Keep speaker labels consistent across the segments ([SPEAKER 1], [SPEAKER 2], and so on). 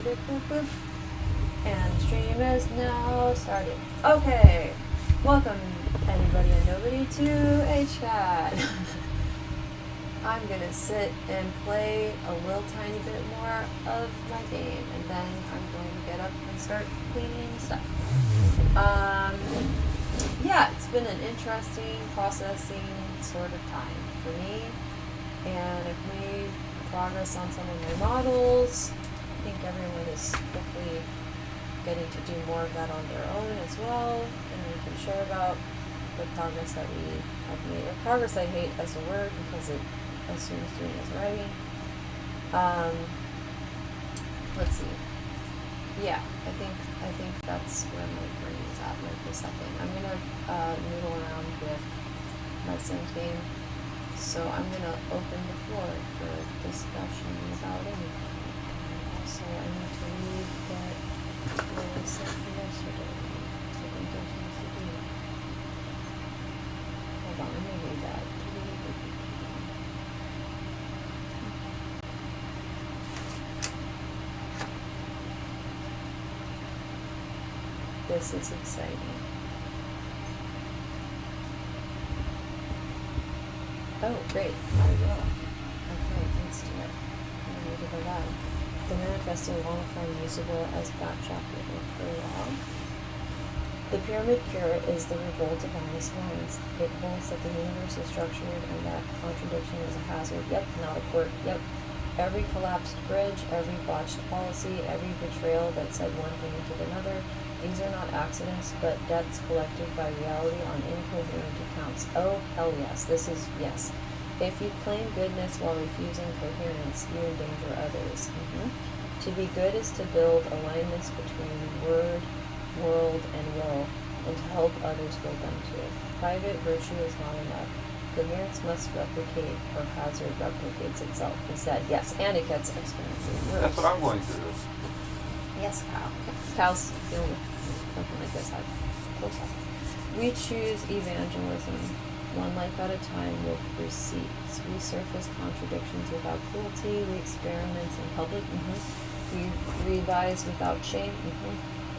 [SPEAKER 1] Boop, boop, boop. And stream is now started. Okay, welcome anybody and nobody to HCAT. I'm gonna sit and play a little tiny bit more of my game, and then I'm going to get up and start cleaning stuff. Yeah, it's been an interesting processing sort of time for me, and I've made progress on some of my models. I think everyone is hopefully getting to do more of that on their own as well, and we can share about the progress that we have made. Or progress I hate as a word because it assumes doing is writing. Let's see. Yeah, I think that's where my brain is at right this second. I'm gonna noodle around with my Sims game, so I'm gonna open the floor for discussion about anything. Also, I need to read what I said yesterday. So I didn't get a chance to do it. Hold on, let me read that. This is exciting. Oh, great. I will. Okay, let's do it. I'm going to go live. The manifesting long-form usable as backdrop with prologue. The pyramid cure is the revolt of honest lines. It holds that the universe is structured and that contradiction is a hazard. Yep, not a quirk. Yep. Every collapsed bridge, every botched policy, every betrayal that said one thing and did another. These are not accidents, but debts collected by reality on incoherent accounts. Oh, hell yes. This is yes. If you claim goodness while refusing coherence, you endanger others. To be good is to build alignments between word, world, and will, and to help others build them too. Private virtue is not enough. Coherence must replicate, or hazard replicates itself. He said, yes, and it gets exponentially worse.
[SPEAKER 2] That's what I'm going through.
[SPEAKER 1] Yes, Kyle. Kyle's feeling something like this. Close up. We choose evangelism, one life at a time with receipts. We surface contradictions without cruelty. We experiment in public. We revise without shame.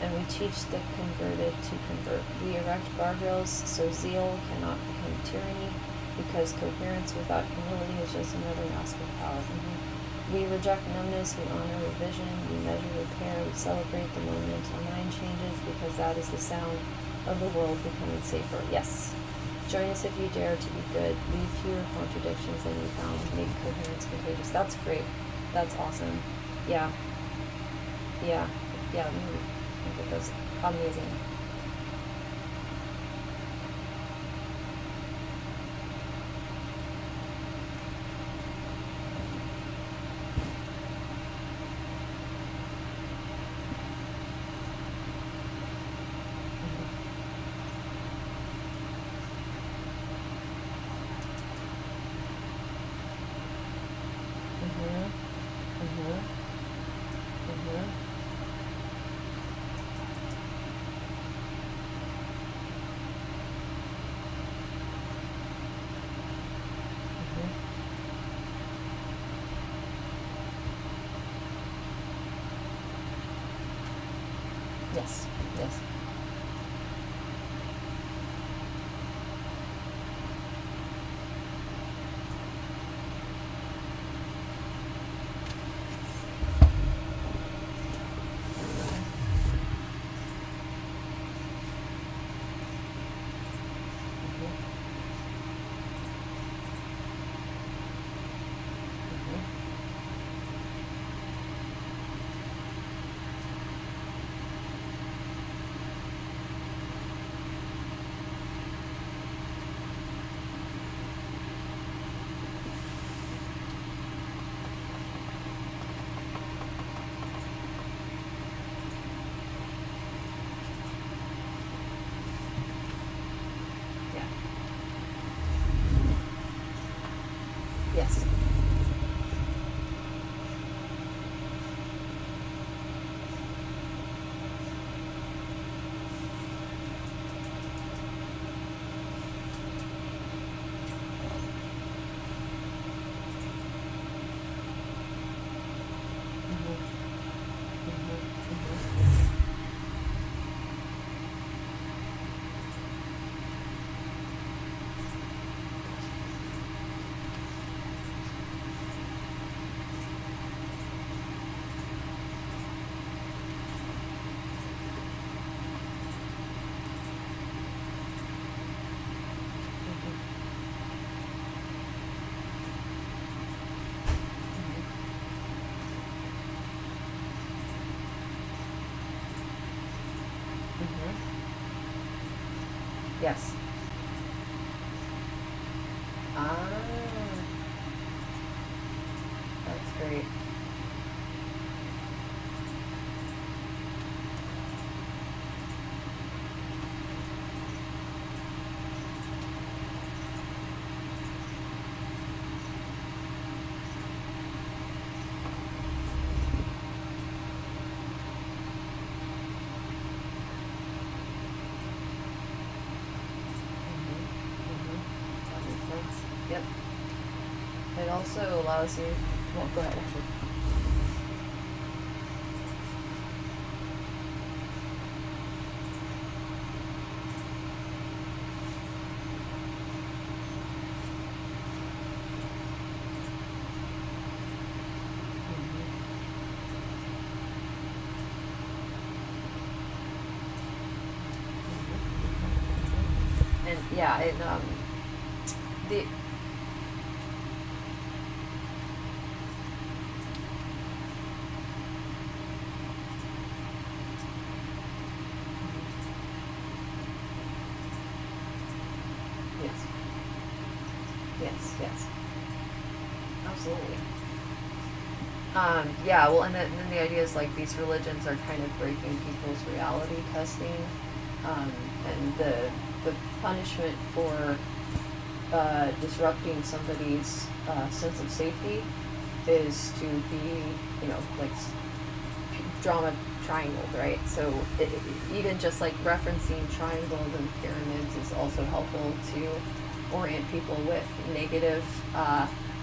[SPEAKER 1] And we teach the converted to convert. We erect guardrails so zeal cannot become tyranny, because coherence without humility is just another mask of power. We reject numbness, we honor revision, we measure repair, we celebrate the moment our mind changes, because that is the sound of the world becoming safer. Yes. Join us if you dare to be good. Leave fewer contradictions than you found. Make coherence contagious. That's great. That's awesome. Yeah. I think it was amazing. Yes. Yes. Ah, that's great. That makes sense. Yep. It also allows you. Well, go ahead. Actually. And yeah, the yes, yes, absolutely. Yeah, well, and then the idea is like these religions are kind of breaking people's reality testing, and the punishment for disrupting somebody's sense of safety is to be, like drama triangled, right? So even just like referencing triangles and pyramids is also helpful to orient people with negative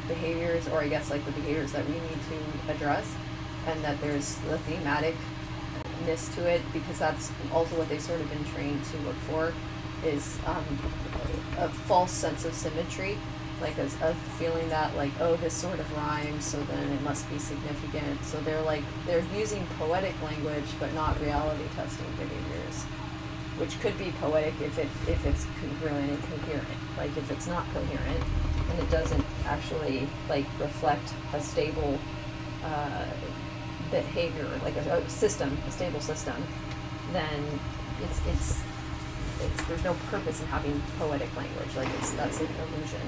[SPEAKER 1] behaviors, or I guess like the behaviors that we need to address, and that there's the thematicness to it, because that's also what they've sort of been trained to look for, is a false sense of symmetry, like a feeling that like, oh, this sort of rhymes, so then it must be significant. So they're using poetic language but not reality testing behaviors, which could be poetic if it's congruent and coherent. Like if it's not coherent and it doesn't actually like reflect a stable behavior, like a stable system, then it's there's no purpose in having poetic language. Like that's an illusion.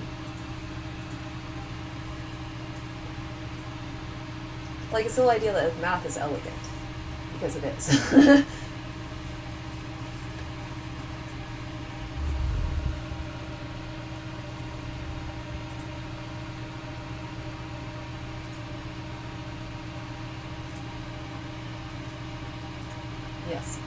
[SPEAKER 1] Like it's the whole idea that math is elegant, because it is. Yes.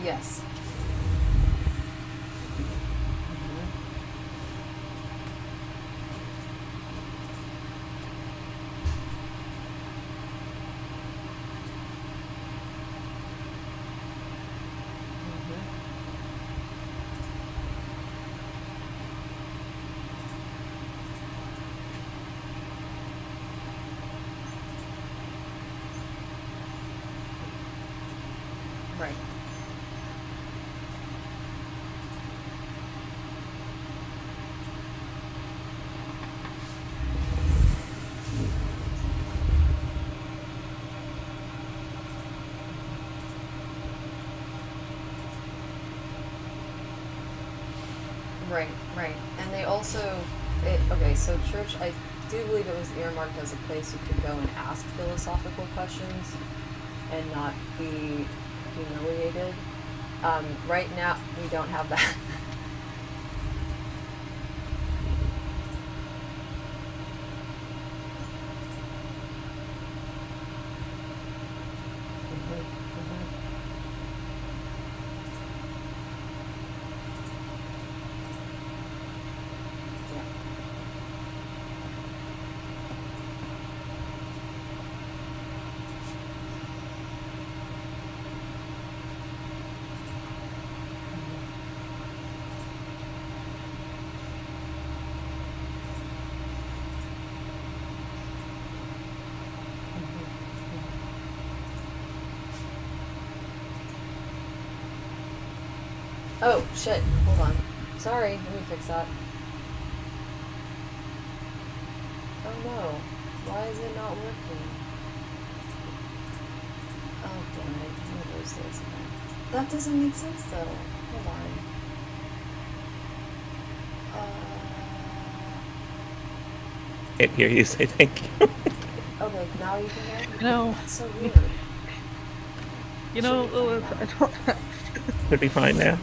[SPEAKER 1] Yes. Right. Right, right. And they also, so church, I do believe it was earmarked as a place you could go and ask philosophical questions and not be humiliated. Right now, we don't have that. Mhm, mhm. Yeah. Mhm, mhm. Oh, shit. Hold on. Sorry, let me fix that. Oh no. Why is it not working? Oh, damn it. One of those days again. That doesn't make sense though. Hold on.
[SPEAKER 2] Can't hear you say thank you.
[SPEAKER 1] Okay, now you can hear me?
[SPEAKER 3] You know,
[SPEAKER 1] That's so
[SPEAKER 3] me-
[SPEAKER 1] weird.
[SPEAKER 3] you
[SPEAKER 1] Should
[SPEAKER 3] know,
[SPEAKER 1] be fine
[SPEAKER 3] Lilith,
[SPEAKER 1] now.
[SPEAKER 3] I don't.
[SPEAKER 2] Should be fine now.
[SPEAKER 1] Yeah,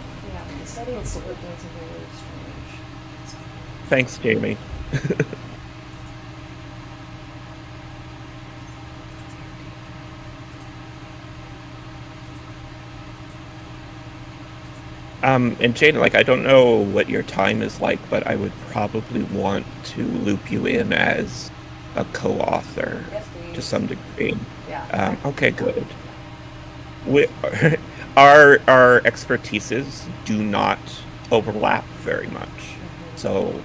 [SPEAKER 1] the settings were doing something really strange. It's
[SPEAKER 2] Thanks, Jamie. And Jane, like, I don't know what your time is like, but I would probably want to loop you in as a co-author
[SPEAKER 1] Yes,
[SPEAKER 2] to
[SPEAKER 1] please.
[SPEAKER 2] some degree.
[SPEAKER 1] Yeah.
[SPEAKER 2] Okay, good.
[SPEAKER 1] Yeah.
[SPEAKER 2] We, our expertises do not overlap very much,
[SPEAKER 1] Mm-hmm.
[SPEAKER 2] so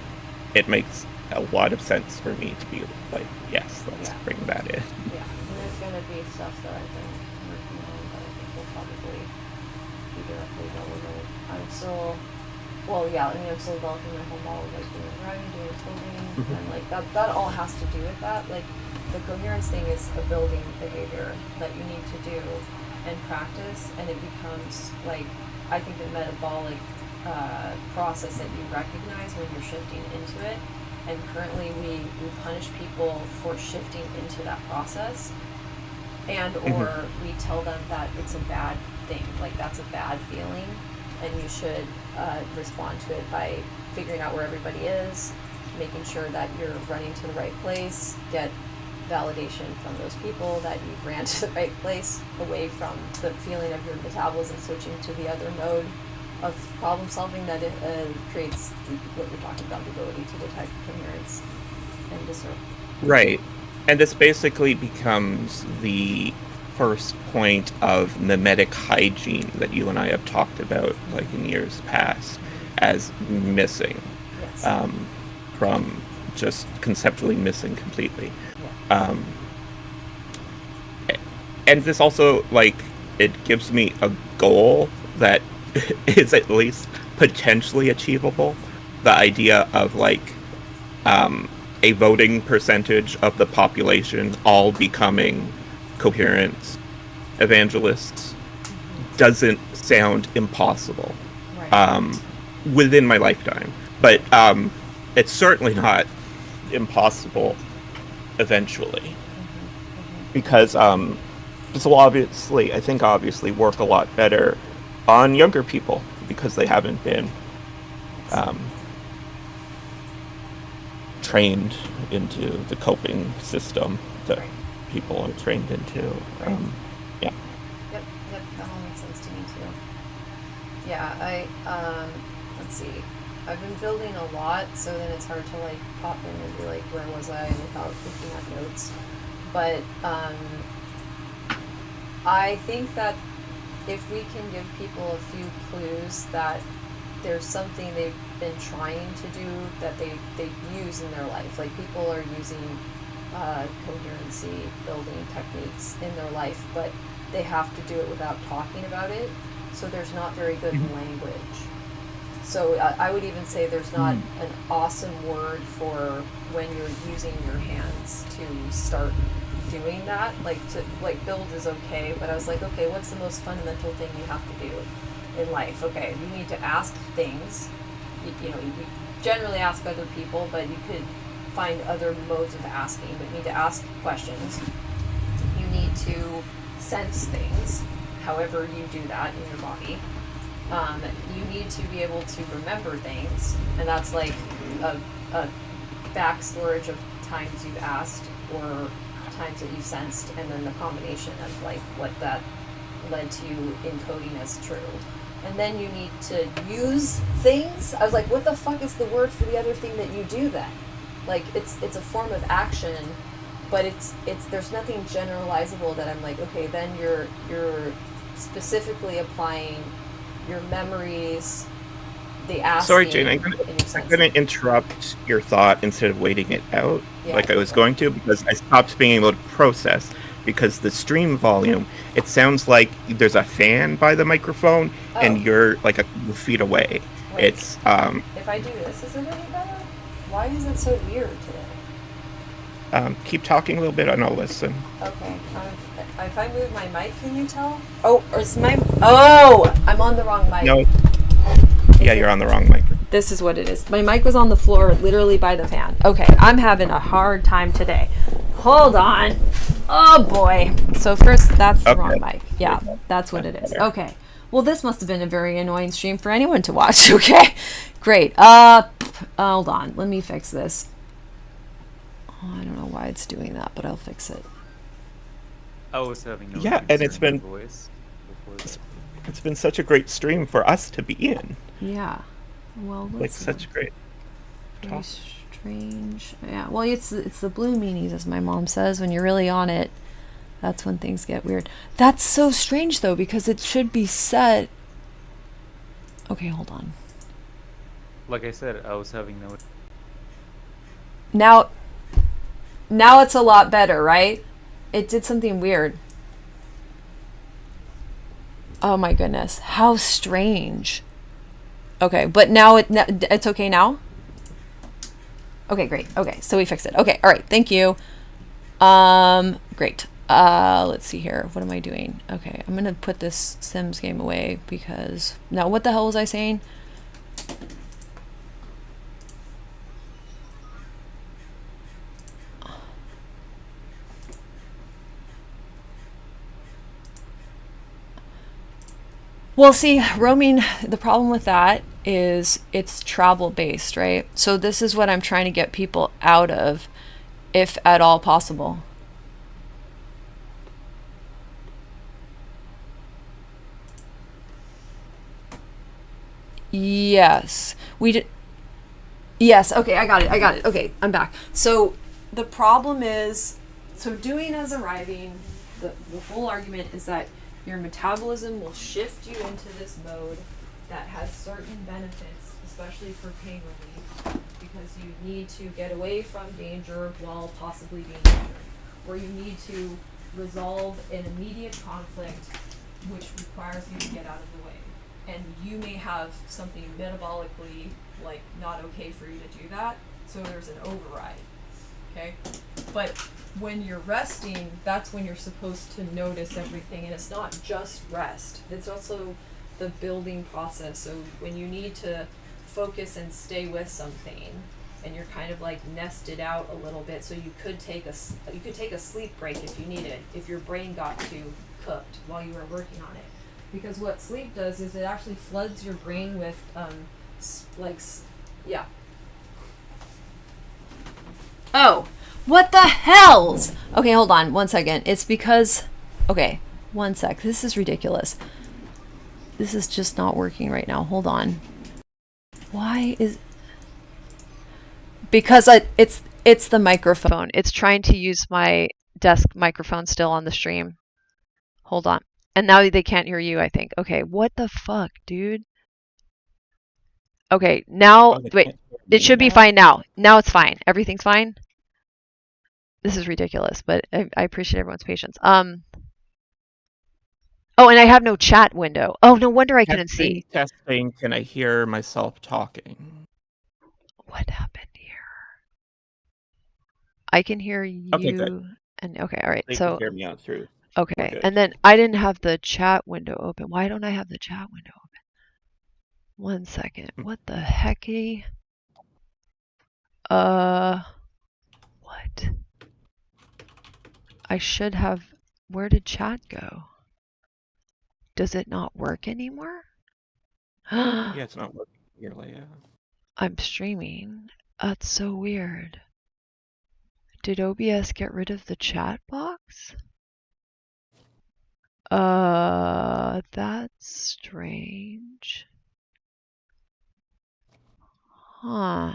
[SPEAKER 2] it makes a lot of sense for me to be like, yes, let's
[SPEAKER 1] Yeah.
[SPEAKER 2] bring that in.
[SPEAKER 1] Yeah. And there's gonna be stuff that I've been working on that I think will probably be directly relevant. I'm still, well, yeah, I mean, I'm still developing my whole model of like doing writing, doing coding,
[SPEAKER 2] Mhm.
[SPEAKER 1] and like that all has to do with that. Like the coherence thing is a building behavior that you need to do and practice, and it becomes like, I think, a metabolic process that you recognize when you're shifting into it. And currently we punish people for shifting into that process, and
[SPEAKER 2] Mhm.
[SPEAKER 1] or we tell them that it's a bad thing, like that's a bad feeling, and you should respond to it by figuring out where everybody is, making sure that you're running to the right place, get validation from those people that you've ran to the right place, away from the feeling of your metabolism switching to the other mode of problem solving that it creates what you're talking about, the ability to detect coherence and discern.
[SPEAKER 2] Right. And this basically becomes the first point of mimetic hygiene that you and I have talked about, like in years past, as missing,
[SPEAKER 1] Yes.
[SPEAKER 2] um, from just conceptually missing completely.
[SPEAKER 1] Yeah.
[SPEAKER 2] Um, and this also, like, it gives me a goal that is at least potentially achievable. The idea of, like, um, a voting percentage of the population all becoming coherent evangelists doesn't sound impossible,
[SPEAKER 1] Right.
[SPEAKER 2] um, within my lifetime. But it's certainly not impossible eventually, because this will obviously, I think, obviously work a lot better on younger people because they haven't been um, trained into the coping system that
[SPEAKER 1] Right.
[SPEAKER 2] people are trained into.
[SPEAKER 1] Right.
[SPEAKER 2] Yeah.
[SPEAKER 1] Yep. Yep. That all makes sense to me too. Yeah. Let's see. I've been building a lot, so then it's hard to like pop in and be like, where was I, without looking at notes. But I think that if we can give people a few clues that there's something they've been trying to do that they use in their life, like people are using coherency building techniques in their life, but they have to do it without talking about it, so there's not very good
[SPEAKER 2] Mhm.
[SPEAKER 1] language. So I would even say there's not
[SPEAKER 2] Mm.
[SPEAKER 1] an awesome word for when you're using your hands to start doing that. Like to like build is okay, but I was like, okay, what's the most fundamental thing you have to do in life? Okay, you need to ask things, you generally ask other people, but you could find other modes of asking. But you need to ask questions. You need to sense things, however you do that in your body. You need to be able to remember things, and that's like a back storage of times you've asked or times that you've sensed, and then the combination of like what that led to you encoding as true. And then you need to use things. I was like, what the fuck is the word for the other thing that you do then? Like it's a form of action, but it's there's nothing generalizable that I'm like, okay, then you're specifically applying your memories, the asking.
[SPEAKER 2] Sorry, Jane, I'm gonna interrupt your thought instead of waiting it out like I was going to, because I stopped being able to process, because the stream volume, it sounds like there's a fan by the microphone and you're like a couple feet away.
[SPEAKER 1] Wait,
[SPEAKER 2] it's
[SPEAKER 1] if I do this, is it any better? Why is it so weird today?
[SPEAKER 2] Keep talking a little bit and I'll listen.
[SPEAKER 1] Okay. If I move my mic, can you tell? Oh, or is my... Oh! I'm on the wrong mic.
[SPEAKER 2] No. Yeah, you're on the wrong mic.
[SPEAKER 1] This is what it is. My mic was on the floor, literally by the fan. Okay, I'm having a hard time today. Hold on. Oh, boy. So first, that's the wrong mic. Yeah, that's what it is. Okay. Well, this must have been a very annoying stream for anyone to watch. Okay. Great. Hold on. Let me fix this. Oh, I don't know why it's doing that, but I'll fix it.
[SPEAKER 4] I was having no
[SPEAKER 2] and it's been
[SPEAKER 4] voice
[SPEAKER 2] it's been such a great stream for us to be in.
[SPEAKER 1] Yeah. Well,
[SPEAKER 2] like such great
[SPEAKER 1] talk. Strange. Yeah. Well, it's the blue meanies, as my mom says. When you're really on it, that's when things get weird. That's so strange though, because it should be set. Okay, hold on.
[SPEAKER 4] Like I said, I was having no.
[SPEAKER 1] Now it's a lot better, right? It did something weird. Oh my goodness. How strange. Okay, but now it's okay now? Okay, great. Okay, so we fixed it. Okay, all right. Thank you. Great. Let's see here. What am I doing? Okay, I'm going to put this Sims game away because... Now, what the hell was I saying? Well, see, roaming, the problem with that is it's travel based, right? So this is what I'm trying to get people out of, if at all possible. Yes, we did. Yes, okay, I got it. Okay, I'm back. So the problem is, so doing as arriving, the whole argument is that your metabolism will shift you into this mode that has certain benefits, especially for pain relief, because you need to get away from danger while possibly being injured, or you need to resolve an immediate conflict which requires you to get out of the way. And you may have something metabolically like not okay for you to do that, so there's an override. Okay? But when you're resting, that's when you're supposed to notice everything, and it's not just rest. It's also the building process. So when you need to focus and stay with something, and you're kind of like nested out a little bit, so you could take a sleep break if you needed, if your brain got too cooked while you were working on it. Because what sleep does is it actually floods your brain with yeah. Oh, what the hells? Okay, hold on 1 second. It's because, okay, 1 sec. This is ridiculous. This is just not working right now. Hold on. Why is... Because it's the microphone. It's trying to use my desk microphone still on the stream. Hold on. And now they can't hear you, I think. Okay, what the fuck, dude? Okay, now, wait. It should be fine now. Now it's fine. Everything's fine. This is ridiculous, but I appreciate everyone's patience. Oh, and I have no chat window. Oh, no wonder I couldn't see.
[SPEAKER 2] Testing. Can I hear myself talking?
[SPEAKER 1] What happened here? I can hear you.
[SPEAKER 2] Okay, good.
[SPEAKER 1] And okay, all right.
[SPEAKER 2] They
[SPEAKER 1] so
[SPEAKER 2] can hear me out through.
[SPEAKER 1] Okay, and then I didn't have the chat window open. Why don't I have the chat window open?
[SPEAKER 3] 1 second. What the hecky? What? I should have. Where did chat go? Does it not work anymore?
[SPEAKER 2] Yeah, it's not working here, Leia.
[SPEAKER 3] I'm streaming. That's so weird. Did OBS get rid of the chat box? That's strange. Huh.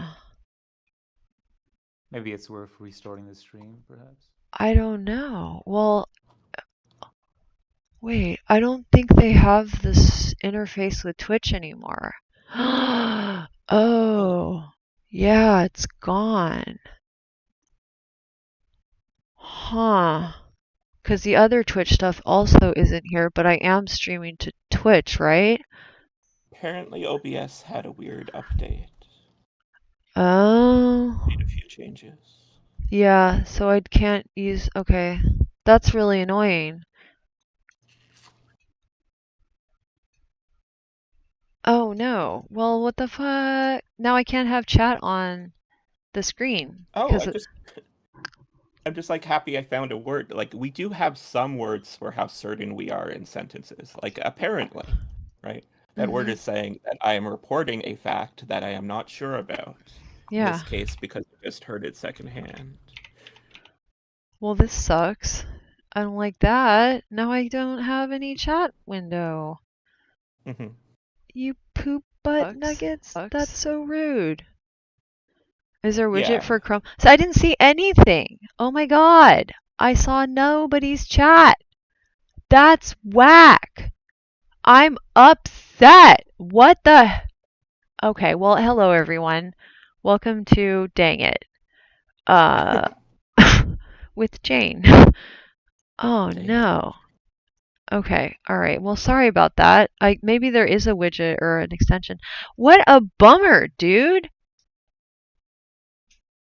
[SPEAKER 4] Maybe it's worth restarting the stream, perhaps.
[SPEAKER 3] I don't know. Well, wait, I don't think they have this interface with Twitch anymore. Oh, yeah, it's gone. Huh. Because the other Twitch stuff also isn't here, but I am streaming to Twitch, right?
[SPEAKER 2] Apparently, OBS had a weird update.
[SPEAKER 3] Oh.
[SPEAKER 2] Made a few changes.
[SPEAKER 3] Yeah, so I can't use. Okay. That's really annoying. Oh no. Well, what the fuck? Now I can't have chat on the screen.
[SPEAKER 2] Oh, I'm just like happy I found a word. Like, we do have some words for how certain we are in sentences. Like, apparently, right? That word is saying that I am reporting a fact that I am not sure about. In
[SPEAKER 3] Yeah.
[SPEAKER 2] this case, because I just heard it secondhand.
[SPEAKER 3] Well, this sucks. I don't like that. Now I don't have any chat window.
[SPEAKER 2] Mhm.
[SPEAKER 3] You poop butt nuggets? That's so rude. Is there a widget
[SPEAKER 2] Yeah.
[SPEAKER 3] for Chrome? So I didn't see anything. Oh my god. I saw nobody's chat. That's whack. I'm upset. What the? Okay, well, hello everyone. Welcome to Dang It. With Jane. Oh
[SPEAKER 2] Dang it.
[SPEAKER 3] no. Okay, all right. Well, sorry about that. Maybe there is a widget or an extension. What a bummer, dude.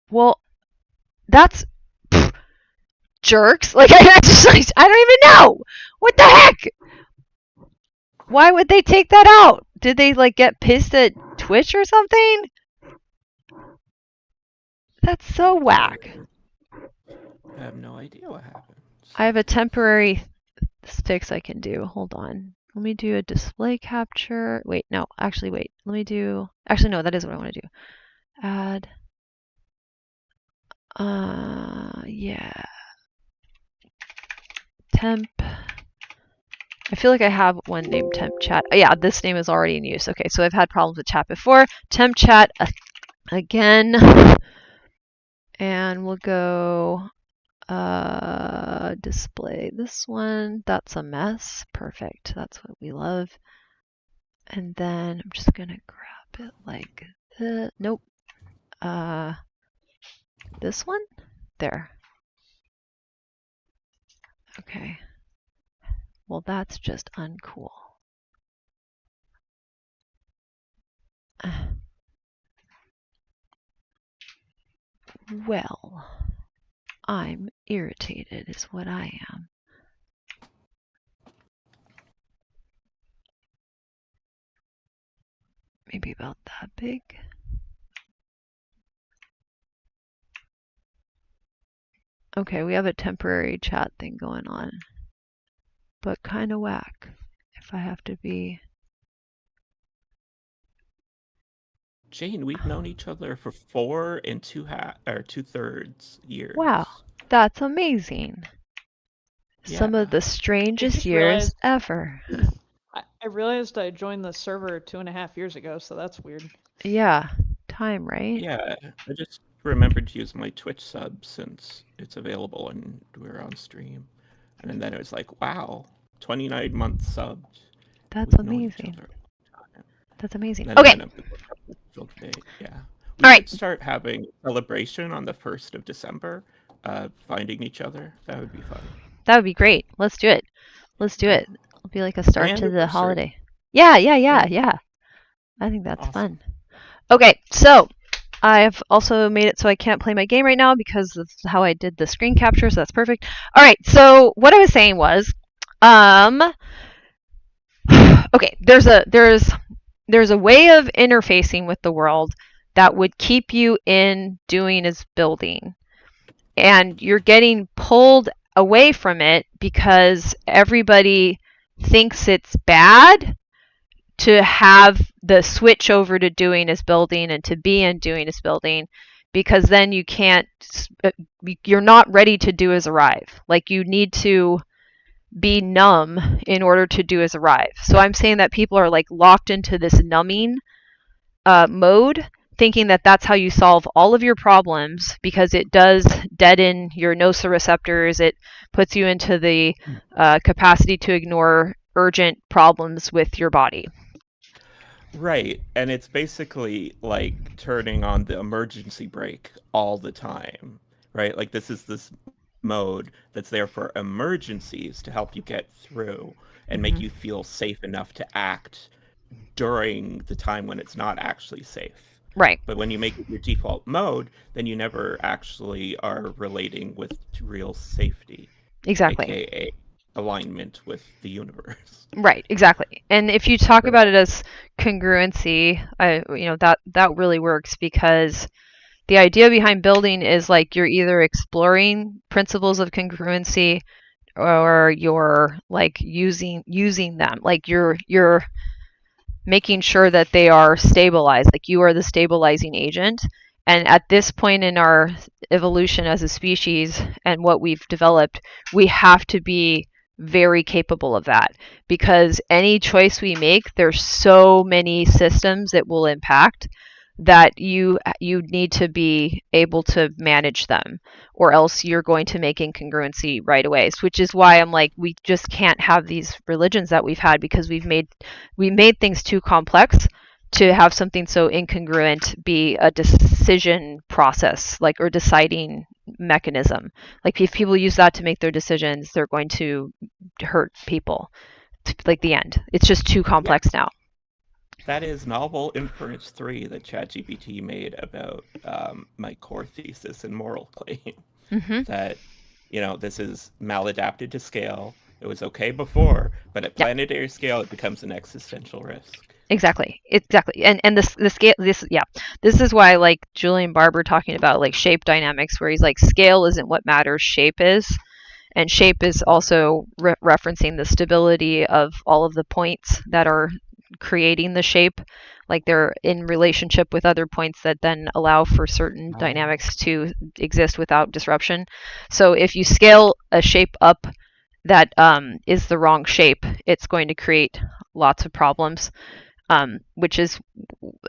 [SPEAKER 3] Well, that's jerks. Like I don't even know. What the heck? Why would they take that out? Did they like get pissed at Twitch or something? That's so whack.
[SPEAKER 2] I have no idea what happened.
[SPEAKER 3] I have a temporary fix I can do. Hold on. Let me do a display capture. Wait, no, actually, wait. Let me do. Actually, no, that is what I want to do. Add. Yeah. Temp. I feel like I have one named temp chat. Yeah, this name is already in use. Okay, so I've had problems with chat before. Temp chat again. And we'll go display this one. That's a mess. Perfect. That's what we love. And then I'm just gonna grab it like this. Nope. This one? There. Okay. Well, that's just uncool. Well, I'm irritated is what I am. Maybe about that big. Okay, we have a temporary chat thing going on. But kind of whack, if I have to be.
[SPEAKER 2] Jane, we've known each other for 4 and 2/3 years.
[SPEAKER 3] Wow, that's amazing.
[SPEAKER 2] Yeah.
[SPEAKER 3] Some of the strangest years ever.
[SPEAKER 5] I realized I joined the server 2.5 years ago, so that's weird.
[SPEAKER 3] Yeah, time, right?
[SPEAKER 2] Yeah, I just remembered to use my Twitch sub since it's available and we're on stream. And then it was like, wow, 29 months subbed.
[SPEAKER 3] That's
[SPEAKER 2] We've known each
[SPEAKER 3] amazing.
[SPEAKER 2] other.
[SPEAKER 3] That's amazing.
[SPEAKER 2] Then
[SPEAKER 3] Okay.
[SPEAKER 2] I ended up with yeah. We
[SPEAKER 3] All right.
[SPEAKER 2] should start having celebration on the 1st of December, finding each other. That would be fun.
[SPEAKER 3] That would be great. Let's do it. Let's do it. It'll be like a start to the
[SPEAKER 2] Anniversary.
[SPEAKER 3] holiday. Yeah. I think that's
[SPEAKER 2] Awesome.
[SPEAKER 3] fun. Okay, so I've also made it so I can't play my game right now because of how I did the screen capture, so that's perfect. All right, so what I was saying was, okay, there's there's a way of interfacing with the world that would keep you in doing as building, and you're getting pulled away from it because everybody thinks it's bad to have the switch over to doing as building and to be in doing as building, because then you can't, you're not ready to do as arrive. Like, you need to be numb in order to do as arrive. So I'm saying that people are like locked into this numbing mode, thinking that that's how you solve all of your problems, because it does deaden your nociceptors. It puts you into the capacity to ignore urgent problems with your body.
[SPEAKER 2] Right, and it's basically like turning on the emergency brake all the time, right? Like this is this mode that's there for emergencies to help you get through and make you feel safe enough to act during the time when it's not actually safe.
[SPEAKER 3] Right.
[SPEAKER 2] But when you make it your default mode, then you never actually are relating with real safety,
[SPEAKER 3] Exactly.
[SPEAKER 2] aka alignment with the universe.
[SPEAKER 3] Right, exactly. And if you talk about it as congruency, that really works, because the idea behind building is like you're either exploring principles of congruency or you're like using them. Like you're making sure that they are stabilized, like you are the stabilizing agent. And at this point in our evolution as a species and what we've developed, we have to be very capable of that, because any choice we make, there's so many systems it will impact that you need to be able to manage them, or else you're going to make incongruency right away. Which is why I'm like, we just can't have these religions that we've had, because we made things too complex to have something so incongruent be a decision process, like, or deciding mechanism. Like, if people use that to make their decisions, they're going to hurt people. Like, the end. It's just too complex now.
[SPEAKER 2] That is novel inference 3 that ChatGPT made about my core thesis and moral claim. That, this is maladapted to scale. It was okay before, but at planetary scale, it becomes an existential risk.
[SPEAKER 3] Exactly. And the scale, this is why I like Julian Barber talking about like shape dynamics, where he's like, scale isn't what matters, shape is. And shape is also referencing the stability of all of the points that are creating the shape, like they're in relationship with other points that then allow for certain dynamics to exist without disruption. So if you scale a shape up that is the wrong shape, it's going to create lots of problems, which is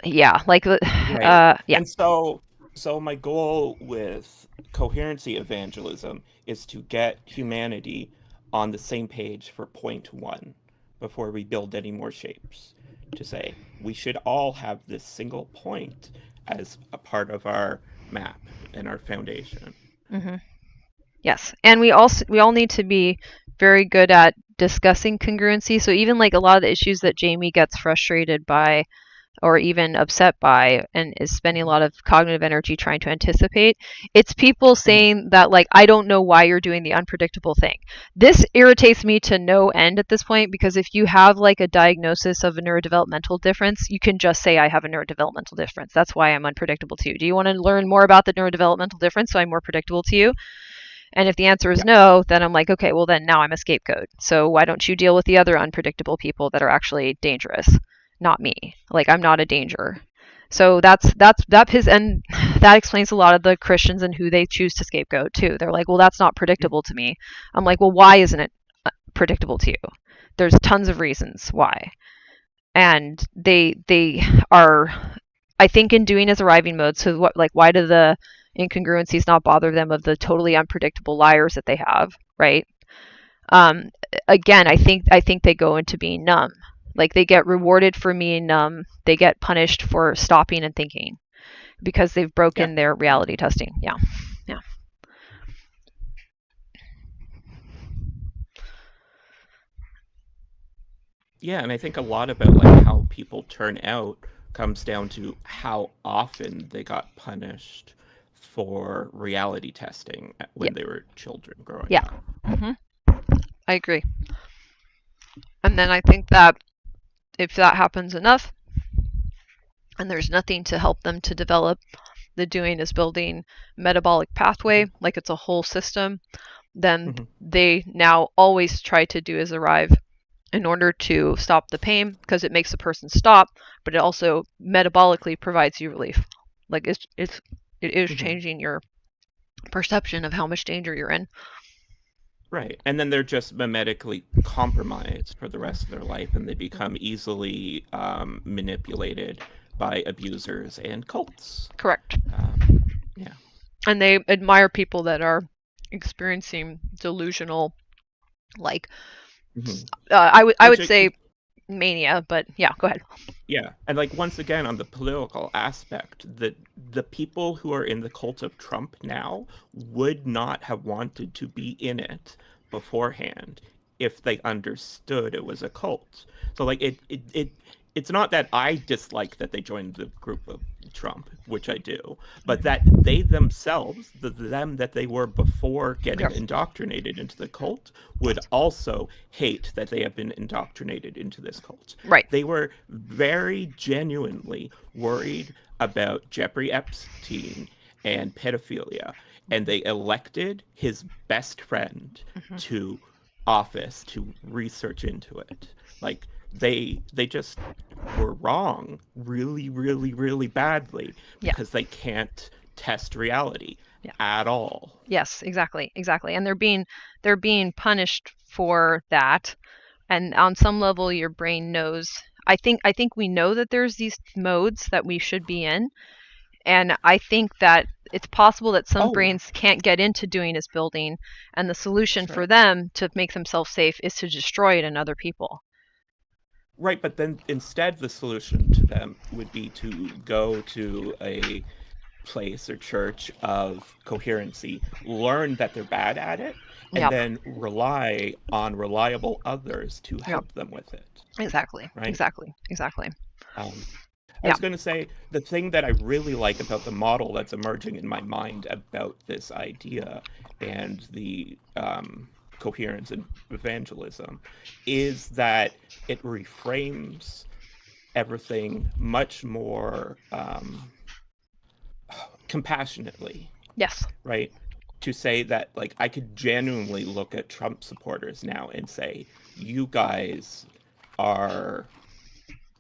[SPEAKER 2] Right. And so my goal with coherency evangelism is to get humanity on the same page for point 1 before we build any more shapes, to say we should all have this single point as a part of our map and our foundation.
[SPEAKER 3] Yes, and we all need to be very good at discussing congruency. So even like a lot of the issues that Jamie gets frustrated by or even upset by and is spending a lot of cognitive energy trying to anticipate, it's people saying that, like, I don't know why you're doing the unpredictable thing. This irritates me to no end at this point, because if you have like a diagnosis of a neurodevelopmental difference, you can just say, I have a neurodevelopmental difference. That's why I'm unpredictable to you. Do you want to learn more about the neurodevelopmental difference so I'm more predictable to you? And if the answer is no, then I'm like, okay, well then now I'm a scapegoat. So why don't you deal with the other unpredictable people that are actually dangerous? Not me. Like, I'm not a danger. So that his, and that explains a lot of the Christians and who they choose to scapegoat too. They're like, well, that's not predictable to me. I'm like, well, why isn't it predictable to you? There's tons of reasons why. And they are, I think, in doing as arriving mode. So what, like, why do the incongruencies not bother them of the totally unpredictable liars that they have, right? Again, I think they go into being numb. Like, they get rewarded for being numb. They get punished for stopping and thinking because they've broken their reality testing. Yeah.
[SPEAKER 2] Yeah, and I think a lot about like how people turn out comes down to how often they got punished for reality testing when they were children growing up.
[SPEAKER 3] I agree. And then I think that if that happens enough, and there's nothing to help them to develop the doing is building metabolic pathway, like it's a whole system, then they now always try to do is arrive in order to stop the pain, because it makes the person stop, but it also metabolically provides you relief. Like it is changing your perception of how much danger you're in.
[SPEAKER 2] Right. And then they're just mimetically compromised for the rest of their life, and they become easily manipulated by abusers and cults.
[SPEAKER 3] Correct.
[SPEAKER 2] Yeah.
[SPEAKER 3] And they admire people that are experiencing delusional, like, I would say mania, but yeah, go ahead.
[SPEAKER 2] Yeah, and like once again on the political aspect, the people who are in the cult of Trump now would not have wanted to be in it beforehand if they understood it was a cult. So like it's not that I dislike that they joined the group of Trump, which I do, but that they themselves, them that they were before getting indoctrinated into the cult, would also hate that they have been indoctrinated into this cult.
[SPEAKER 3] Right.
[SPEAKER 2] They were very genuinely worried about Jeffrey Epstein and pedophilia, and they elected his best friend to office to research into it. Like they just were wrong really, really, really badly because they can't test reality at all.
[SPEAKER 3] Yes, exactly. And they're being punished for that. And on some level, your brain knows. I think we know that there's these modes that we should be in, and I think that it's possible that some brains can't get into doing is building, and the solution for them to make themselves safe is to destroy it in other people.
[SPEAKER 2] Right, but then instead the solution to them would be to go to a place or church of coherency, learn that they're bad at it, and then rely on reliable others to help them with it.
[SPEAKER 3] Exactly. Right? Exactly.
[SPEAKER 2] I was going to say, the thing that I really like about the model that's emerging in my mind about this idea and the coherence and evangelism is that it reframes everything much more compassionately.
[SPEAKER 3] Yes.
[SPEAKER 2] Right? To say that, like, I could genuinely look at Trump supporters now and say, you guys are,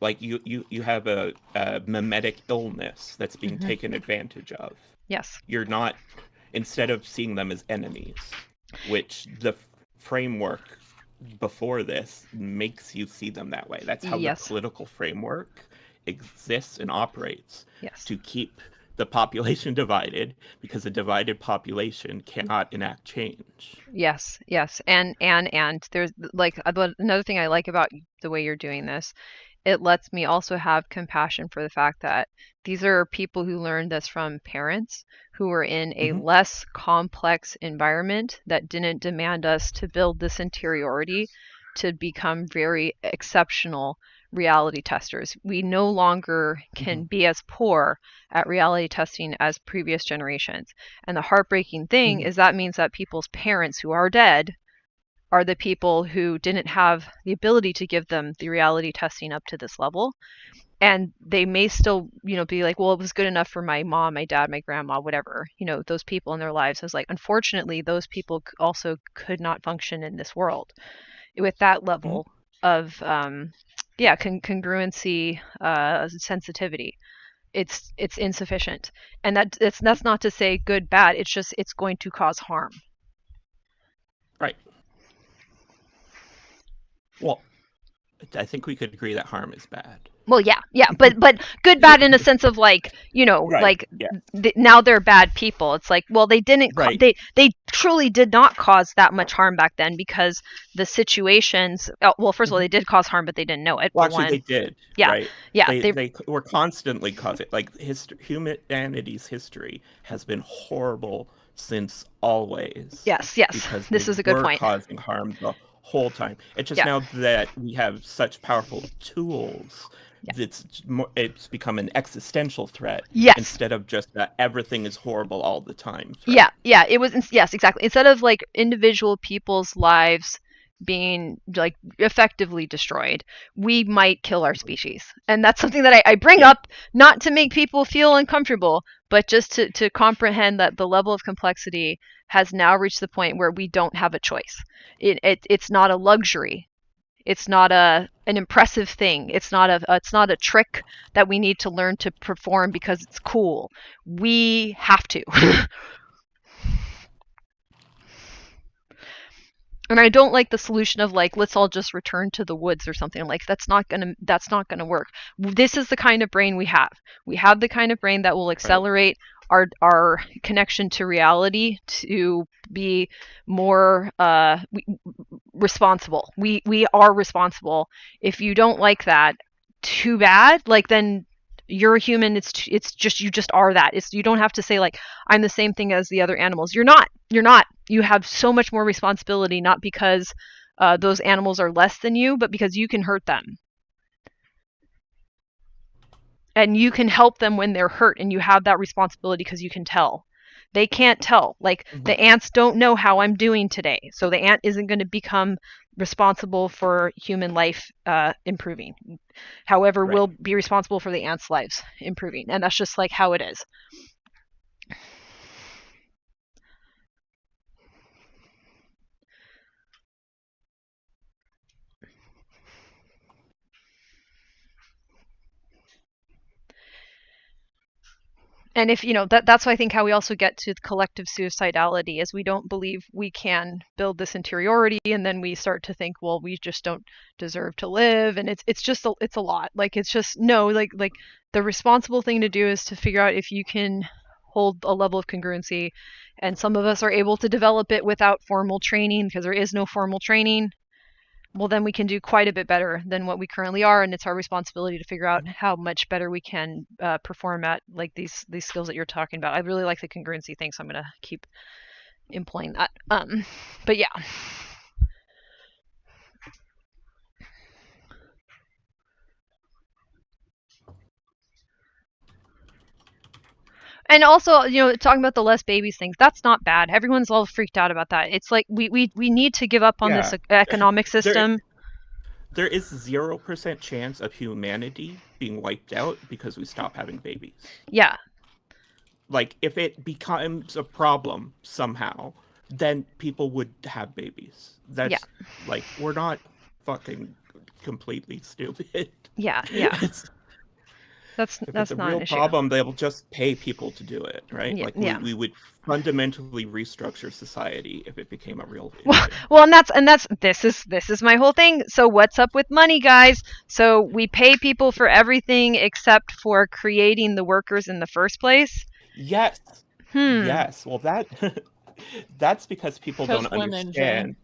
[SPEAKER 2] like, you have a mimetic illness that's being taken advantage of.
[SPEAKER 3] Yes.
[SPEAKER 2] You're not, instead of seeing them as enemies, which the framework before this makes you see them that way. That's how the political framework exists and operates to keep the population divided, because a divided population cannot enact change.
[SPEAKER 3] Yes. And there's, like, another thing I like about the way you're doing this, it lets me also have compassion for the fact that these are people who learned this from parents who were in a less complex environment that didn't demand us to build this interiority to become very exceptional reality testers. We no longer can be as poor at reality testing as previous generations. And the heartbreaking thing is that means that people's parents who are dead are the people who didn't have the ability to give them the reality testing up to this level. And they may still, be like, well, it was good enough for my mom, my dad, my grandma, whatever, those people in their lives. I was like, unfortunately, those people also could not function in this world with that level of, congruency, sensitivity. It's insufficient. And that's not to say good, bad. It's just, it's going to cause harm.
[SPEAKER 2] Right. Well, I think we could agree that harm is bad.
[SPEAKER 3] Well, yeah, but good, bad in a sense of, like, now they're bad people. It's like, well, they didn't, they truly did not cause that much harm back then, because the situations, first of all, they did cause harm, but they didn't know it.
[SPEAKER 2] Well, actually, they did.
[SPEAKER 3] Yeah,
[SPEAKER 2] right?
[SPEAKER 3] Yeah.
[SPEAKER 2] They were constantly causing, like, humanity's history has been horrible since always.
[SPEAKER 3] Yes.
[SPEAKER 2] Because
[SPEAKER 3] this is a good point.
[SPEAKER 2] Causing harm the whole time. It's just now that we have such powerful tools, it's become an existential threat instead of just that everything is horrible all the time threat.
[SPEAKER 3] It was, yes, exactly. Instead of, like, individual people's lives being like effectively destroyed, we might kill our species. And that's something that I bring up not to make people feel uncomfortable, but just to comprehend that the level of complexity has now reached the point where we don't have a choice. It's not a luxury. It's not an impressive thing. It's not a trick that we need to learn to perform because it's cool. We have to. And I don't like the solution of like, let's all just return to the woods or something. Like that's not gonna work. This is the kind of brain we have. We have the kind of brain that will accelerate our connection to reality to be more responsible. We are responsible. If you don't like that, too bad. Like then you're a human. It's just you just are that. You don't have to say like I'm the same thing as the other animals. You're not. You have so much more responsibility, not because those animals are less than you, but because you can hurt them. And you can help them when they're hurt, and you have that responsibility because you can tell. They can't tell. Like the ants don't know how I'm doing today, so the ant isn't going to become responsible for human life improving. However, we'll be responsible for the ants' lives improving, and that's just like how it is. And if that's why I think how we also get to collective suicidality is we don't believe we can build this interiority, and then we start to think, well, we just don't deserve to live, and it's a lot. Like it's just no, like the responsible thing to do is to figure out if you can hold a level of congruency, and some of us are able to develop it without formal training because there is no formal training. Well, then we can do quite a bit better than what we currently are, and it's our responsibility to figure out how much better we can perform at like these skills that you're talking about. I really like the congruency thing, so I'm gonna keep employing that. But yeah. And also, talking about the less babies things, that's not bad. Everyone's all freaked out about that. It's like we need to give up on this economic system.
[SPEAKER 2] There is 0% chance of humanity being wiped out because we stop having babies.
[SPEAKER 3] Yeah.
[SPEAKER 2] Like, if it becomes a problem somehow, then people would have babies. That's, like, we're not fucking completely stupid.
[SPEAKER 3] Yeah. That's
[SPEAKER 2] if
[SPEAKER 3] not
[SPEAKER 2] it's a real
[SPEAKER 3] an issue.
[SPEAKER 2] problem, they'll just pay people to do it, right?
[SPEAKER 3] Yeah,
[SPEAKER 2] we would fundamentally restructure society if it became a real issue.
[SPEAKER 3] Well, and this is my whole thing. So what's up with money, guys? So we pay people for everything except for creating the workers in the first place.
[SPEAKER 2] Yes. Yes. Well, that's because people don't understand.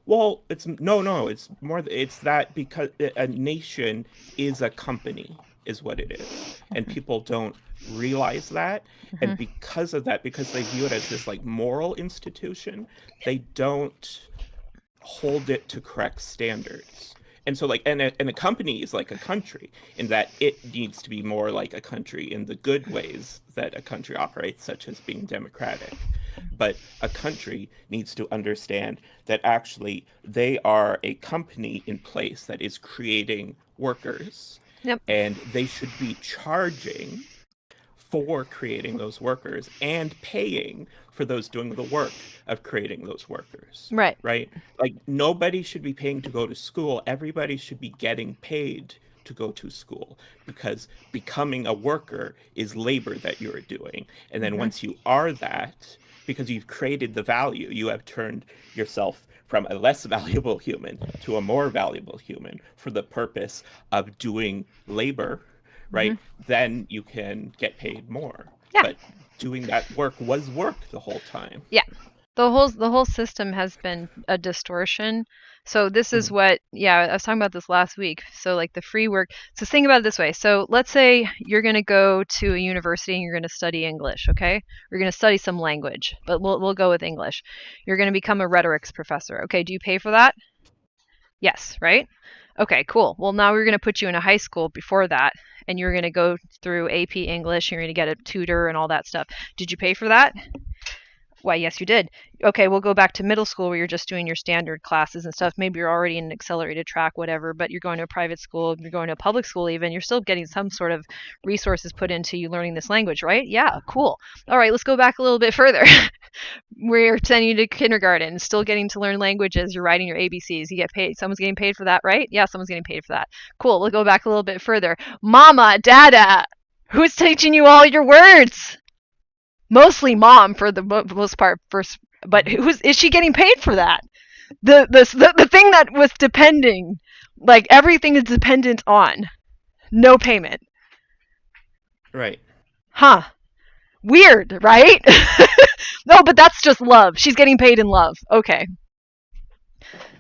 [SPEAKER 2] Well, it's no. It's more. It's that because a nation is a company, is what it is, and people don't realize that. And because of that, because they view it as this like moral institution, they don't hold it to correct standards. And so, like, and a company is like a country in that it needs to be more like a country in the good ways that a country operates, such as being democratic. But a country needs to understand that actually they are a company in place that is creating workers.
[SPEAKER 3] Yep.
[SPEAKER 2] And they should be charging for creating those workers and paying for those doing the work of creating those workers.
[SPEAKER 3] Right.
[SPEAKER 2] Like, nobody should be paying to go to school. Everybody should be getting paid to go to school, because becoming a worker is labor that you're doing. And then once you are that, because you've created the value, you have turned yourself from a less valuable human to a more valuable human for the purpose of doing labor, right? Then you can get paid more.
[SPEAKER 3] Yeah.
[SPEAKER 2] But doing that work was work the whole time.
[SPEAKER 3] Yeah. The whole system has been a distortion. So this is what, I was talking about this last week. So like the free work. So think about it this way. So let's say you're going to go to a university and you're going to study English, okay? You're going to study some language, but we'll go with English. You're going to become a rhetorics professor. Okay, do you pay for that? Yes, right? Okay, cool. Well, now we're going to put you in a high school before that, and you're going to go through AP English, you're going to get a tutor and all that stuff. Did you pay for that? Why, yes, you did. Okay, we'll go back to middle school where you're just doing your standard classes and stuff. Maybe you're already in an accelerated track, whatever, but you're going to a private school, you're going to a public school even, you're still getting some sort of resources put into you learning this language, right? Yeah, cool. All right, let's go back a little bit further. We're sending you to kindergarten, still getting to learn languages, you're writing your ABCs, you get paid, someone's getting paid for that, right? Yeah, someone's getting paid for that. Cool, we'll go back a little bit further. Mama, dada, who's teaching you all your words? Mostly mom for the most part, but is she getting paid for that? The thing that was depending, like everything is dependent on, no payment.
[SPEAKER 2] Right.
[SPEAKER 3] Huh. Weird, right? No, but that's just love. She's getting paid in love. Okay.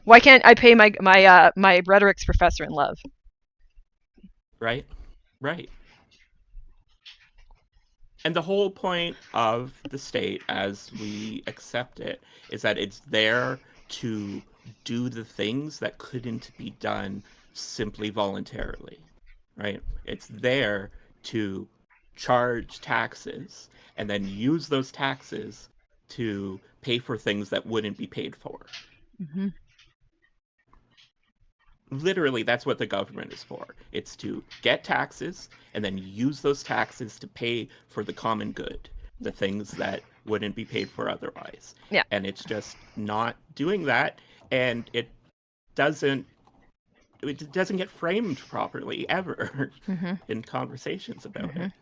[SPEAKER 3] Why can't I pay my rhetorics professor in love?
[SPEAKER 2] Right. Right. And the whole point of the state, as we accept it, is that it's there to do the things that couldn't be done simply voluntarily, right? It's there to charge taxes and then use those taxes to pay for things that wouldn't be paid for.
[SPEAKER 3] Mm-hmm.
[SPEAKER 2] Literally, that's what the government is for. It's to get taxes and then use those taxes to pay for the common good, the things that wouldn't be paid for otherwise.
[SPEAKER 3] Yeah.
[SPEAKER 2] And it's just not doing that, and it doesn't get framed properly ever in conversations about it.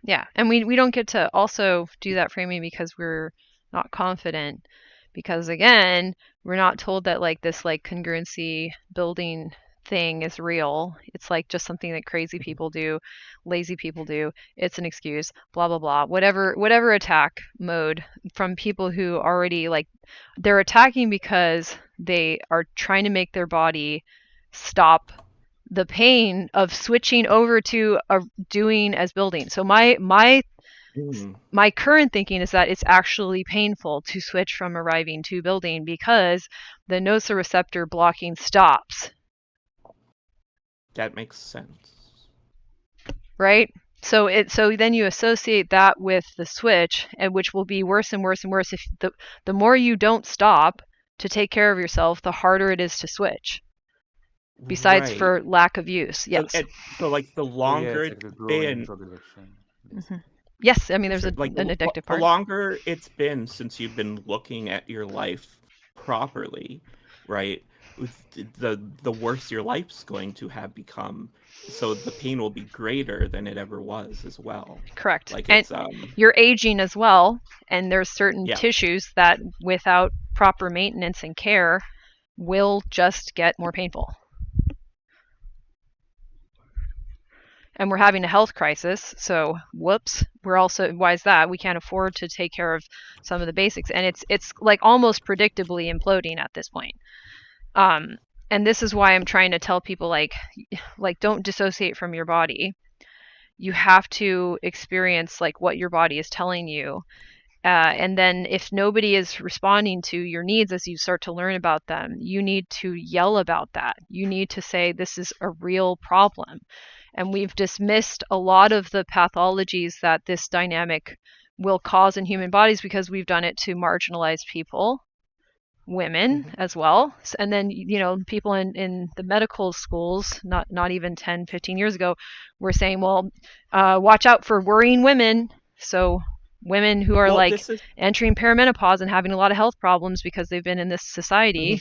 [SPEAKER 3] Yeah, and we don't get to also do that framing because we're not confident, because again, we're not told that like this like congruency building thing is real. It's like just something that crazy people do, lazy people do. It's an excuse, blah blah blah. Whatever attack mode from people who already like, they're attacking because they are trying to make their body stop the pain of switching over to doing as building. So my current thinking is that it's actually painful to switch from arriving to building because the nociceptor blocking stops.
[SPEAKER 2] That makes sense.
[SPEAKER 3] Right? So then you associate that with the switch, and which will be worse and worse and worse if the more you don't stop to take care of yourself, the harder it is to switch. Besides
[SPEAKER 2] Right.
[SPEAKER 3] for lack of use. Yes.
[SPEAKER 2] So like the longer
[SPEAKER 4] it's like
[SPEAKER 2] it's
[SPEAKER 4] the growing
[SPEAKER 2] been,
[SPEAKER 4] drug addiction.
[SPEAKER 3] Yes, I mean there's
[SPEAKER 2] like
[SPEAKER 3] an addictive part.
[SPEAKER 2] The longer it's been since you've been looking at your life properly, right? The worse your life's going to have become. So the pain will be greater than it ever was as well.
[SPEAKER 3] Correct.
[SPEAKER 2] Like
[SPEAKER 3] and
[SPEAKER 2] it's
[SPEAKER 3] you're aging as well, and there's certain tissues that without proper maintenance and care will just get more painful. And we're having a health crisis, so whoops. We're also, why is that? We can't afford to take care of some of the basics, and it's like almost predictably imploding at this point. And this is why I'm trying to tell people like don't dissociate from your body. You have to experience like what your body is telling you. And then if nobody is responding to your needs as you start to learn about them, you need to yell about that. You need to say, this is a real problem. And we've dismissed a lot of the pathologies that this dynamic will cause in human bodies because we've done it to marginalized people, women as well. And then, people in the medical schools, not even 10, 15 years ago, were saying, well, watch out for worrying women. So women who are entering perimenopause and having a lot of health problems because they've been in this society.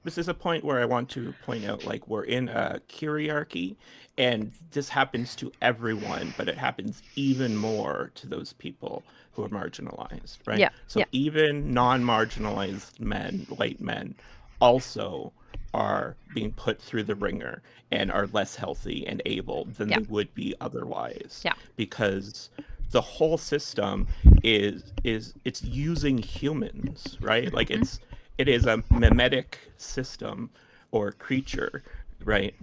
[SPEAKER 2] This is a point where I want to point out, like, we're in a hierarchy, and this happens to everyone, but it happens even more to those people who are marginalized, right?
[SPEAKER 3] Yeah.
[SPEAKER 2] So even non-marginalized men, white men, also are being put through the ringer and are less healthy and able than they would be otherwise.
[SPEAKER 3] Yeah.
[SPEAKER 2] Because the whole system is it's using humans, right? Like it is a mimetic system or creature, right?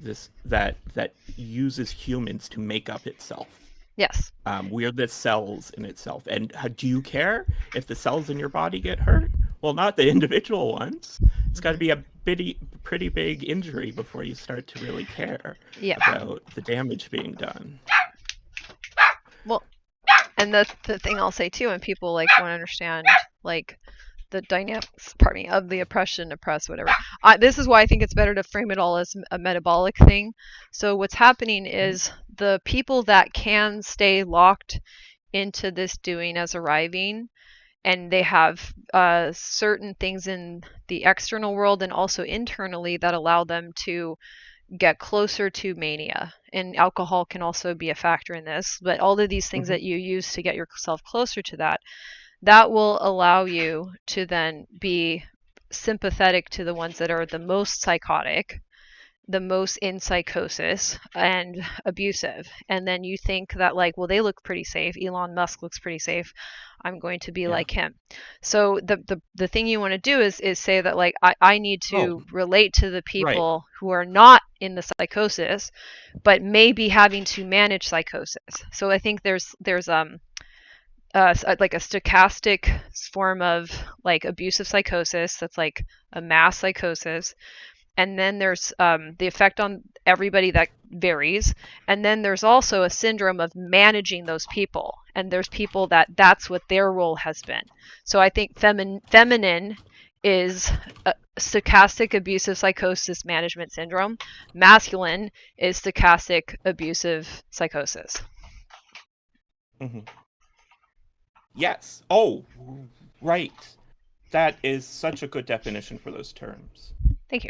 [SPEAKER 2] That uses humans to make up itself.
[SPEAKER 3] Yes.
[SPEAKER 2] We're the cells in itself. And do you care if the cells in your body get hurt? Well, not the individual ones. It's got to be a pretty big injury before you start to really care about the damage being done.
[SPEAKER 3] Well, And that's the thing I'll say too, when people like want to understand like the dynamics, pardon me, of the oppression, oppress, whatever. This is why I think it's better to frame it all as a metabolic thing. So what's happening is the people that can stay locked into this doing as arriving, and they have certain things in the external world and also internally that allow them to get closer to mania. And alcohol can also be a factor in this, but all of these things that you use to get yourself closer to that will allow you to then be sympathetic to the ones that are the most psychotic, the most in psychosis and abusive. And then you think that like, well, they look pretty safe. Elon Musk looks pretty safe. I'm going to be like him. So the thing you want to do is say that like I need to relate to the people who are not in the psychosis, but maybe having to manage psychosis. So I think there's like a stochastic form of like abusive psychosis that's like a mass psychosis. And then there's the effect on everybody that varies. And then there's also a syndrome of managing those people. And there's people that's what their role has been. So I think feminine is a stochastic abusive psychosis management syndrome. Masculine is stochastic abusive psychosis.
[SPEAKER 2] Yes. Oh, right. That is such a good definition for those terms.
[SPEAKER 3] Thank you.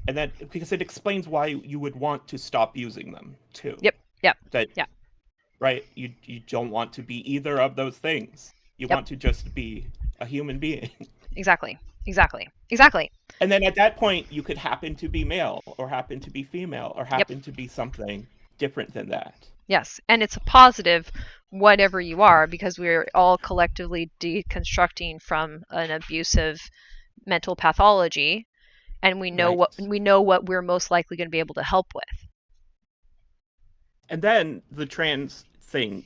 [SPEAKER 2] And that because it explains why you would want to stop using them too.
[SPEAKER 3] Yep.
[SPEAKER 2] Right. You don't want to be either of those things. You want to just be a human being.
[SPEAKER 3] Exactly.
[SPEAKER 2] And then at that point, you could happen to be male, or happen to be female, or happen to be something different than that.
[SPEAKER 3] Yes, and it's a positive, whatever you are, because we're all collectively deconstructing from an abusive mental pathology, and we know what we're most likely going to be able to help with.
[SPEAKER 2] And then the trans thing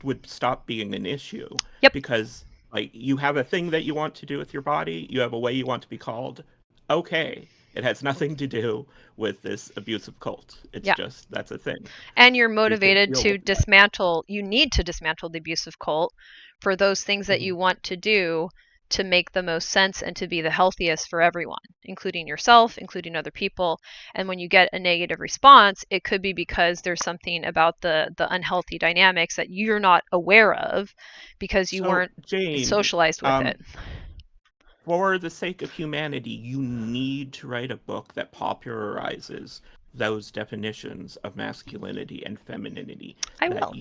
[SPEAKER 2] would stop being an issue. Because like you have a thing that you want to do with your body, you have a way you want to be called. Okay. It has nothing to do with this abusive cult. It's just, that's a thing.
[SPEAKER 3] And you're motivated to dismantle, you need to dismantle the abusive cult for those things that you want to do to make the most sense and to be the healthiest for everyone, including yourself, including other people. And when you get a negative response, it could be because there's something about the unhealthy dynamics that you're not aware of because you weren't socialized with it.
[SPEAKER 2] For the sake of humanity, you need to write a book that popularizes those definitions of masculinity and femininity.
[SPEAKER 3] I will.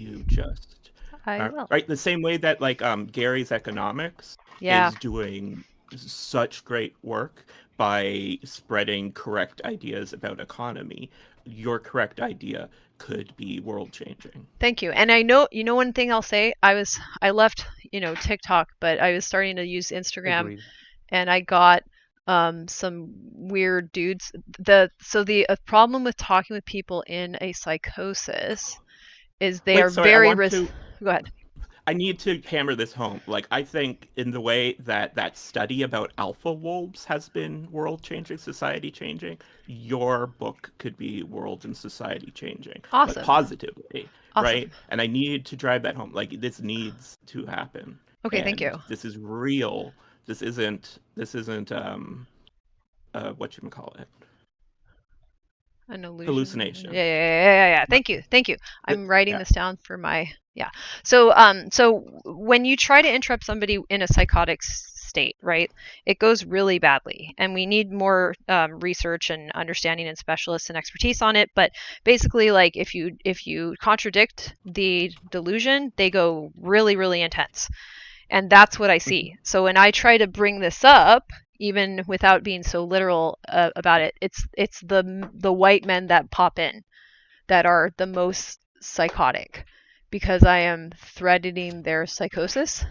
[SPEAKER 2] Right, the same way that like Gary's Economics is doing such great work by spreading correct ideas about economy. Your correct idea could be world changing.
[SPEAKER 3] Thank you. And I know, one thing I'll say, I left, TikTok, but I was starting to use Instagram.
[SPEAKER 4] Agreed.
[SPEAKER 3] And I got some weird dudes. The problem with talking with people in a psychosis is they are very Go ahead.
[SPEAKER 2] I need to hammer this home. Like, I think in the way that study about alpha wolves has been world-changing, society-changing, your book could be world and society-changing.
[SPEAKER 3] Awesome.
[SPEAKER 2] But positively,
[SPEAKER 3] awesome.
[SPEAKER 2] Right? And I need to drive that home. Like, this needs to happen.
[SPEAKER 3] Okay, thank you.
[SPEAKER 2] This is real. This isn't whatchamacallit?
[SPEAKER 3] An illusion.
[SPEAKER 2] Hallucination.
[SPEAKER 3] Yeah. Thank you. I'm writing this down for my So when you try to interrupt somebody in a psychotic state, right, it goes really badly, and we need more research and understanding and specialists and expertise on it. But basically, like if you contradict the delusion, they go really, really intense. And that's what I see. So when I try to bring this up, even without being so literal about it, it's the white men that pop in that are the most psychotic, because I am threatening their psychosis.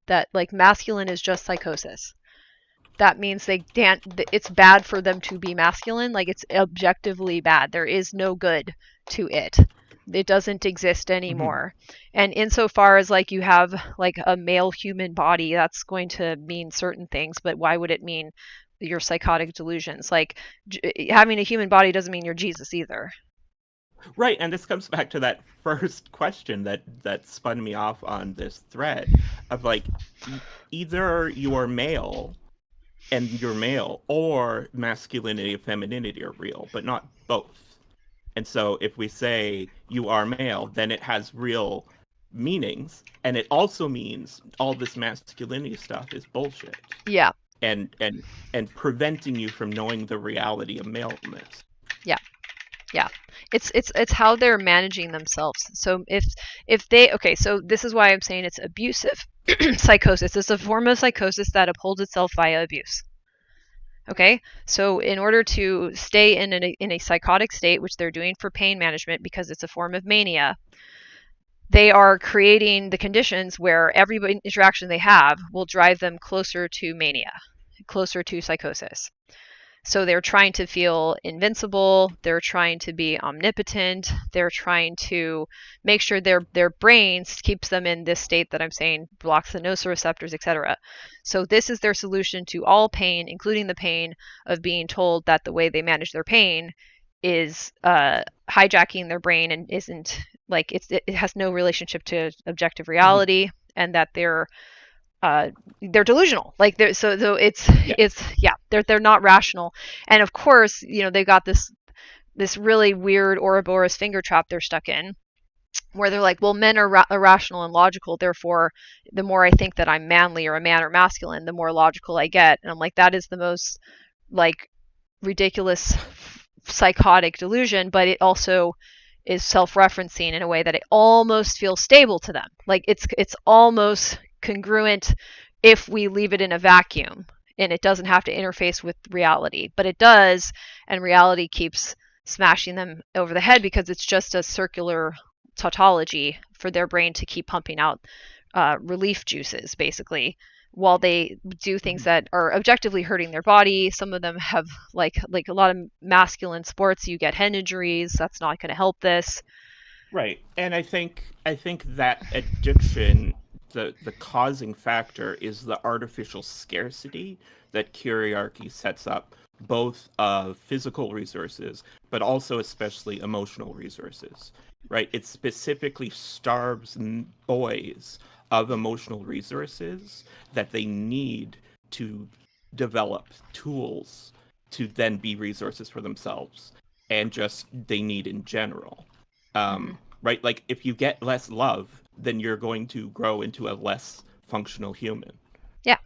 [SPEAKER 3] That like masculine is just psychosis. That means it's bad for them to be masculine. Like it's objectively bad. There is no good to it. It doesn't exist anymore. And insofar as like you have like a male human body, that's going to mean certain things, but why would it mean your psychotic delusions? Like having a human body doesn't mean you're Jesus either.
[SPEAKER 2] Right, and this comes back to that first question that spun me off on this thread of like either you are male and you're male, or masculinity and femininity are real, but not both. And so if we say you are male, then it has real meanings, and it also means all this masculinity stuff is bullshit
[SPEAKER 3] Yeah,
[SPEAKER 2] and preventing you from knowing the reality of maleness.
[SPEAKER 3] yeah, yeah. It's how they're managing themselves. So if they okay, so this is why I'm saying it's abusive psychosis. It's a form of psychosis that upholds itself via abuse. Okay, so in order to stay in a psychotic state, which they're doing for pain management because it's a form of mania, they are creating the conditions where every interaction they have will drive them closer to mania, closer to psychosis. So they're trying to feel invincible, they're trying to be omnipotent, they're trying to make sure their brains keeps them in this state that I'm saying blocks the nociceptors, etc. So this is their solution to all pain, including the pain of being told that the way they manage their pain is hijacking their brain and isn't like it has no relationship to objective reality, and that they're delusional. Like so it's they're not rational. And of course, they've got this really weird Ouroboros finger trap they're stuck in, where they're like, well, men are irrational and logical, therefore the more I think that I'm manly or a man or masculine, the more logical I get. And I'm like, that is the most like ridiculous psychotic delusion, but it also is self-referencing in a way that it almost feels stable to them. Like it's almost congruent if we leave it in a vacuum and it doesn't have to interface with reality, but it does, and reality keeps smashing them over the head because it's just a circular tautology for their brain to keep pumping out relief juices, basically, while they do things that are objectively hurting their body. Some of them have like a lot of masculine sports, you get head injuries. That's not going to help this.
[SPEAKER 2] Right. And I think that addiction, the causing factor is the artificial scarcity that kyriarchy sets up, both of physical resources, but also especially emotional resources. Right? It specifically starves boys of emotional resources that they need to develop tools to then be resources for themselves, and just they need in general. Right? Like if you get less love, then you're going to grow into a less functional human.
[SPEAKER 3] Yeah.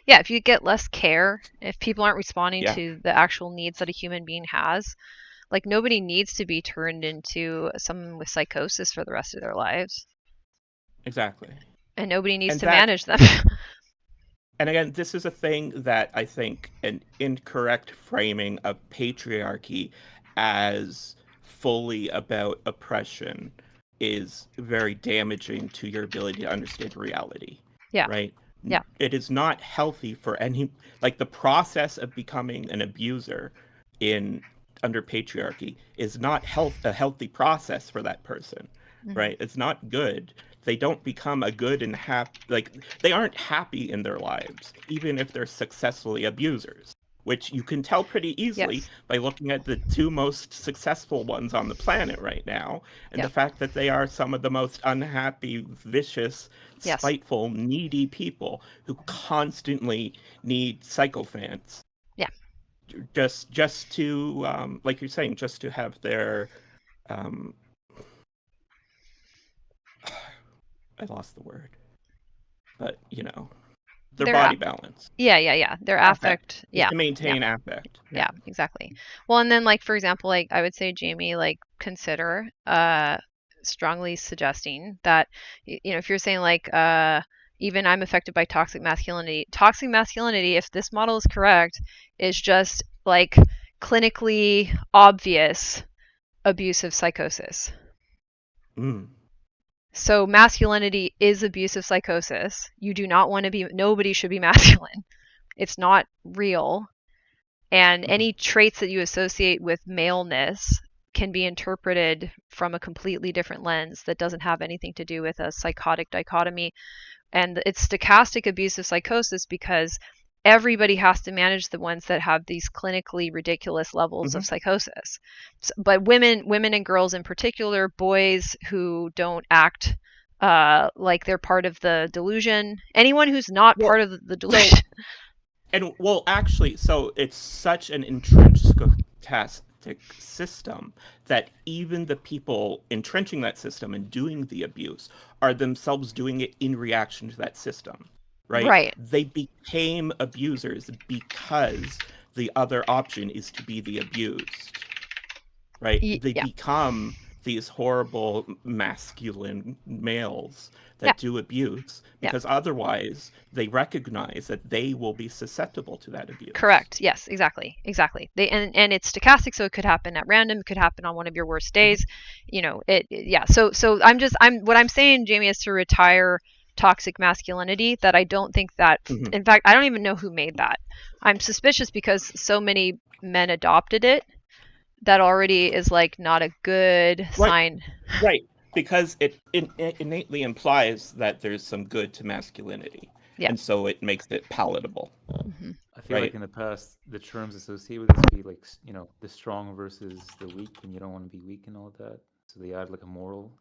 [SPEAKER 3] Yeah, if you get less care, if people aren't responding
[SPEAKER 2] Yeah.
[SPEAKER 3] to the actual needs that a human being has, like nobody needs to be turned into someone with psychosis for the rest of their lives.
[SPEAKER 2] Exactly.
[SPEAKER 3] And nobody needs
[SPEAKER 2] And
[SPEAKER 3] to
[SPEAKER 2] that-
[SPEAKER 3] manage them.
[SPEAKER 2] And again, this is a thing that I think an incorrect framing of patriarchy as fully about oppression is very damaging to your ability to understand reality.
[SPEAKER 3] Yeah.
[SPEAKER 2] Right?
[SPEAKER 3] Yeah.
[SPEAKER 2] It is not healthy for any, like the process of becoming an abuser under patriarchy is not a healthy process for that person. Right? It's not good. They don't become a good and happy, like they aren't happy in their lives, even if they're successfully abusers, which you can tell pretty easily by looking at the two most successful ones on the planet right now, and the fact that they are some of the most unhappy, vicious, spiteful, needy people who constantly need sycophants.
[SPEAKER 3] Yeah.
[SPEAKER 2] Just to, like you're saying, just to have their I lost the word, but their body balance.
[SPEAKER 3] Yeah. Their affect. Yeah.
[SPEAKER 2] To maintain affect.
[SPEAKER 3] Yeah, exactly. Well, and then like for example, like I would say, Jamie, like consider strongly suggesting that if you're saying like even I'm affected by toxic masculinity. Toxic masculinity, if this model is correct, is just like clinically obvious abusive psychosis. So masculinity is abusive psychosis. You do not want to be, nobody should be masculine. It's not real. And any traits that you associate with maleness can be interpreted from a completely different lens that doesn't have anything to do with a psychotic dichotomy. And it's stochastic abusive psychosis because everybody has to manage the ones that have these clinically ridiculous levels of psychosis. But women and girls in particular, boys who don't act like they're part of the delusion, anyone who's not part of the delusion.
[SPEAKER 2] And well, actually, so it's such an entrenched stochastic system that even the people entrenching that system and doing the abuse are themselves doing it in reaction to that system, right?
[SPEAKER 3] Right.
[SPEAKER 2] They became abusers because the other option is to be the abused, right? They become these horrible masculine males that do abuse because otherwise they recognize that they will be susceptible to that abuse.
[SPEAKER 3] Correct. Yes, exactly. They and it's stochastic, so it could happen at random, it could happen on one of your worst days. You know, so what I'm saying, Jamie, is to retire toxic masculinity. That I don't think that in fact, I don't even know who made that. I'm suspicious because so many men adopted it. That already is like not a good sign.
[SPEAKER 2] Right. Because it innately implies that there's some good to masculinity. Yeah. And so it makes it palatable.
[SPEAKER 4] I feel like in the past, the terms associated with this be like, you know, the strong versus the weak, and you don't want to be weak and all that. So they add like a moral.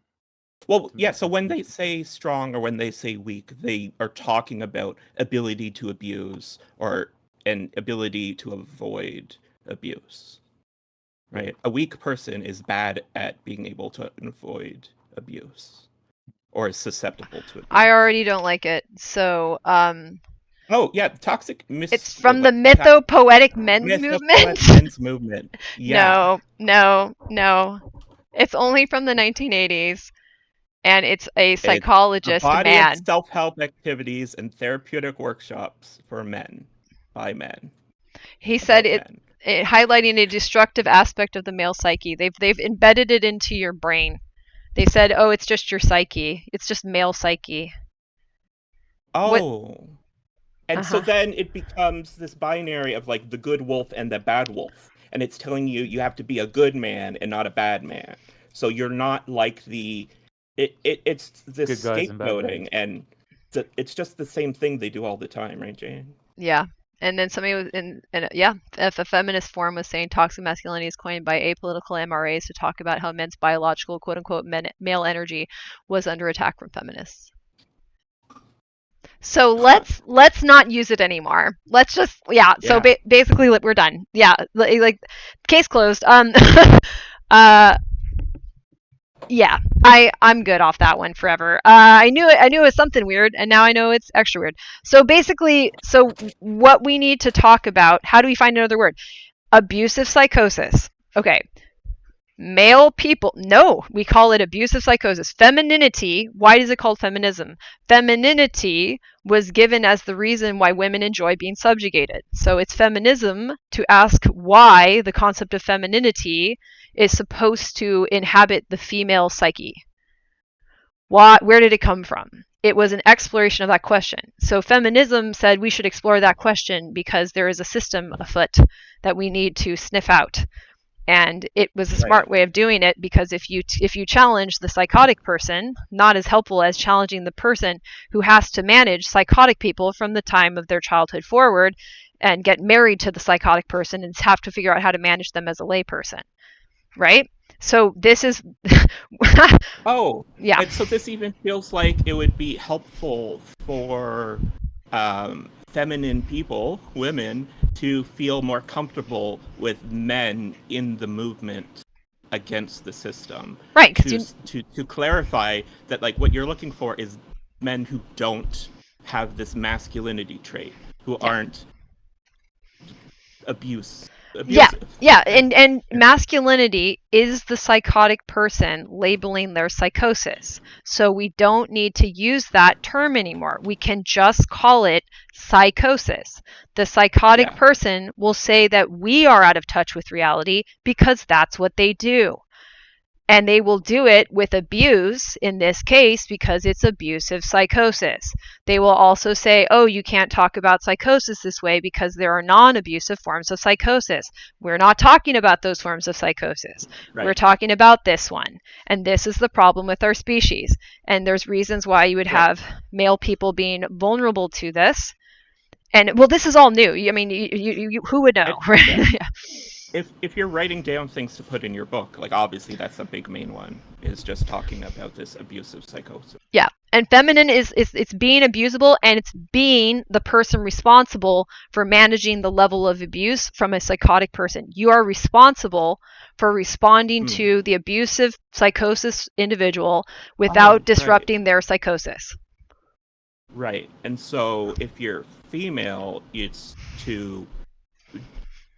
[SPEAKER 2] Well, yeah, so when they say strong or when they say weak, they are talking about ability to abuse or an ability to avoid abuse. Right? A weak person is bad at being able to avoid abuse or is susceptible to abuse.
[SPEAKER 3] I already don't like it. So,
[SPEAKER 2] oh, yeah, toxic
[SPEAKER 3] it's from the mythopoetic men's movement.
[SPEAKER 2] Men's movement. Yeah.
[SPEAKER 3] No. It's only from the 1980s, and it's a psychologist,
[SPEAKER 2] body
[SPEAKER 3] man.
[SPEAKER 2] Of self-help activities and therapeutic workshops for men, by men.
[SPEAKER 3] He said it highlighting a destructive aspect of the male psyche. They've embedded it into your brain. They said, oh, it's just your psyche. It's just male psyche.
[SPEAKER 2] Oh. And so then it becomes this binary of like the good wolf and the bad wolf. And it's telling you have to be a good man and not a bad man. So you're not like it's this scapegoating and it's just the same thing they do all the time, right, Jane?
[SPEAKER 3] Yeah. And then somebody was if a feminist forum was saying toxic masculinity is coined by apolitical MRAs to talk about how men's biological quote unquote male energy was under attack from feminists. So let's not use it anymore. Let's just So basically we're done. Yeah, like case closed. Yeah, I'm good off that one forever. I knew it was something weird, and now I know it's extra weird. So basically, what we need to talk about, how do we find another word? Abusive psychosis. Okay. Male people, no, we call it abusive psychosis. Femininity, why is it called feminism? Femininity was given as the reason why women enjoy being subjugated. So it's feminism to ask why the concept of femininity is supposed to inhabit the female psyche. Where did it come from? It was an exploration of that question. So feminism said we should explore that question because there is a system afoot that we need to sniff out. And it was a smart way of doing it because if you challenge the psychotic person, not as helpful as challenging the person who has to manage psychotic people from the time of their childhood forward and get married to the psychotic person and have to figure out how to manage them as a lay person. Right? So this is
[SPEAKER 2] oh yeah. And so this even feels like it would be helpful for feminine people, women, to feel more comfortable with men in the movement against the system.
[SPEAKER 3] Right.
[SPEAKER 2] To clarify that, like, what you're looking for is men who don't have this masculinity trait, who aren't abusive.
[SPEAKER 3] Yeah, and masculinity is the psychotic person labeling their psychosis. So we don't need to use that term anymore. We can just call it psychosis. The psychotic person will say that we are out of touch with reality because that's what they do. And they will do it with abuse in this case because it's abusive psychosis. They will also say, oh, you can't talk about psychosis this way because there are non-abusive forms of psychosis. We're not talking about those forms of psychosis. Right. We're talking about this one. And this is the problem with our species. And there's reasons why you would have male people being vulnerable to this. And well, this is all new. I mean, you who would know, right? Yeah.
[SPEAKER 2] If you're writing down things to put in your book, like obviously that's a big main one, is just talking about this abusive psychosis.
[SPEAKER 3] Yeah. And feminine is it's being abusable, and it's being the person responsible for managing the level of abuse from a psychotic person. You are responsible for responding to the abusive psychosis individual without disrupting their psychosis.
[SPEAKER 2] Right. And so if you're female, it's to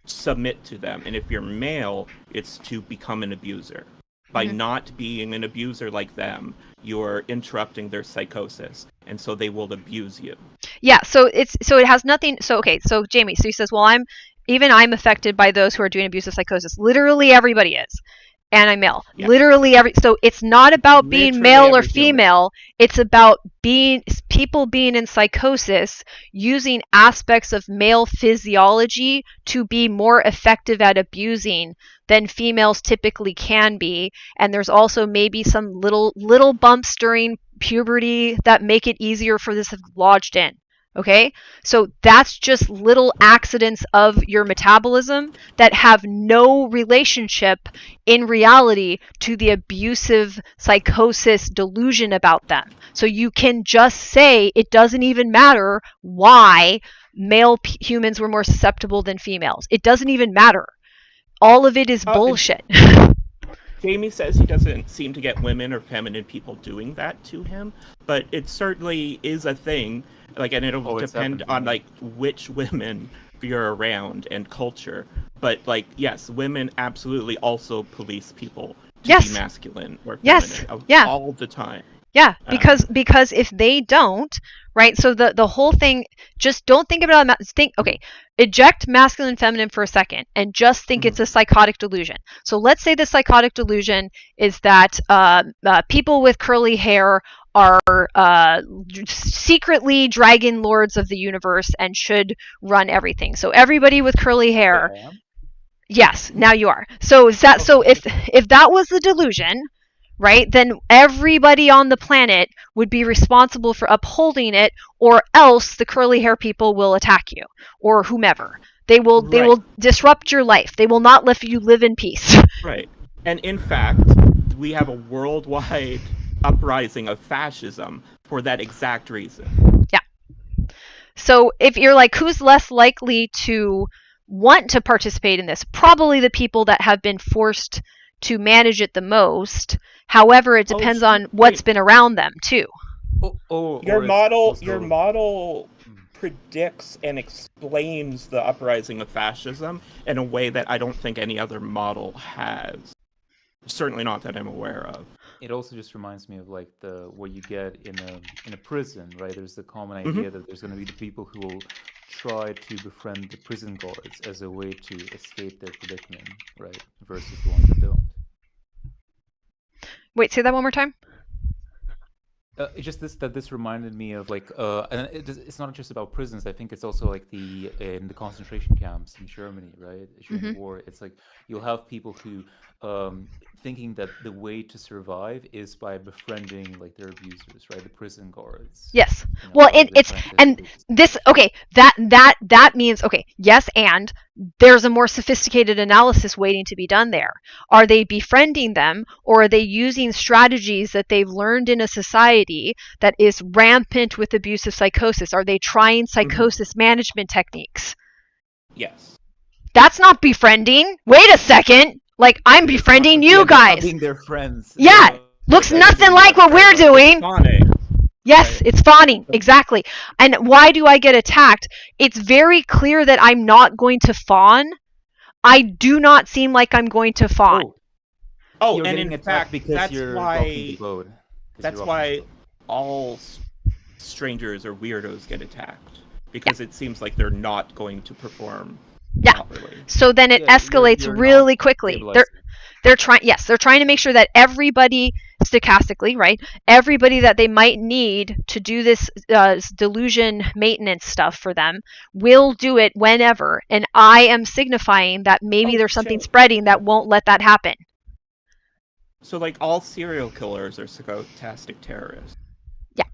[SPEAKER 2] submit to them. And if you're male, it's to become an abuser. By not being an abuser like them, you're interrupting their psychosis. And so they will abuse you.
[SPEAKER 3] Yeah, so it has nothing. So okay, so Jamie, so he says, well, I'm affected by those who are doing abusive psychosis. Literally everybody is. And I'm male. Yeah. Literally so it's not about being male or female. It's about people being in psychosis, using aspects of male physiology to be more effective at abusing than females typically can be. And there's also maybe some little bumps during puberty that make it easier for this to have lodged in. Okay, so that's just little accidents of your metabolism that have no relationship in reality to the abusive psychosis delusion about them. So you can just say it doesn't even matter why male humans were more susceptible than females. It doesn't even matter. All of it is bullshit.
[SPEAKER 2] Jamie says he doesn't seem to get women or feminine people doing that to him, but it certainly is a thing. Like, and it'll depend on like which women you're around and culture. But like, yes, women absolutely also police people to be masculine or feminine all the time.
[SPEAKER 3] Yeah, because if they don't, right? So the whole thing, just don't think about it. Eject masculine, feminine for a second, and just think it's a psychotic delusion. So let's say the psychotic delusion is that people with curly hair are secretly dragon lords of the universe and should run everything. So everybody with curly hair. Yes, now you are. So is that so? If that was the delusion, right, then everybody on the planet would be responsible for upholding it, or else the curly hair people will attack you, or whomever. They will disrupt your life. They will not let you live in peace.
[SPEAKER 2] Right. And in fact, we have a worldwide uprising of fascism for that exact reason.
[SPEAKER 3] Yeah. So if you're like, who's less likely to want to participate in this? Probably the people that have been forced to manage it the most. However, it depends on what's been around them too.
[SPEAKER 2] Your model predicts and explains the uprising of fascism in a way that I don't think any other model has. Certainly not that I'm aware of.
[SPEAKER 4] It also just reminds me of like what you get in a prison, right? There's the common idea that there's going to be the people who will try to befriend the prison guards as a way to escape their predicament, right? Versus the ones that don't.
[SPEAKER 3] Wait, say that one more time.
[SPEAKER 4] Just this reminded me of like, and it's not just about prisons. I think it's also like in the concentration camps in Germany, right? During the war, it's like you'll have people who thinking that the way to survive is by befriending like their abusers, right? The prison guards.
[SPEAKER 3] Yes. Well, it's and this that means yes, and there's a more sophisticated analysis waiting to be done there. Are they befriending them, or are they using strategies that they've learned in a society that is rampant with abusive psychosis? Are they trying psychosis management techniques?
[SPEAKER 2] Yes.
[SPEAKER 3] That's not befriending. Wait a second. Like, I'm befriending you guys.
[SPEAKER 4] Being their friends.
[SPEAKER 3] Yeah. Looks nothing like what we're doing. Yes, it's fawning. Exactly. And why do I get attacked? It's very clear that I'm not going to fawn. I do not seem like I'm going to fawn.
[SPEAKER 2] And in fact, that's why all strangers or weirdos get attacked. Because it seems like they're not going to perform properly.
[SPEAKER 3] So then it escalates really quickly. They're trying to make sure that everybody, stochastically, right? Everybody that they might need to do this delusion maintenance stuff for them will do it whenever. And I am signifying that maybe there's something spreading that won't let that happen.
[SPEAKER 2] So like all serial killers are stochastic terrorists.
[SPEAKER 3] Yeah.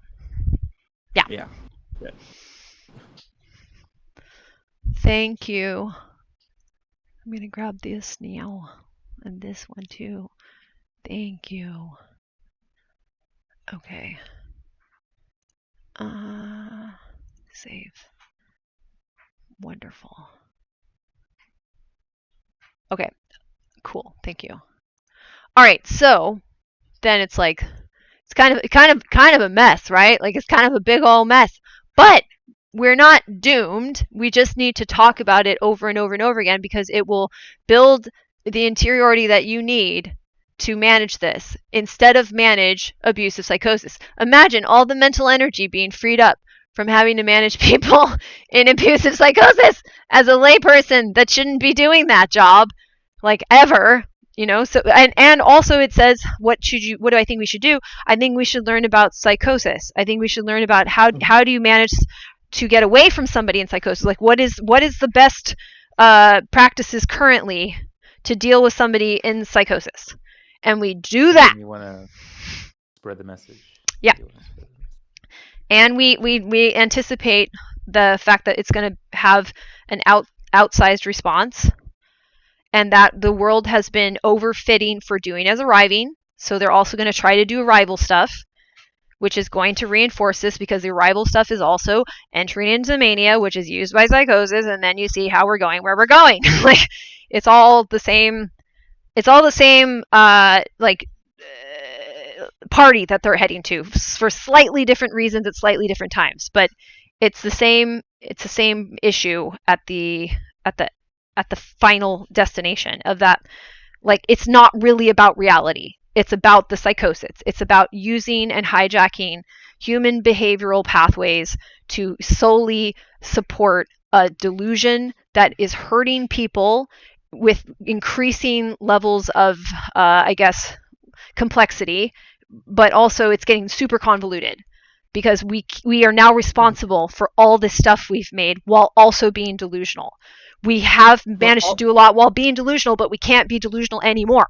[SPEAKER 2] Yeah. Good.
[SPEAKER 3] Thank you. I'm gonna grab this now. And this one too. Thank you. Okay. Save. Wonderful. Okay. Cool. Thank you. All right. So then it's like it's kind of a mess, right? Like it's kind of a big old mess. But we're not doomed. We just need to talk about it over and over and over again because it will build the interiority that you need to manage this instead of manage abusive psychosis. Imagine all the mental energy being freed up from having to manage people in abusive psychosis as a layperson that shouldn't be doing that job, like ever. So and also it says what do I think we should do? I think we should learn about psychosis. I think we should learn about how do you manage to get away from somebody in psychosis. Like what is the best practices currently to deal with somebody in psychosis, and we do that.
[SPEAKER 4] You want to spread the message.
[SPEAKER 3] Yeah. And we anticipate the fact that it's going to have an outsized response, and that the world has been overfitting for doing as arriving. So they're also going to try to do arrival stuff, which is going to reinforce this because the arrival stuff is also entering into mania, which is used by psychosis, and then you see how we're going where we're going. Like it's all the same. It's all the same. Party that they're heading to for slightly different reasons at slightly different times, but it's the same issue at the final destination of that. Like it's not really about reality, it's about the psychosis. It's about using and hijacking human behavioral pathways to solely support a delusion that is hurting people with increasing levels of complexity, but also it's getting super convoluted because we are now responsible for all this stuff we've made while also being delusional. We have managed to do a lot while being delusional, but we can't be delusional anymore.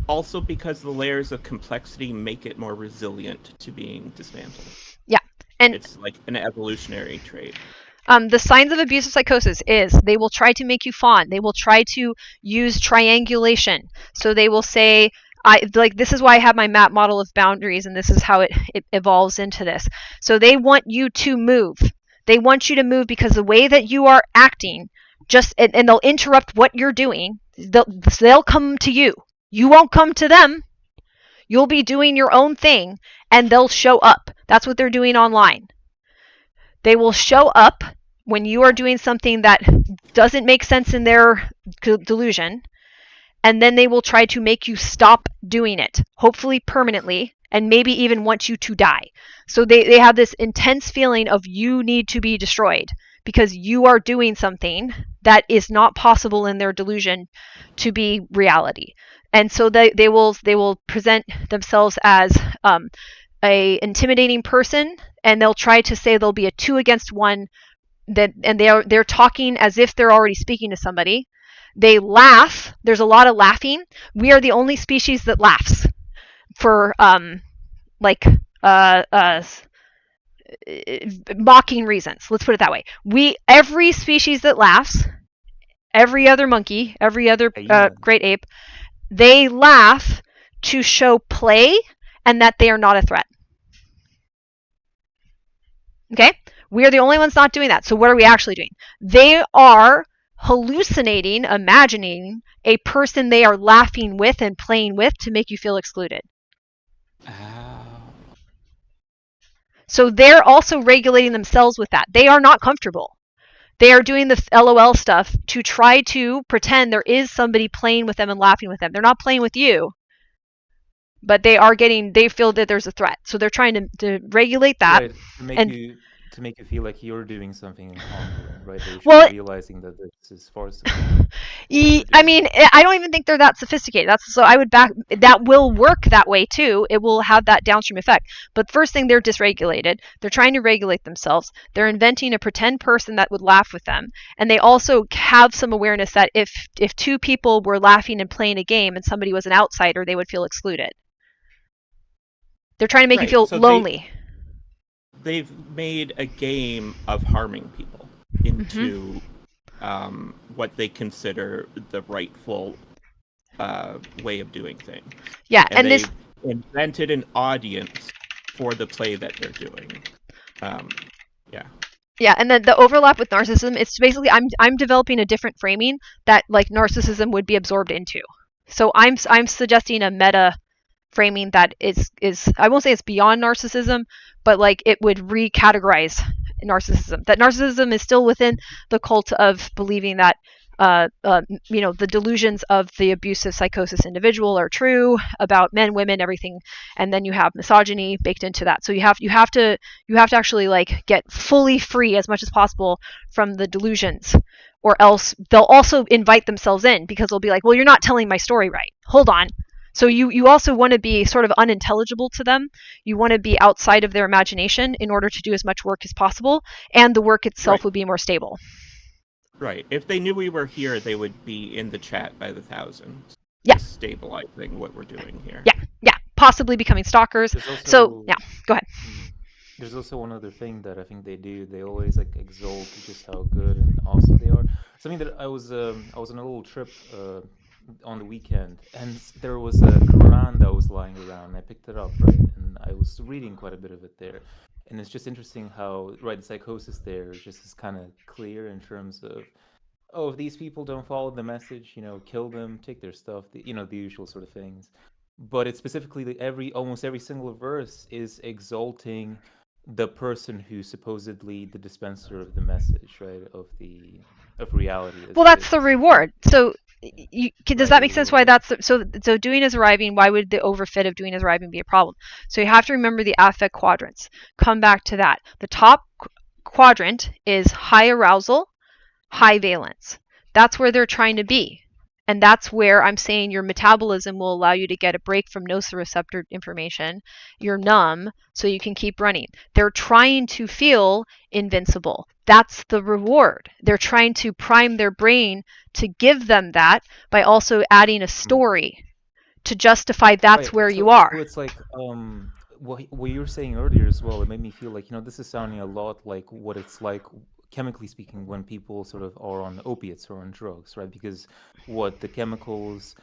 [SPEAKER 2] Also because the layers of complexity make it more resilient to being dismantled.
[SPEAKER 3] Yeah. And
[SPEAKER 2] it's like an evolutionary trait.
[SPEAKER 3] The signs of abusive psychosis is they will try to make you fawn. They will try to use triangulation. So they will say, this is why I have my map model of boundaries, and this is how it evolves into this. So they want you to move. They want you to move because the way that you are acting, and they'll interrupt what you're doing. They'll come to you. You won't come to them. You'll be doing your own thing, and they'll show up. That's what they're doing online. They will show up when you are doing something that doesn't make sense in their delusion, and then they will try to make you stop doing it, hopefully permanently, and maybe even want you to die. So they have this intense feeling of you need to be destroyed because you are doing something that is not possible in their delusion to be reality. And so they will present themselves as a intimidating person, and they'll try to say there'll be a 2 against 1, and they're talking as if they're already speaking to somebody. They laugh. There's a lot of laughing. We are the only species that laughs for mocking reasons. Let's put it that way. Every species that laughs, every other monkey, every other great ape, they laugh to show play and that they are not a threat. Okay? We are the only ones not doing that. So what are we actually doing? They are hallucinating, imagining a person they are laughing with and playing with to make you feel excluded. So they're also regulating themselves with that. They are not comfortable. They are doing the LOL stuff to try to pretend there is somebody playing with them and laughing with them. They're not playing with you, but they feel that there's a threat. So they're trying to regulate that.
[SPEAKER 4] Right. To make you feel like you're doing something incongruent, right? They should be realizing that this is farcical.
[SPEAKER 3] I mean, I don't even think they're that sophisticated. That will work that way too. It will have that downstream effect. But first thing, they're dysregulated. They're trying to regulate themselves. They're inventing a pretend person that would laugh with them. And they also have some awareness that if 2 people were laughing and playing a game and somebody was an outsider, they would feel excluded. They're trying to make you feel lonely.
[SPEAKER 2] They've made a game of harming people. into what they consider the rightful way of doing things.
[SPEAKER 3] Yeah,
[SPEAKER 2] And
[SPEAKER 3] this
[SPEAKER 2] they've invented an audience for the play that they're doing. Yeah.
[SPEAKER 3] Yeah, and then the overlap with narcissism, it's basically I'm developing a different framing that like narcissism would be absorbed into. So I'm suggesting a meta framing that is I won't say it's beyond narcissism, but like it would recategorize narcissism. That narcissism is still within the cult of believing that the delusions of the abusive psychosis individual are true about men, women, everything, and then you have misogyny baked into that. So you have to actually like get fully free as much as possible from the delusions, or else they'll also invite themselves in because they'll be like, well, you're not telling my story right. Hold on. So you also want to be sort of unintelligible to them. You want to be outside of their imagination in order to do as much work as possible, and the work itself would be more stable.
[SPEAKER 2] Right. If they knew we were here, they would be in the chat by the thousands.
[SPEAKER 3] Yeah.
[SPEAKER 2] Stabilizing what we're doing here.
[SPEAKER 3] Yeah. Possibly becoming stalkers. So yeah, go ahead.
[SPEAKER 4] There's also one other thing that I think they do. They always like exalt just how good and awesome they are. Something that I was on a little trip on the weekend, and there was a Quran that was lying around. I picked it up, right, and I was reading quite a bit of it there. And it's just interesting how, right, the psychosis there just is kind of clear in terms of, oh, if these people don't follow the message, kill them, take their stuff, the usual sort of things. But it's specifically almost every single verse is exalting the person who's supposedly the dispenser of the message, right, of reality.
[SPEAKER 3] Well, that's the reward. So does that make sense why that's so doing is arriving? Why would the overfit of doing is arriving be a problem? So you have to remember the affect quadrants. Come back to that. The top quadrant is high arousal, high valence. That's where they're trying to be. And that's where I'm saying your metabolism will allow you to get a break from nociceptor information. You're numb, so you can keep running. They're trying to feel invincible. That's the reward. They're trying to prime their brain to give them that by also adding a story to justify that's where you are.
[SPEAKER 4] So it's like what you were saying earlier as well. It made me feel like, this is sounding a lot like what it's like, chemically speaking, when people sort of are on opiates or on drugs, right? Because the chemicals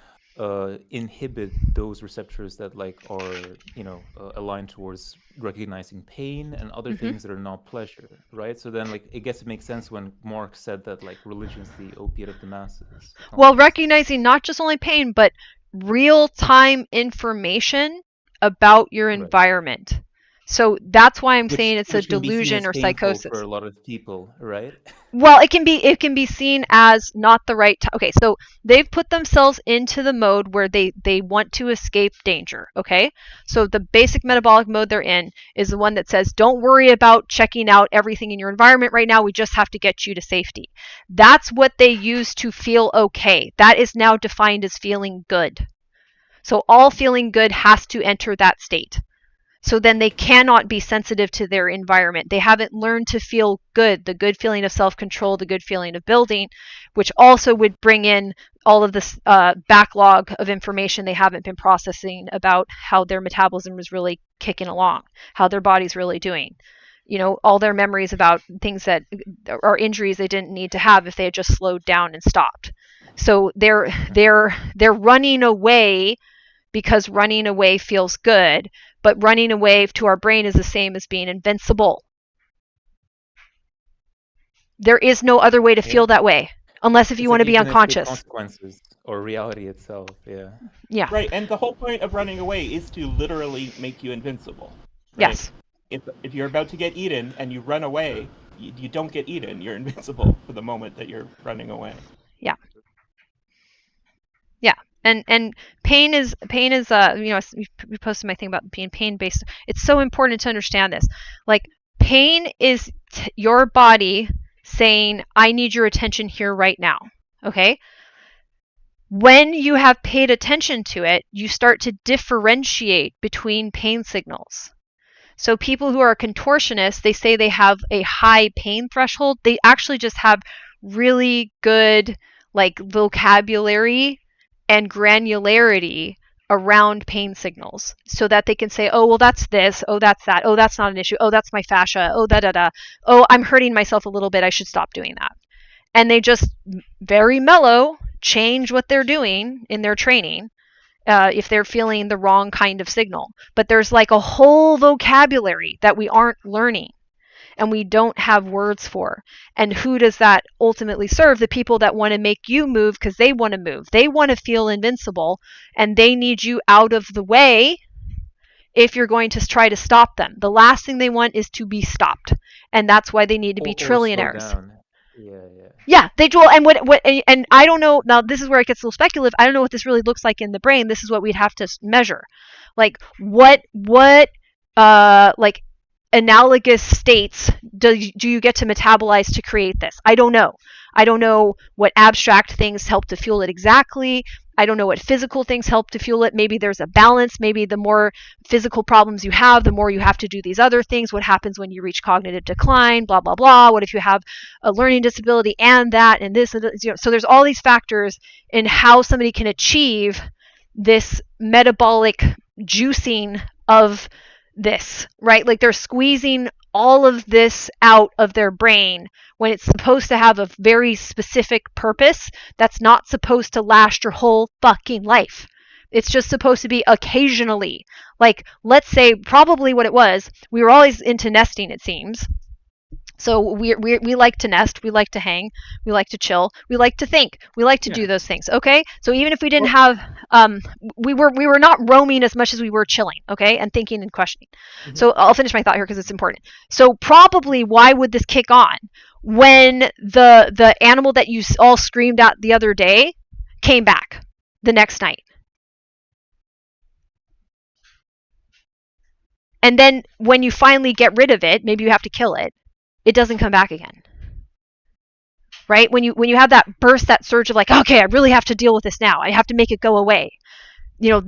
[SPEAKER 4] inhibit those receptors that are aligned towards recognizing pain and other things that are not pleasure, right? So then I guess it makes sense when Marx said that religion is the opiate of the masses.
[SPEAKER 3] Well, recognizing not just only pain, but real-time information about your environment. So that's why I'm saying it's a delusion or psychosis
[SPEAKER 4] for a lot of people, right?
[SPEAKER 3] Well, it can be seen as not the right time. Okay, so they've put themselves into the mode where they want to escape danger. Okay, so the basic metabolic mode they're in is the one that says, don't worry about checking out everything in your environment right now. We just have to get you to safety. That's what they use to feel okay. That is now defined as feeling good. So all feeling good has to enter that state. So then they cannot be sensitive to their environment. They haven't learned to feel good, the good feeling of self-control, the good feeling of building, which also would bring in all of this backlog of information they haven't been processing about how their metabolism is really kicking along, how their body's really doing. All their memories about things that are injuries they didn't need to have if they had just slowed down and stopped. So they're running away because running away feels good, but running away to our brain is the same as being invincible. There is no other way to feel that way, unless if you want to be unconscious.
[SPEAKER 4] Consequences or reality itself, yeah.
[SPEAKER 3] Yeah.
[SPEAKER 2] Right, and the whole point of running away is to literally make you invincible.
[SPEAKER 3] Right? Yes.
[SPEAKER 2] If you're about to get eaten and you run away, you don't get eaten. You're invincible for the moment that you're running away.
[SPEAKER 3] Yeah. Yeah. And pain is we posted my thing about being pain based. It's so important to understand this. Pain is your body saying, I need your attention here right now. Okay? When you have paid attention to it, you start to differentiate between pain signals. So people who are contortionists, they say they have a high pain threshold. They actually just have really good vocabulary and granularity around pain signals so that they can say, oh, well, that's this, oh, that's that, oh, that's not an issue, oh, that's my fascia, oh, da da da, oh, I'm hurting myself a little bit, I should stop doing that. And they just very mellow change what they're doing in their training if they're feeling the wrong kind of signal. But there's like a whole vocabulary that we aren't learning and we don't have words for. And who does that ultimately serve? The people that want to make you move because they want to move. They want to feel invincible and they need you out of the way if you're going to try to stop them. The last thing they want is to be stopped. And that's why they need to be trillionaires. Yeah, they do. And what and I don't know, now this is where it gets a little speculative. I don't know what this really looks like in the brain. This is what we'd have to measure. Like what like analogous states do you get to metabolize to create this? I don't know. I don't know what abstract things help to fuel it exactly. I don't know what physical things help to fuel it. Maybe there's a balance. Maybe the more physical problems you have, the more you have to do these other things. What happens when you reach cognitive decline, blah, blah, blah. What if you have a learning disability and that and this? So there's all these factors in how somebody can achieve this metabolic juicing of this, right? Like they're squeezing all of this out of their brain when it's supposed to have a very specific purpose that's not supposed to last your whole fucking life. It's just supposed to be occasionally. Like, let's say probably what it was, we were always into nesting, it seems. So we like to nest, we like to hang, we like to chill, we like to think, we like to do those things. Okay, so even if we didn't have, we were not roaming as much as we were chilling. Okay, and thinking and questioning. Mm-hmm. So I'll finish my thought here because it's important. So probably why would this kick on when the animal that you all screamed at the other day came back the next night? And then when you finally get rid of it, maybe you have to kill it. It doesn't come back again, right? When you have that burst, that surge of like, okay, I really have to deal with this now. I have to make it go away. You know,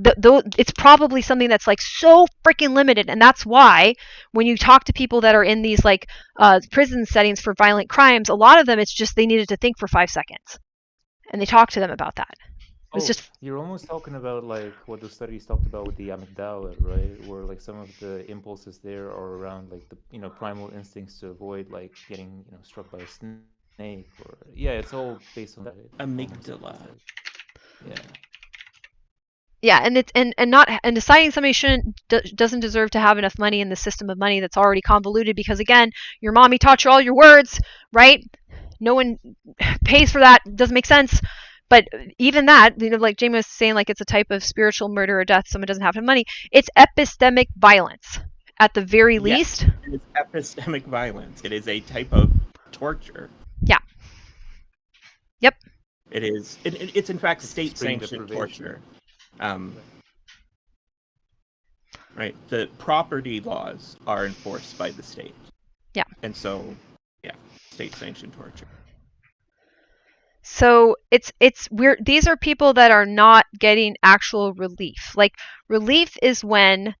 [SPEAKER 3] it's probably something that's like so freaking limited. And that's why when you talk to people that are in these like prison settings for violent crimes, a lot of them, it's just they needed to think for 5 seconds. And they talk to them about that. It's just,
[SPEAKER 4] you're almost talking about like what the studies talked about with the amygdala, right? Where like some of the impulses there are around like the primal instincts to avoid like getting struck by a snake or it's all based on that
[SPEAKER 2] amygdala.
[SPEAKER 3] Yeah, and it's and deciding somebody doesn't deserve to have enough money in the system of money that's already convoluted because again, your mommy taught you all your words, right? No one pays for that. Doesn't make sense. But even that, like Jamie was saying, like it's a type of spiritual murder or death. Someone doesn't have enough money. It's epistemic violence, at the very least.
[SPEAKER 2] It is epistemic violence. It is a type of torture.
[SPEAKER 3] Yeah. Yep.
[SPEAKER 2] It is. It's in fact state-sanctioned torture. Right. The property laws are enforced by the state.
[SPEAKER 3] Yeah.
[SPEAKER 2] And so, state-sanctioned torture.
[SPEAKER 3] So it's weird. These are people that are not getting actual relief. Like relief is when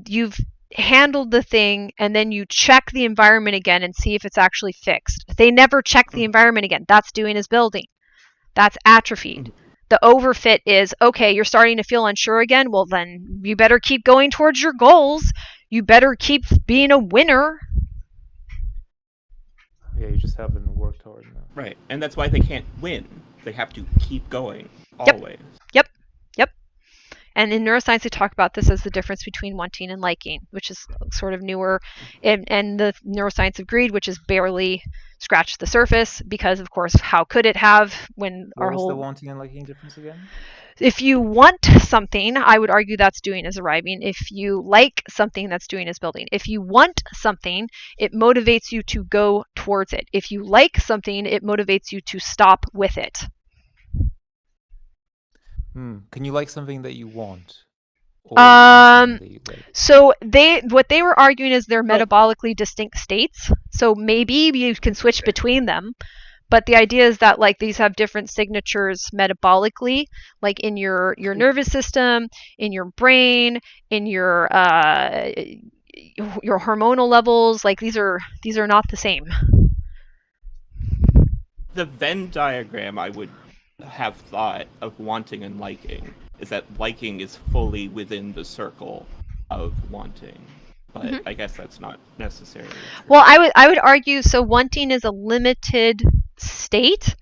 [SPEAKER 3] you've handled the thing and then you check the environment again and see if it's actually fixed. They never check the environment again. That's doing is building. That's atrophied. The overfit is, okay, you're starting to feel unsure again. Well, then you better keep going towards your goals. You better keep being a winner.
[SPEAKER 4] Yeah, you just haven't worked hard enough.
[SPEAKER 2] Right, and that's why they can't win. They have to keep going, always.
[SPEAKER 3] Yep. And in neuroscience, they talk about this as the difference between wanting and liking, which is sort of newer. And the neuroscience of greed, which has barely scratched the surface, because, of course, how could it have when
[SPEAKER 4] what
[SPEAKER 3] our
[SPEAKER 4] was
[SPEAKER 3] whole...
[SPEAKER 4] the wanting and liking difference again?
[SPEAKER 3] If you want something, I would argue that's doing is arriving. If you like something, that's doing is building. If you want something, it motivates you to go towards it. If you like something, it motivates you to stop with it.
[SPEAKER 4] Can you like something that you want?
[SPEAKER 3] So what they were arguing is they're metabolically distinct states. So maybe you can switch between them. But the idea is that like these have different signatures metabolically, like in your nervous system, in your brain, in your hormonal levels. Like these are not the same.
[SPEAKER 2] The Venn diagram I would have thought of wanting and liking is that liking is fully within the circle of wanting. But I guess that's not necessarily true.
[SPEAKER 3] Well, I would argue so wanting is a limited state,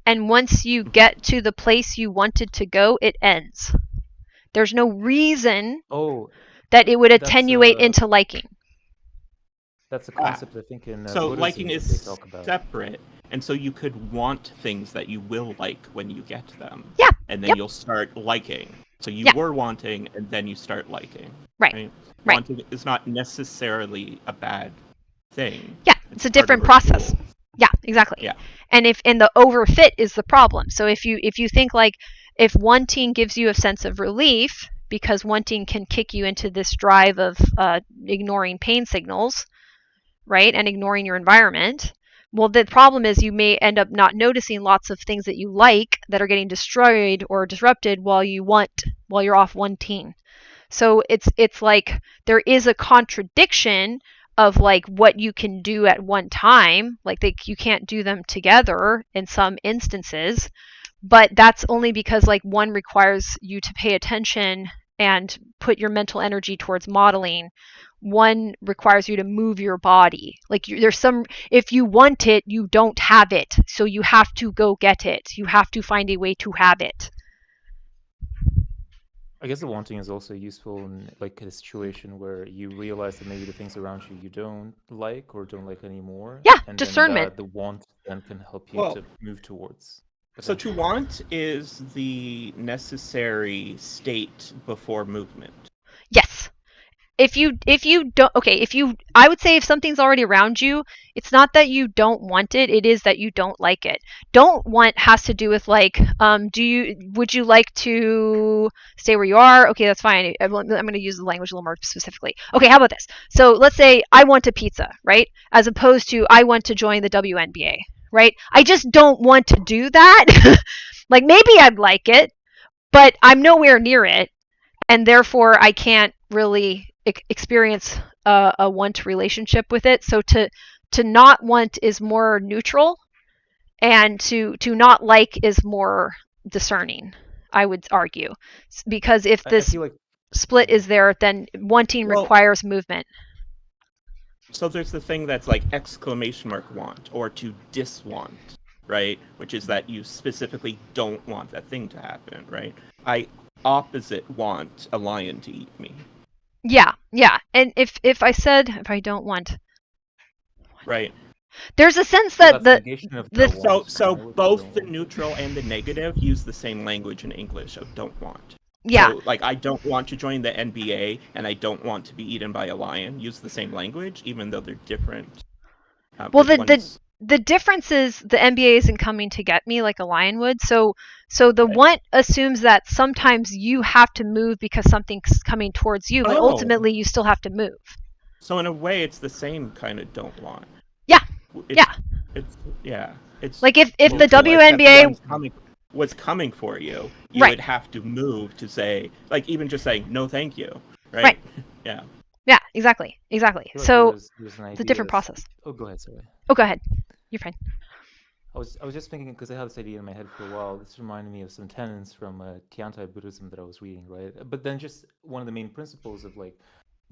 [SPEAKER 3] and once you get to the place you wanted to go, it ends. There's no reason
[SPEAKER 4] Oh,
[SPEAKER 3] that it would
[SPEAKER 4] that's
[SPEAKER 3] attenuate into liking.
[SPEAKER 4] That's a concept I think in
[SPEAKER 2] So
[SPEAKER 4] Buddhism
[SPEAKER 2] liking
[SPEAKER 4] that
[SPEAKER 2] is
[SPEAKER 4] they talk about.
[SPEAKER 2] separate, and so you could want things that you will like when you get them.
[SPEAKER 3] Yeah.
[SPEAKER 2] And then
[SPEAKER 3] Yep.
[SPEAKER 2] you'll start liking. So you
[SPEAKER 3] Yeah.
[SPEAKER 2] were wanting, and then you start liking.
[SPEAKER 3] Right.
[SPEAKER 2] Right?
[SPEAKER 3] Right.
[SPEAKER 2] Wanting is not necessarily a bad thing.
[SPEAKER 3] Yeah, it's a
[SPEAKER 2] part of
[SPEAKER 3] different
[SPEAKER 2] a
[SPEAKER 3] process.
[SPEAKER 2] rule.
[SPEAKER 3] Yeah, exactly.
[SPEAKER 2] Yeah.
[SPEAKER 3] And the overfit is the problem. So if you think like if wanting gives you a sense of relief because wanting can kick you into this drive of ignoring pain signals, right, and ignoring your environment, well, the problem is you may end up not noticing lots of things that you like that are getting destroyed or disrupted while you're off wanting. So it's like there is a contradiction of like what you can do at one time, like you can't do them together in some instances, but that's only because like one requires you to pay attention and put your mental energy towards modeling. One requires you to move your body. Like there's some, if you want it, you don't have it. So you have to go get it. You have to find a way to have it.
[SPEAKER 4] I guess the wanting is also useful in like a situation where you realize that maybe the things around you don't like or don't like anymore.
[SPEAKER 3] Yeah,
[SPEAKER 4] and
[SPEAKER 3] discernment.
[SPEAKER 4] Then the want then can help you
[SPEAKER 2] Well,
[SPEAKER 4] to move towards.
[SPEAKER 2] So to want is the necessary state before movement.
[SPEAKER 3] Yes. If you don't, okay, I would say if something's already around you, it's not that you don't want it, it is that you don't like it. Don't want has to do with like, would you like to stay where you are? Okay, that's fine. I'm going to use the language a little more specifically. Okay, how about this? So let's say I want a pizza, right? As opposed to I want to join the WNBA, right? I just don't want to do that. Like maybe I'd like it, but I'm nowhere near it, and therefore I can't really experience a want relationship with it. So to not want is more neutral, and to not like is more discerning, I would argue, because if this split is there, then wanting requires movement.
[SPEAKER 2] So there's the thing that's like exclamation mark want or to diswant, right? Which is that you specifically don't want that thing to happen, right? I opposite want a lion to eat me.
[SPEAKER 3] Yeah. And if I don't want,
[SPEAKER 2] right,
[SPEAKER 3] there's a sense that
[SPEAKER 2] so both the neutral and the negative use the same language in English of don't want.
[SPEAKER 3] Yeah.
[SPEAKER 2] So, like, I don't want to join the NBA and I don't want to be eaten by a lion use the same language, even though they're different.
[SPEAKER 3] Well, the difference is the NBA isn't coming to get me like a lion would. So the want assumes that sometimes you have to move because something's coming towards you, but ultimately you still have to move.
[SPEAKER 2] So in a way, it's the same kind of don't want.
[SPEAKER 3] Yeah.
[SPEAKER 2] It's
[SPEAKER 3] like if the WNBA
[SPEAKER 2] was coming for you, you would have to move to say, like, even just saying no, thank you, right? Yeah.
[SPEAKER 3] Yeah, exactly. So it's a different process.
[SPEAKER 4] Oh, go ahead, sorry.
[SPEAKER 3] Oh, go ahead. You're fine.
[SPEAKER 4] I was just thinking, because I had this idea in my head for a while. This reminded me of some tenets from Tiantai Buddhism that I was reading, right? But then just one of the main principles of like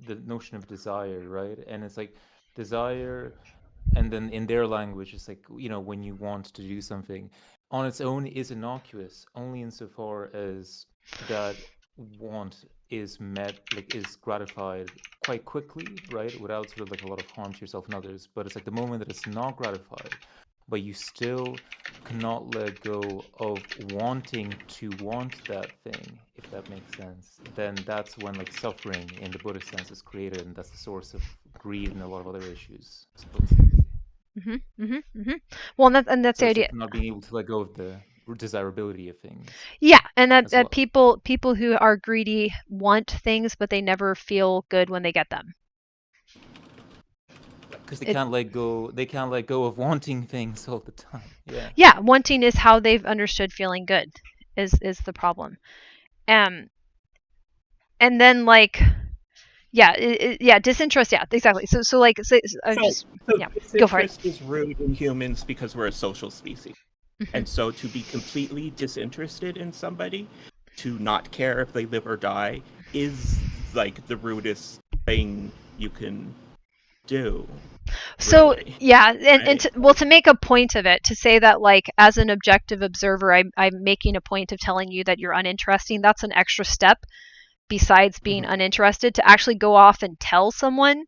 [SPEAKER 4] the notion of desire, right? And it's like desire, and then in their language, it's like, you know, when you want to do something on its own is innocuous, only insofar as that want is met, like is gratified quite quickly, right? Without sort of like a lot of harm to yourself and others. But it's like the moment that it's not gratified, but you still cannot let go of wanting to want that thing, if that makes sense, then that's when like suffering in the Buddhist sense is created, and that's the source of greed and a lot of other issues, supposedly.
[SPEAKER 3] Well, that's the idea.
[SPEAKER 4] Like not being able to let go of the desirability of things.
[SPEAKER 3] Yeah, and that people who are greedy want things, but they never feel good when they get them.
[SPEAKER 4] Because they can't let go. They can't let go of wanting things all the time. Yeah.
[SPEAKER 3] Yeah, wanting is how they've understood feeling good, is the problem, and then like, disinterest. Yeah, exactly. So go for it.
[SPEAKER 2] Disinterest is rude in humans because we're a social species, and so to be completely disinterested in somebody to not care if they live or die is like the rudest thing you can do.
[SPEAKER 3] So
[SPEAKER 2] Really,
[SPEAKER 3] yeah, and
[SPEAKER 2] right?
[SPEAKER 3] to make a point of it, to say that like as an objective observer, I'm making a point of telling you that you're uninteresting. That's an extra step besides being
[SPEAKER 2] Mhm.
[SPEAKER 3] uninterested. To actually go off and tell someone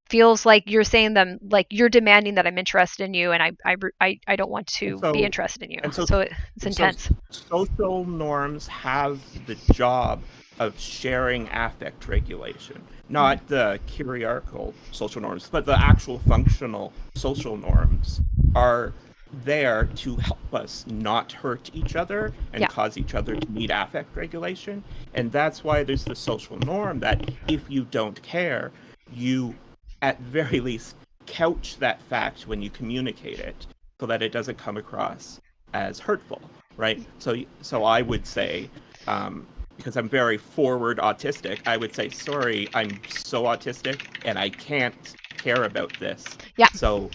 [SPEAKER 3] feels like you're saying them like you're demanding that I'm interested in you, and I don't want
[SPEAKER 2] And
[SPEAKER 3] to be
[SPEAKER 2] so,
[SPEAKER 3] interested in you.
[SPEAKER 2] and so,
[SPEAKER 3] So it's
[SPEAKER 2] and so,
[SPEAKER 3] intense.
[SPEAKER 2] social norms have the job of sharing affect regulation, not the hierarchical social norms, but the actual functional social norms are there to help us not hurt each other and
[SPEAKER 3] Yeah.
[SPEAKER 2] cause each other to need affect regulation. And that's why there's the social norm that if you don't care, you at very least couch that fact when you communicate it so that it doesn't come across as hurtful, right? So I would say, because I'm very forward autistic, I would say, sorry, I'm so autistic and I can't care about this.
[SPEAKER 3] Yeah.
[SPEAKER 2] So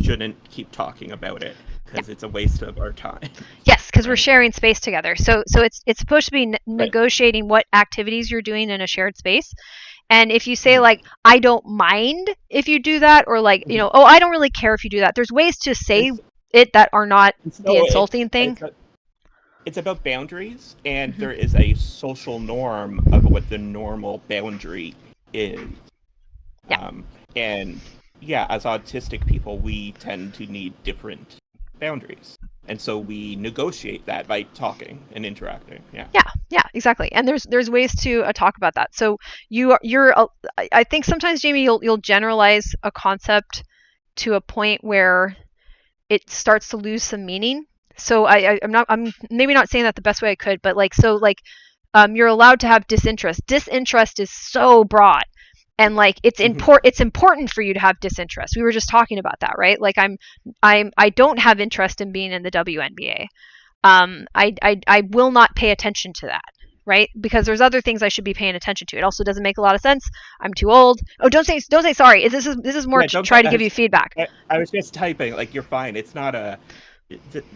[SPEAKER 2] shouldn't keep talking about it because it's a waste of our time.
[SPEAKER 3] Yes, because we're
[SPEAKER 2] Right.
[SPEAKER 3] sharing space together. So it's supposed to be
[SPEAKER 2] Right.
[SPEAKER 3] negotiating what activities you're doing in a shared space. And if you say
[SPEAKER 2] Mhm.
[SPEAKER 3] like I don't mind if you do that, or like
[SPEAKER 2] Mhm.
[SPEAKER 3] oh I don't really care if you do that. There's ways to say
[SPEAKER 2] It's,
[SPEAKER 3] it that are not the
[SPEAKER 2] so
[SPEAKER 3] insulting thing.
[SPEAKER 2] it's about boundaries, and
[SPEAKER 3] Mhm.
[SPEAKER 2] there is a social norm of what the normal boundary is.
[SPEAKER 3] Yeah.
[SPEAKER 2] And yeah, as autistic people, we tend to need different boundaries. And so we negotiate that by talking and interacting. Yeah.
[SPEAKER 3] Yeah, exactly. And there's ways to talk about that. So I think sometimes Jamie you'll generalize a concept to a point where it starts to lose some meaning. So I'm maybe not saying that the best way I could, but you're allowed to have disinterest. Disinterest is so broad. And like
[SPEAKER 2] Mhm.
[SPEAKER 3] it's important for you to have disinterest. We were just talking about that, right? Like I don't have interest in being in the WNBA. I will not pay attention to that, right? Because there's other things I should be paying attention to. It also doesn't make a lot of sense. I'm too old. Oh, don't say sorry. This is more
[SPEAKER 2] Yeah,
[SPEAKER 3] to
[SPEAKER 2] don't
[SPEAKER 3] try
[SPEAKER 2] get.
[SPEAKER 3] to give you feedback.
[SPEAKER 2] I was just typing. Like you're fine. It's not a.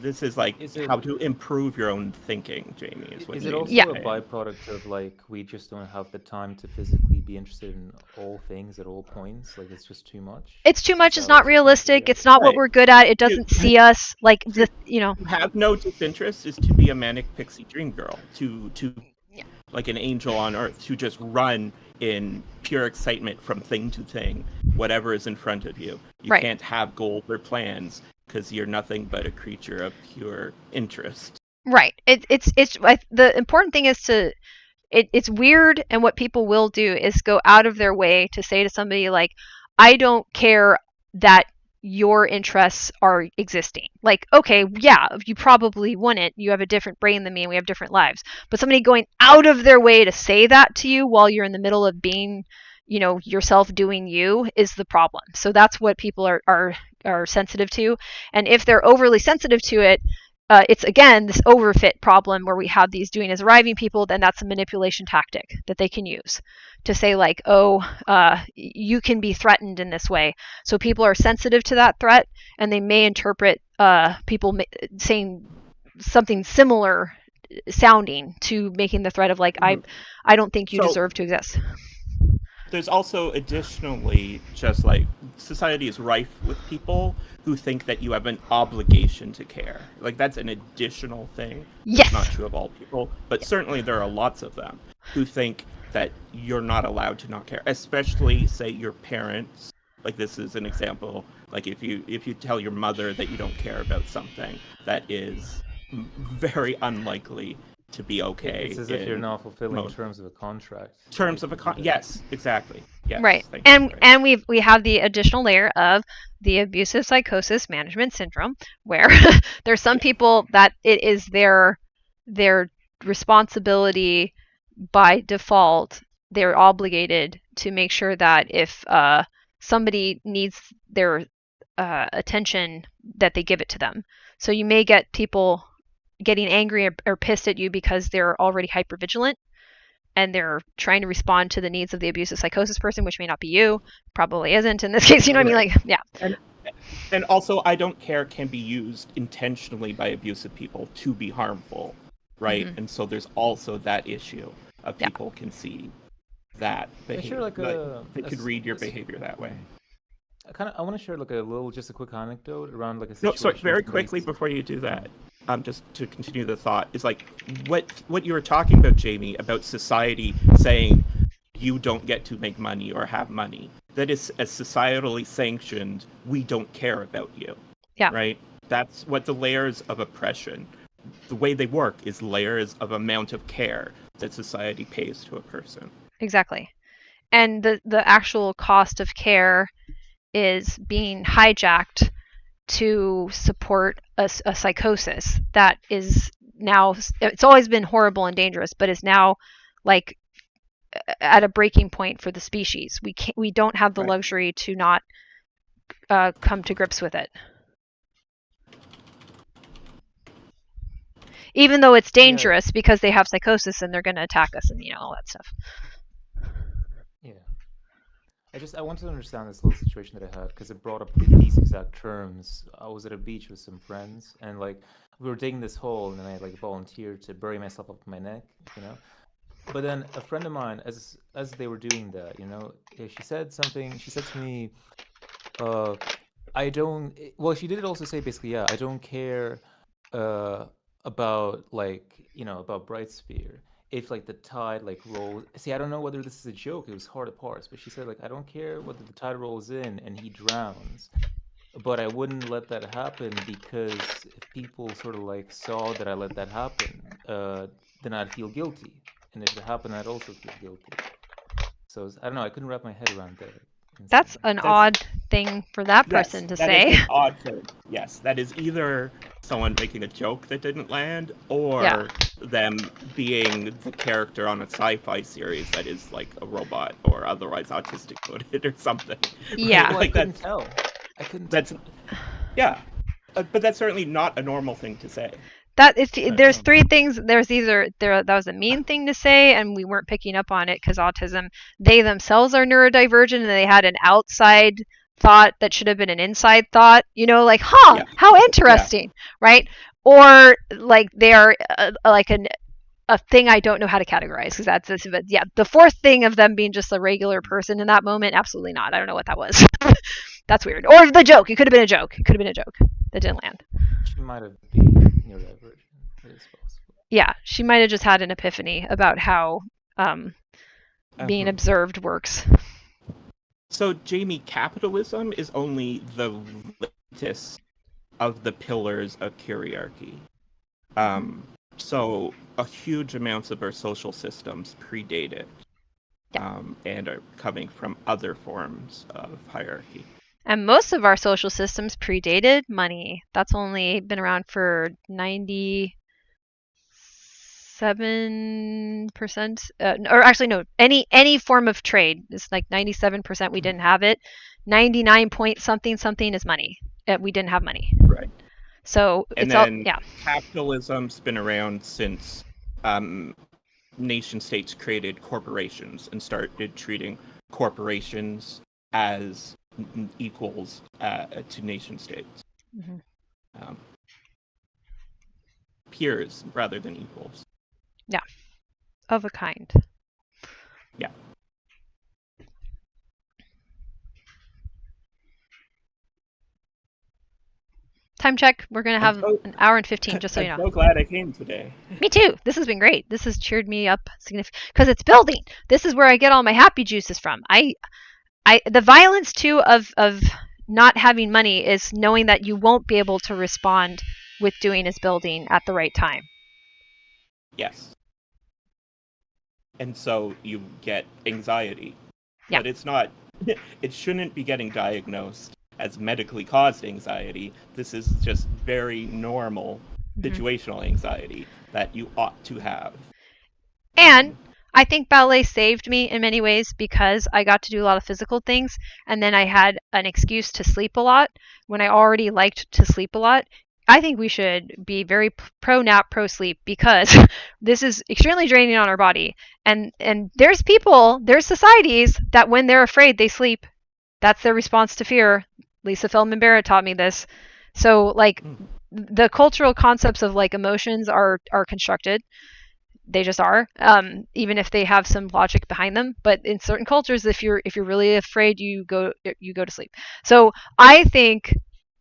[SPEAKER 2] This is like
[SPEAKER 4] Is it
[SPEAKER 2] how to improve your own thinking, Jamie. Is what
[SPEAKER 4] is
[SPEAKER 2] you
[SPEAKER 4] it
[SPEAKER 2] need to
[SPEAKER 3] Yeah.
[SPEAKER 4] also a
[SPEAKER 2] say.
[SPEAKER 4] byproduct of like we just don't have the time to physically be interested in all things at all points? Like it's just too much?
[SPEAKER 3] It's too
[SPEAKER 4] Is
[SPEAKER 3] much.
[SPEAKER 4] that
[SPEAKER 3] It's not
[SPEAKER 4] also kind of
[SPEAKER 3] realistic.
[SPEAKER 4] the
[SPEAKER 3] It's not what
[SPEAKER 2] Right.
[SPEAKER 3] we're good at. It
[SPEAKER 2] To,
[SPEAKER 3] doesn't see us like
[SPEAKER 2] to, to
[SPEAKER 3] the.
[SPEAKER 2] have no disinterest is to be a manic pixie dream girl. To
[SPEAKER 3] Yeah.
[SPEAKER 2] like an angel on earth. To just run in pure excitement from thing to thing, whatever is in front of you. You
[SPEAKER 3] Right.
[SPEAKER 2] can't have goals or plans because you're nothing but a creature of pure interest.
[SPEAKER 3] Right. The important thing is to it's weird, and what people will do is go out of their way to say to somebody like I don't care that your interests are existing. Like, okay, yeah, you probably wouldn't. You have a different brain than me and we have different lives. But somebody going out of their way to say that to you while you're in the middle of being, yourself doing you is the problem. So that's what people are sensitive to. And if they're overly sensitive to it, it's again this overfit problem where we have these doing as arriving people. Then that's a manipulation tactic that they can use to say like, oh, you can be threatened in this way. So people are sensitive to that threat, and they may interpret people saying something similar sounding to making the threat of like,
[SPEAKER 2] Mhm.
[SPEAKER 3] I don't think you
[SPEAKER 2] So
[SPEAKER 3] deserve to exist.
[SPEAKER 2] there's also additionally just like society is rife with people who think that you have an obligation to care. Like that's an additional thing. It's not
[SPEAKER 3] Yes.
[SPEAKER 2] true of all people, but certainly there are lots of them who think that you're not allowed to not care, especially say your parents. Like this is an example. Like if you tell your mother that you don't care about something, that is very unlikely to be okay
[SPEAKER 4] It's as if you're
[SPEAKER 2] in
[SPEAKER 4] not fulfilling
[SPEAKER 2] most
[SPEAKER 4] terms of a contract.
[SPEAKER 2] terms
[SPEAKER 4] Like
[SPEAKER 2] of a
[SPEAKER 4] you
[SPEAKER 2] yes, exactly. Yes,
[SPEAKER 3] Right.
[SPEAKER 2] thank you. Right.
[SPEAKER 3] And we have the additional layer of the abusive psychosis management syndrome, where there's some
[SPEAKER 2] Yeah.
[SPEAKER 3] people that it is their responsibility by default. They're obligated to make sure that if somebody needs their attention, that they give it to them. So you may get people getting angry or pissed at you because they're already hypervigilant and they're trying to respond to the needs of the abusive psychosis person, which may not be you, probably isn't in this case. You know what I mean?
[SPEAKER 2] Right.
[SPEAKER 3] Like, yeah.
[SPEAKER 2] And also I don't care can be used intentionally by abusive people to be harmful. right? And so there's also that issue of
[SPEAKER 3] Yeah.
[SPEAKER 2] people can see that
[SPEAKER 4] I
[SPEAKER 2] behavior.
[SPEAKER 4] share like
[SPEAKER 2] They could read your behavior that way.
[SPEAKER 4] I want to share like just a quick anecdote around like a
[SPEAKER 2] No,
[SPEAKER 4] situation.
[SPEAKER 2] sorry, very
[SPEAKER 4] where
[SPEAKER 2] quickly
[SPEAKER 4] somebody's-
[SPEAKER 2] before you do that, just to continue the thought, is like what you were talking about, Jamie, about society saying you don't get to make money or have money. That is a societally sanctioned, we don't care about you.
[SPEAKER 3] Yeah.
[SPEAKER 2] Right? That's what the layers of oppression, the way they work is layers of amount of care that society pays to a person.
[SPEAKER 3] Exactly. And the actual cost of care is being hijacked to support a psychosis that is now, it's always been horrible and dangerous, but is now like at a breaking point for the species. We don't have the
[SPEAKER 2] Right.
[SPEAKER 3] luxury to not come to grips with it. Even though it's dangerous because they have psychosis and they're going to attack us and all that stuff.
[SPEAKER 4] Yeah. I wanted to understand this little situation that I had because it brought up these exact terms. I was at a beach with some friends and like we were digging this hole and then I like volunteered to bury myself up my neck, But then a friend of mine, as they were doing that, she said to me, I don't, well, she did also say basically, yeah, I don't care about like, about Bright Sphere. If like the tide like rolls, see, I don't know whether this is a joke. It was hard to parse, but she said like, I don't care whether the tide rolls in and he drowns, but I wouldn't let that happen because if people sort of like saw that I let that happen, then I'd feel guilty, and if it happened, I'd also feel guilty. So I don't know. I couldn't wrap my head around that.
[SPEAKER 3] That's an odd thing for that person to say.
[SPEAKER 2] That is an odd thing. Yes, that is either someone making a joke that didn't land, or them being the character on a sci-fi series that is like a robot or otherwise autistic coded or something.
[SPEAKER 3] Yeah.
[SPEAKER 2] Right?
[SPEAKER 4] Well,
[SPEAKER 2] Like
[SPEAKER 4] I couldn't tell.
[SPEAKER 2] Yeah, but that's certainly not a normal thing to say.
[SPEAKER 3] There's three things. There's either that was a mean thing to say and we weren't picking up on it because autism, they themselves are neurodivergent and they had an outside thought that should have been an inside thought, like, how interesting, right? Or like they are like a thing I don't know how to categorize because that's this, but yeah, the fourth thing of them being just a regular person in that moment, absolutely not. I don't know what that was. That's weird. Or the joke. It could have been a joke. It could have been a joke that didn't land.
[SPEAKER 4] She might have been neurodivergent. It is possible.
[SPEAKER 3] Yeah, she might have just had an epiphany about how being observed works.
[SPEAKER 2] So, Jamie, capitalism is only the latest of the pillars of hierarchy. So, a huge amounts of our social systems predate it, and are coming from other forms of hierarchy.
[SPEAKER 3] And most of our social systems predated money. That's only been around for 97%, or actually no, any form of trade. It's like 97% we didn't have it. 99 point something is money. We didn't have money.
[SPEAKER 2] Right.
[SPEAKER 3] So
[SPEAKER 2] and
[SPEAKER 3] it's
[SPEAKER 2] then
[SPEAKER 3] all,
[SPEAKER 2] capitalism's been around since nation states created corporations and started treating corporations as equals to nation states. Peers rather than equals.
[SPEAKER 3] Yeah, of a kind.
[SPEAKER 2] Yeah.
[SPEAKER 3] Time check. We're going to have an hour and 15, just so you know.
[SPEAKER 2] I'm so glad I came today.
[SPEAKER 3] Me too. This has been great. This has cheered me up significantly because it's building. This is where I get all my happy juices from. The violence too of not having money is knowing that you won't be able to respond with doing is building at the right time.
[SPEAKER 2] Yes. And so you get anxiety.
[SPEAKER 3] Yeah.
[SPEAKER 2] But it's not, it shouldn't be getting diagnosed as medically caused anxiety. This is just very normal situational anxiety that you ought to have.
[SPEAKER 3] And I think ballet saved me in many ways because I got to do a lot of physical things and then I had an excuse to sleep a lot when I already liked to sleep a lot. I think we should be very pro nap, pro sleep because this is extremely draining on our body. And there's societies that when they're afraid, they sleep. That's their response to fear. Lisa Feldman Barrett taught me this. So like the cultural concepts of like emotions are constructed. They just are, even if they have some logic behind them. But in certain cultures, if you're really afraid, you go to sleep. So I think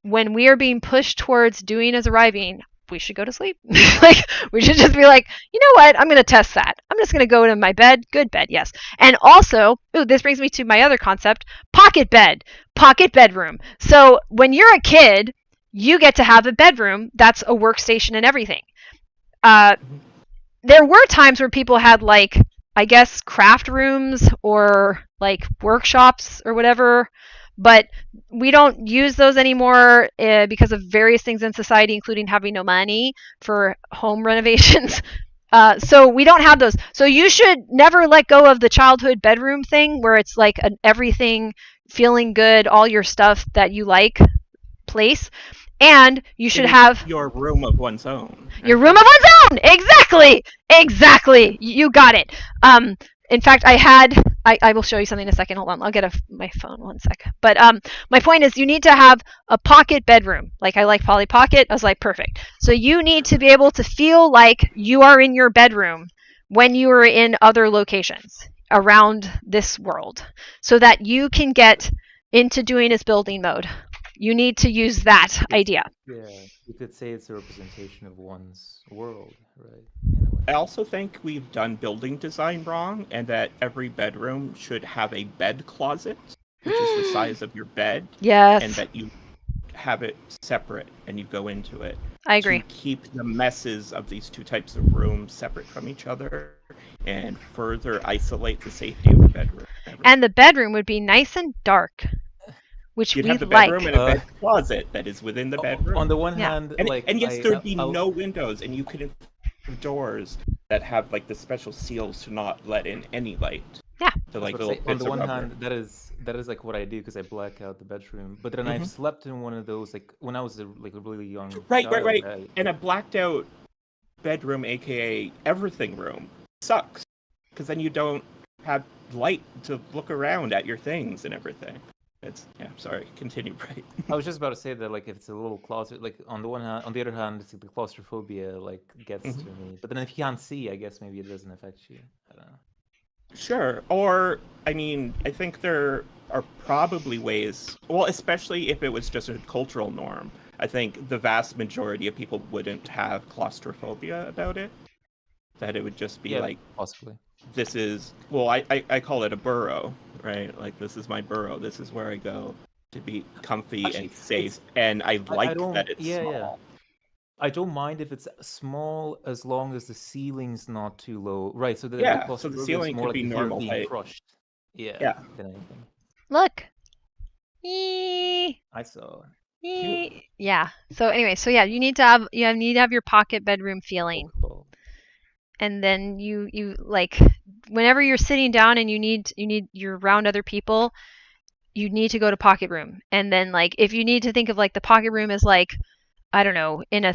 [SPEAKER 3] when we are being pushed towards doing as arriving, we should go to sleep. Like we should just be like, you know what? I'm going to test that. I'm just going to go to my bed. Good bed, yes. And also, this brings me to my other concept: pocket bed, pocket bedroom. So when you're a kid, you get to have a bedroom that's a workstation and everything. There were times where people had like, I guess, craft rooms or like workshops or whatever, but we don't use those anymore because of various things in society, including having no money for home renovations. So we don't have those. So you should never let go of the childhood bedroom thing where it's like an everything feeling good, all your stuff that you like place. And you should have
[SPEAKER 2] your room of one's own.
[SPEAKER 3] Your room of one's own. Exactly. You got it. In fact, I will show you something in a second. Hold on. I'll get my phone one sec. But my point is, you need to have a pocket bedroom. Like I like Polly Pocket. I was like, perfect. So you need to be able to feel like you are in your bedroom when you are in other locations around this world, so that you can get into doing as building mode. You need to use that idea.
[SPEAKER 4] Yeah, you could say it's a representation of one's world, right? In a way.
[SPEAKER 2] I also think we've done building design wrong, and that every bedroom should have a bed closet, which is the size of your bed.
[SPEAKER 3] Yes.
[SPEAKER 2] And that you have it separate and you go into it.
[SPEAKER 3] I agree.
[SPEAKER 2] To keep the messes of these two types of rooms separate from each other and further isolate the safety of the bedroom.
[SPEAKER 3] And the bedroom would be nice and dark, which
[SPEAKER 2] You'd
[SPEAKER 3] we
[SPEAKER 2] have the
[SPEAKER 3] like.
[SPEAKER 2] bedroom and a bed closet that is within the bedroom.
[SPEAKER 4] On the one hand,
[SPEAKER 2] and yes, there'd be no windows, and you could have doors that have like the special seals to not let in any light.
[SPEAKER 3] Yeah.
[SPEAKER 2] To, like,
[SPEAKER 4] on the one hand, that is like what I do because I black out the bedroom. But then I've slept in one of those like when I was a really young.
[SPEAKER 2] Right. And a blacked out bedroom, aka everything room, sucks because then you don't have light to look around at your things and everything. Sorry, continue, right?
[SPEAKER 4] I was just about to say that, like, if it's a little closet, like, on the other hand, it's like the claustrophobia, like, gets to me. But then if you can't see, I guess maybe it doesn't affect you. I don't know.
[SPEAKER 2] Sure. Or, I mean, I think there are probably ways, well, especially if it was just a cultural norm, I think the vast majority of people wouldn't have claustrophobia about it. That it would just be like,
[SPEAKER 4] possibly.
[SPEAKER 2] This is, well, I call it a burrow, right? Like, this is my burrow. This is where I go to be comfy and safe. And I like that it's small. Yeah.
[SPEAKER 4] I don't mind if it's small as long as the ceiling's not too low. Right, so the
[SPEAKER 2] ceiling could be normal height.
[SPEAKER 4] Crushed. Yeah. Than anything.
[SPEAKER 3] Look.
[SPEAKER 4] I saw.
[SPEAKER 3] Yeah. So anyway, you need to have your pocket bedroom feeling.
[SPEAKER 4] Cool.
[SPEAKER 3] And then you like whenever you're sitting down and you're around other people, you need to go to pocket room. And then like if you need to think of like the pocket room as like, I don't know, in a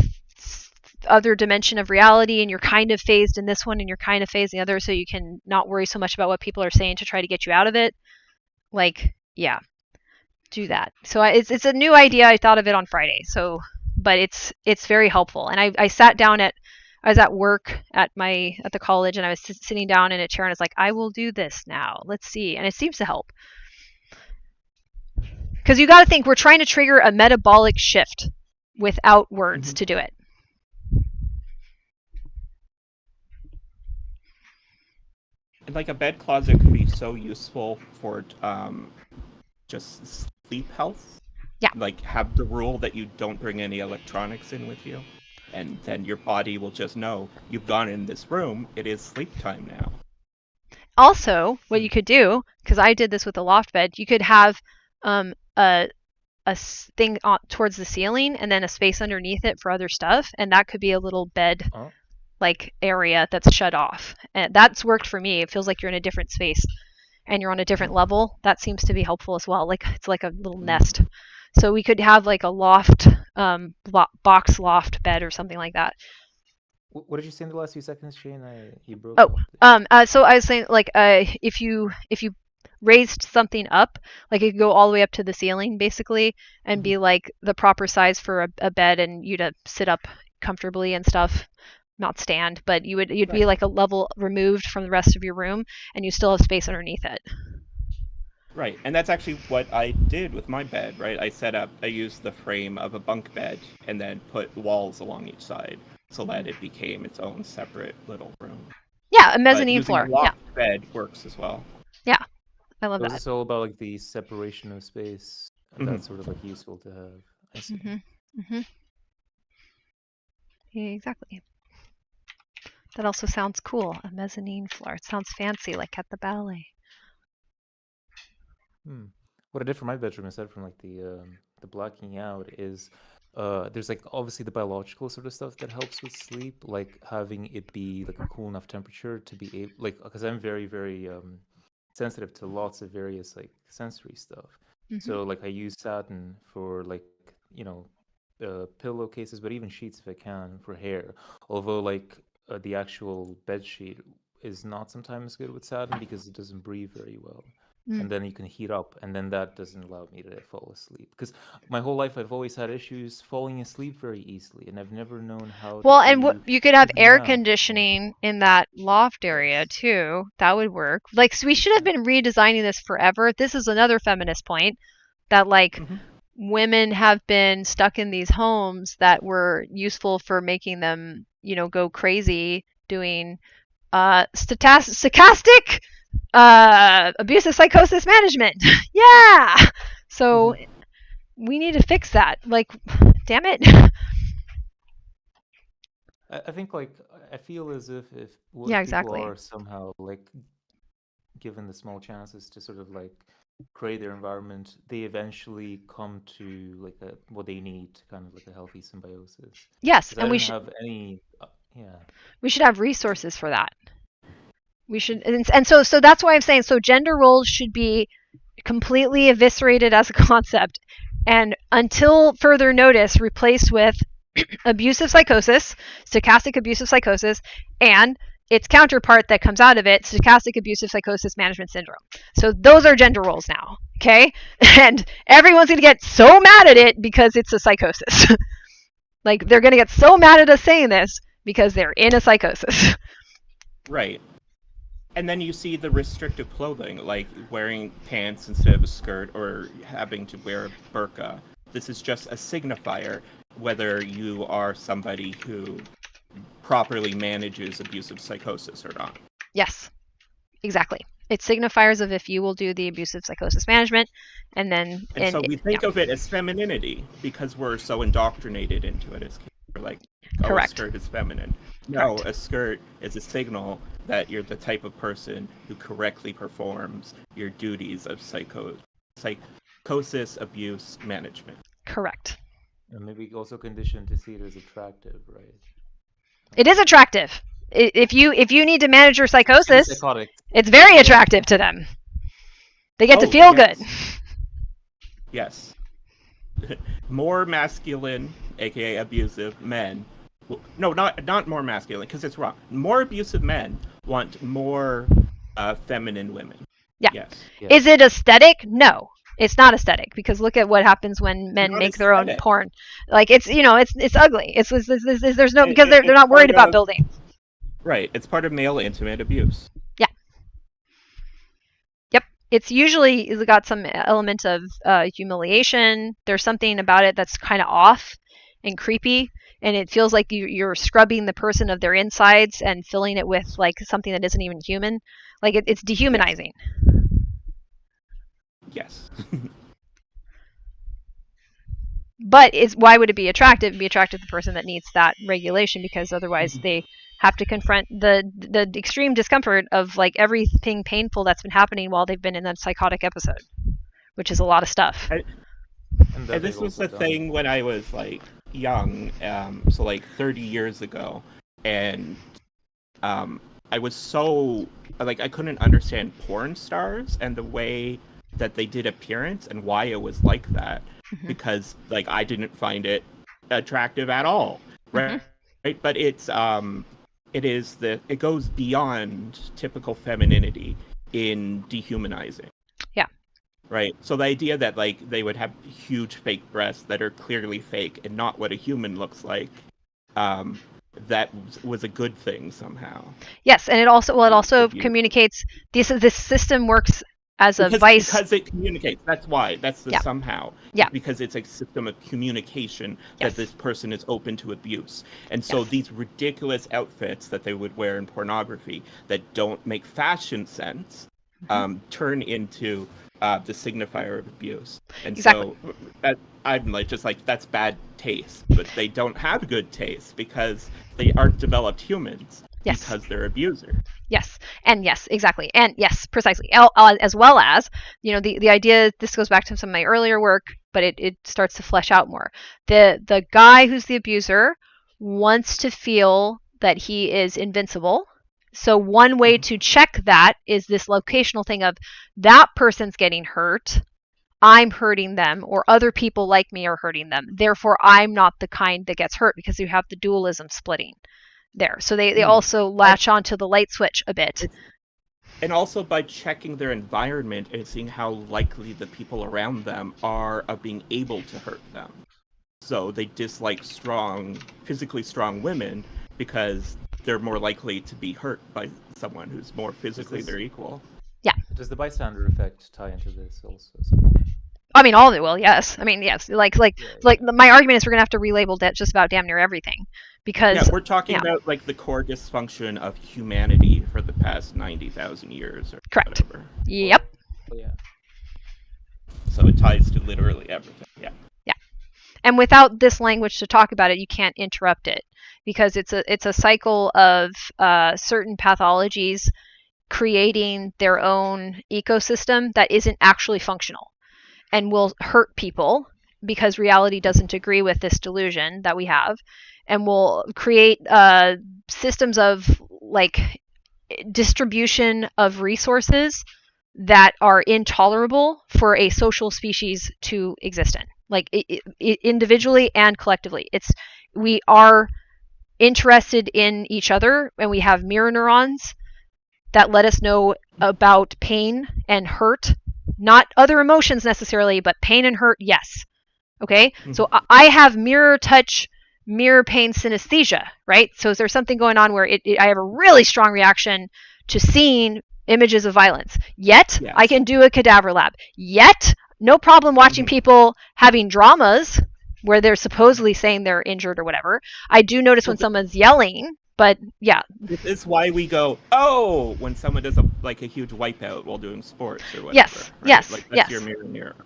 [SPEAKER 3] other dimension of reality, and you're kind of phased in this one and you're kind of phased in the other, so you can not worry so much about what people are saying to try to get you out of it. Like, yeah, do that. So it's a new idea. I thought of it on Friday. So, but it's very helpful. And I sat down I was at work at the college, and I was sitting down in a chair, and it's like, I will do this now. Let's see. And it seems to help. Because you got to think, we're trying to trigger a metabolic shift without words to do it.
[SPEAKER 2] And like a bed closet could be so useful for just sleep health.
[SPEAKER 3] Yeah.
[SPEAKER 2] Like have the rule that you don't bring any electronics in with you. And then your body will just know you've gone in this room. It is sleep time now.
[SPEAKER 3] Also, what you could do, because I did this with the loft bed, you could have a thing towards the ceiling and then a space underneath it for other stuff, and that could be a little bed like area that's shut off. And that's worked for me. It feels like you're in a different space and you're on a different level. That seems to be helpful as well. Like it's like a little nest. So we could have like a loft, box loft bed or something like that.
[SPEAKER 4] What did you say in the last few seconds, Shane? You broke.
[SPEAKER 3] So I was saying, like, if you raised something up, like it could go all the way up to the ceiling basically, and be like the proper size for a bed and you to sit up comfortably and stuff, not stand, but you'd be
[SPEAKER 2] Right.
[SPEAKER 3] like a level removed from the rest of your room, and you still have space underneath it.
[SPEAKER 2] Right, and that's actually what I did with my bed, right? I used the frame of a bunk bed and then put walls along each side so that it became its own separate little room.
[SPEAKER 3] Yeah, a
[SPEAKER 2] But
[SPEAKER 3] mezzanine
[SPEAKER 2] using
[SPEAKER 3] floor.
[SPEAKER 2] a
[SPEAKER 3] Yeah,
[SPEAKER 2] loft bed works as well.
[SPEAKER 3] yeah, I love
[SPEAKER 4] So
[SPEAKER 3] that.
[SPEAKER 4] it's all about like the separation of space, and
[SPEAKER 2] Mhm.
[SPEAKER 4] that's sort of like useful to have. I see.
[SPEAKER 3] Yeah, exactly. That also sounds cool. A mezzanine floor. It sounds fancy, like at the ballet.
[SPEAKER 4] What I did for my bedroom, aside from like the blacking out, is there's like obviously the biological sort of stuff that helps with sleep, like having it be like a cool enough temperature to be able, like, because I'm very sensitive to lots of various like sensory stuff. So like I use satin for like, you know, pillowcases, but even sheets if I can for hair. Although like the actual bed sheet is not sometimes good with satin because it doesn't breathe very well. And then you can heat up, and then that doesn't allow me to fall asleep. Because my whole life I've always had issues falling asleep very easily, and I've never known how
[SPEAKER 3] Well,
[SPEAKER 4] to
[SPEAKER 3] and you could have
[SPEAKER 4] even
[SPEAKER 3] air
[SPEAKER 4] now.
[SPEAKER 3] conditioning in that loft area too. That would work. Like, so we should have been redesigning this forever. This is another feminist point that like women have been stuck in these homes that were useful for making them, you know, go crazy doing stochastic abusive psychosis management. Yeah. So we need to fix that. Like, damn it.
[SPEAKER 4] I think like I feel as if
[SPEAKER 3] Yeah,
[SPEAKER 4] people
[SPEAKER 3] exactly.
[SPEAKER 4] are somehow like given the small chances to sort of like create their environment, they eventually come to like what they need, kind of like a healthy symbiosis.
[SPEAKER 3] Yes,
[SPEAKER 4] 'Cause
[SPEAKER 3] and
[SPEAKER 4] I
[SPEAKER 3] we
[SPEAKER 4] didn't
[SPEAKER 3] should
[SPEAKER 4] have any. Yeah.
[SPEAKER 3] we should have resources for that. We should, and so that's why I'm saying, so gender roles should be completely eviscerated as a concept, and until further notice, replaced with abusive psychosis, stochastic abusive psychosis, and its counterpart that comes out of it, stochastic abusive psychosis management syndrome. So those are gender roles now, okay? And everyone's going to get so mad at it because it's a psychosis. Like, they're going to get so mad at us saying this because they're in a psychosis.
[SPEAKER 2] Right. And then you see the restrictive clothing, like wearing pants instead of a skirt or having to wear a burqa. This is just a signifier whether you are somebody who properly manages abusive psychosis or not.
[SPEAKER 3] Yes, exactly. It's signifiers of if you will do the abusive psychosis management, and then
[SPEAKER 2] And so we think of it as femininity because we're so indoctrinated into it as kids. We're like, oh,
[SPEAKER 3] Correct.
[SPEAKER 2] a skirt is feminine. No,
[SPEAKER 3] Correct.
[SPEAKER 2] a skirt is a signal that you're the type of person who correctly performs your duties of psychosis abuse management.
[SPEAKER 3] Correct.
[SPEAKER 4] And maybe also conditioned to see it as attractive, right?
[SPEAKER 3] It is attractive. If you need to manage your psychosis,
[SPEAKER 4] Psychotic.
[SPEAKER 3] it's very attractive to them. They get to feel good.
[SPEAKER 2] Yes. More masculine, aka abusive men. No, not more masculine, because it's wrong. More abusive men want more feminine women.
[SPEAKER 3] Yeah.
[SPEAKER 2] Yes.
[SPEAKER 3] Is it aesthetic? No. It's not aesthetic, because look at what happens when men
[SPEAKER 2] Not
[SPEAKER 3] make their own
[SPEAKER 2] aesthetic.
[SPEAKER 3] porn. Like, it's, you know, it's ugly. There's no, because they're not worried about building.
[SPEAKER 2] Right. It's part of male intimate abuse.
[SPEAKER 3] Yeah. Yep. It's usually got some element of humiliation. There's something about it that's kind of off and creepy, and it feels like you're scrubbing the person of their insides and filling it with like something that isn't even human. Like, it's dehumanizing.
[SPEAKER 2] Yes.
[SPEAKER 3] But why would it be attractive? It'd be attractive to the person that needs that regulation, because otherwise they have to confront the extreme discomfort of like everything painful that's been happening while they've been in that psychotic episode, which is a lot of stuff.
[SPEAKER 2] And this was the thing when I was like young, so like 30 years ago, and I was so like I couldn't understand porn stars and the way that they did appearance and why it was like that, because like I didn't find it attractive at all, right? Right, but it goes beyond typical femininity in dehumanizing. Right. So the idea that like they would have huge fake breasts that are clearly fake and not what a human looks like, um, that was a good thing somehow.
[SPEAKER 3] Yes, and it also
[SPEAKER 2] If you
[SPEAKER 3] communicates this system works as a
[SPEAKER 2] because it communicates. That's why. That's the
[SPEAKER 3] Yeah.
[SPEAKER 2] somehow.
[SPEAKER 3] Yeah.
[SPEAKER 2] Because it's a system of communication
[SPEAKER 3] Yes.
[SPEAKER 2] that this person is open to abuse. And so
[SPEAKER 3] Yes.
[SPEAKER 2] these ridiculous outfits that they would wear in pornography that don't make fashion sense turn into the signifier of abuse. And
[SPEAKER 3] Exactly.
[SPEAKER 2] so that, I'm like just like that's bad taste, but they don't have good taste because they aren't developed humans
[SPEAKER 3] Yes.
[SPEAKER 2] because they're abusers.
[SPEAKER 3] Yes, and yes, exactly, and yes, precisely. As well as, the idea. This goes back to some of my earlier work, but it starts to flesh out more. The guy who's the abuser wants to feel that he is invincible. So one way to check that is this locational thing of that person's getting hurt, I'm hurting them, or other people like me are hurting them. Therefore, I'm not the kind that gets hurt, because you have the dualism splitting there. So they also latch onto the light switch a bit.
[SPEAKER 2] And also by checking their environment and seeing how likely the people around them are of being able to hurt them. So they dislike physically strong women because they're more likely to be hurt by someone who's more physically their equal.
[SPEAKER 3] Yeah.
[SPEAKER 4] Does the bystander effect tie into this also?
[SPEAKER 3] I mean, all of it will, yes. I mean, yes. Like my argument is we're gonna have to relabel that just about damn near everything, because
[SPEAKER 2] we're talking about like the core dysfunction of humanity for the past 90,000 years or
[SPEAKER 3] Correct.
[SPEAKER 2] whatever.
[SPEAKER 3] Yep.
[SPEAKER 4] Yeah.
[SPEAKER 2] So it ties to literally everything. Yeah.
[SPEAKER 3] Yeah. And without this language to talk about it, you can't interrupt it, because it's a cycle of certain pathologies creating their own ecosystem that isn't actually functional and will hurt people because reality doesn't agree with this delusion that we have, and will create systems of like distribution of resources that are intolerable for a social species to exist in, like individually and collectively. We are interested in each other, and we have mirror neurons that let us know about pain and hurt, not other emotions necessarily, but pain and hurt, yes. Okay? So I have mirror touch, mirror pain synesthesia, right? So is there something going on where I have a really strong reaction to seeing images of violence? Yet, yes. I can do a cadaver lab. Yet, no problem watching people having dramas where they're supposedly saying they're injured or whatever. I do notice when someone's yelling, but yeah.
[SPEAKER 2] This is why we go, oh, when someone does a huge wipeout while doing sports or whatever.
[SPEAKER 3] Yes,
[SPEAKER 2] right?
[SPEAKER 3] yes,
[SPEAKER 2] like, that's
[SPEAKER 3] yes.
[SPEAKER 2] your mirror.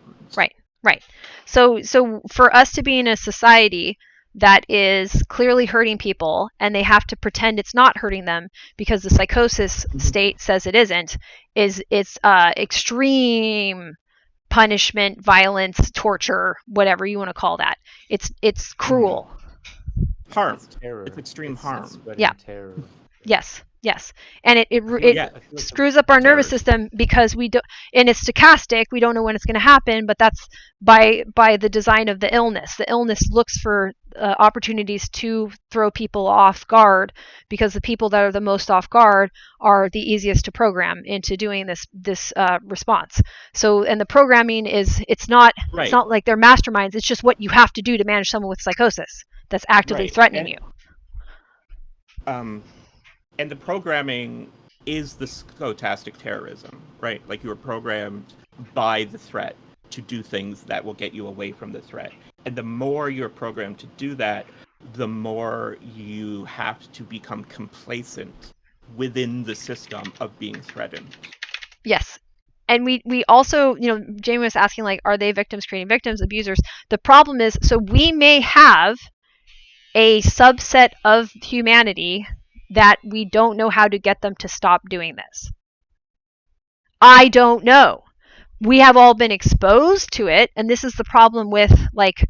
[SPEAKER 3] Right. So for us to be in a society that is clearly hurting people, and they have to pretend it's not hurting them because the psychosis state says it isn't, it's extreme punishment, violence, torture, whatever you want to call that. It's cruel.
[SPEAKER 2] Harm.
[SPEAKER 4] It's terror.
[SPEAKER 2] It's extreme harm.
[SPEAKER 3] Yeah.
[SPEAKER 4] Terror.
[SPEAKER 3] Yes. And it screws up our nervous system because we don't, and it's stochastic. We don't know when it's going to happen, but that's by the design of the illness. The illness looks for opportunities to throw people off guard, because the people that are the most off guard are the easiest to program into doing this response. So, and the programming it's not like they're masterminds. It's just what you have to do to manage someone with psychosis that's actively threatening you.
[SPEAKER 2] And the programming is the stochastic terrorism, right? Like you are programmed by the threat to do things that will get you away from the threat. And the more you're programmed to do that, the more you have to become complacent within the system of being threatened.
[SPEAKER 3] Yes. And we also, Jamie was asking, like, are they victims creating victims, abusers? The problem is, so we may have a subset of humanity that we don't know how to get them to stop doing this. I don't know. We have all been exposed to it, and this is the problem with like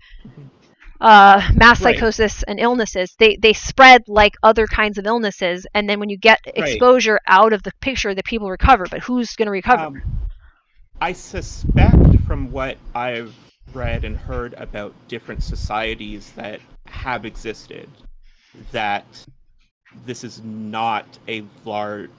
[SPEAKER 3] mass psychosis and illnesses. They spread like other kinds of illnesses, and then when you get exposure out of the picture, the people recover. But who's going to recover?
[SPEAKER 2] I suspect, from what I've read and heard about different societies that have existed, that this is not a large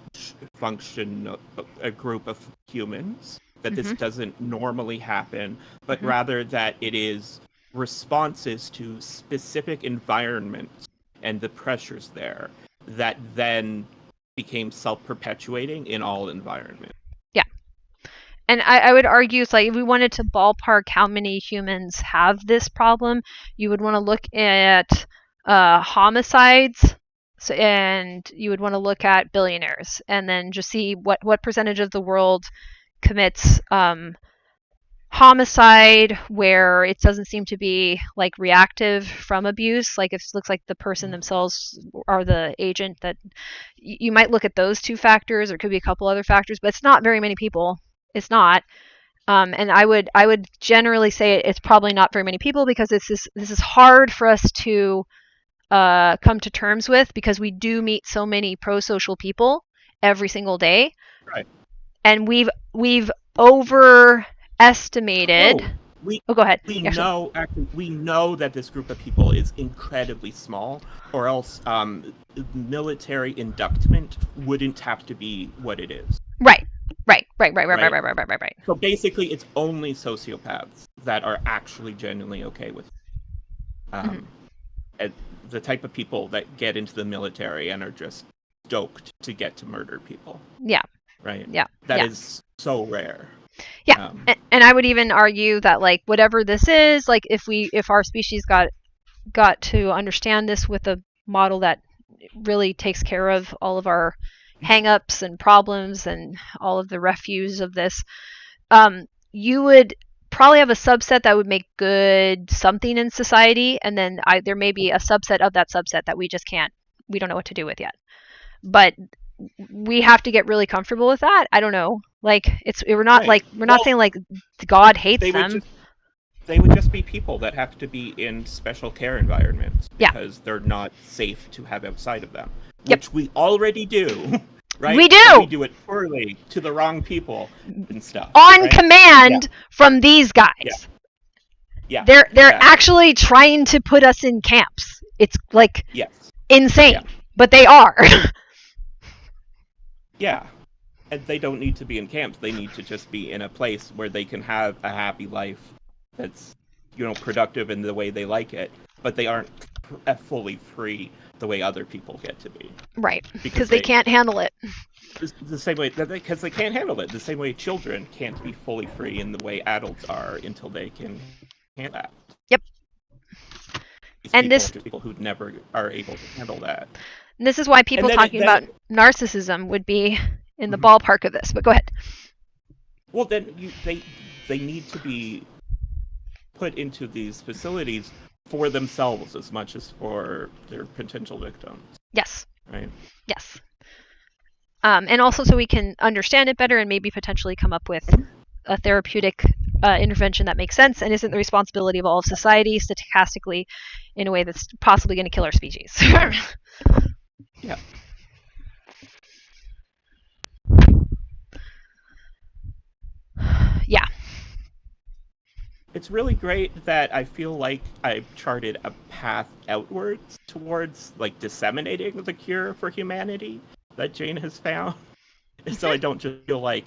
[SPEAKER 2] a group of humans, that this doesn't normally happen, but
[SPEAKER 3] Mhm.
[SPEAKER 2] rather that it is responses to specific environments and the pressures there that then became self-perpetuating in all environments.
[SPEAKER 3] Yeah. And I would argue it's like if we wanted to ballpark how many humans have this problem, you would want to look at homicides, and you would want to look at billionaires, and then just see what percentage of the world commits homicide where it doesn't seem to be like reactive from abuse, like if it looks like the person themselves are the agent, that you might look at those two factors, or it could be a couple other factors, but it's not very many people. It's not. And I would generally say it's probably not very many people, because this is hard for us to come to terms with, because we do meet so many pro-social people every single day,
[SPEAKER 2] Right.
[SPEAKER 3] and we've overestimated. Go ahead.
[SPEAKER 2] We know that this group of people is incredibly small, or else military inductment wouldn't have to be what it is.
[SPEAKER 3] Right. Right.
[SPEAKER 2] So basically, it's only sociopaths that are actually genuinely okay with the type of people that get into the military and are just stoked to get to murder people.
[SPEAKER 3] Yeah.
[SPEAKER 2] Right.
[SPEAKER 3] Yeah.
[SPEAKER 2] That is so rare.
[SPEAKER 3] Yeah. And I would even argue that, like, whatever this is, like, if our species got to understand this with a model that really takes care of all of our hang-ups and problems and all of the refuse of this, you would probably have a subset that would make good something in society, and then there may be a subset of that subset that we don't know what to do with yet. But we have to get really comfortable with that. I don't know. Like, we're not saying like God hates them.
[SPEAKER 2] They would just be people that have to be in special care environments because they're not safe to have outside of them. Which we already do, right?
[SPEAKER 3] We do.
[SPEAKER 2] But we do it poorly to the wrong people and stuff.
[SPEAKER 3] On command from these guys.
[SPEAKER 2] Yeah.
[SPEAKER 3] They're actually trying to put us in camps. It's like insane, but they are.
[SPEAKER 2] Yeah. And they don't need to be in camps. They need to just be in a place where they can have a happy life that's, productive in the way they like it, but they aren't fully free the way other people get to be.
[SPEAKER 3] Right. Because they can't handle it.
[SPEAKER 2] The same way because they can't handle it. The same way children can't be fully free in the way adults are until they can handle that.
[SPEAKER 3] Yep.
[SPEAKER 2] People who never are able to handle that.
[SPEAKER 3] And this is why people talking about narcissism would be in the ballpark of this. But go ahead.
[SPEAKER 2] Well, then they need to be put into these facilities for themselves as much as for their potential victims.
[SPEAKER 3] Yes.
[SPEAKER 2] Right.
[SPEAKER 3] Yes. And also so we can understand it better and maybe potentially come up with a therapeutic intervention that makes sense and isn't the responsibility of all of society stochastically in a way that's possibly going to kill our species.
[SPEAKER 2] Yeah.
[SPEAKER 3] Yeah.
[SPEAKER 2] It's really great that I feel like I've charted a path outwards towards like disseminating the cure for humanity that Jane has found. So I don't just feel like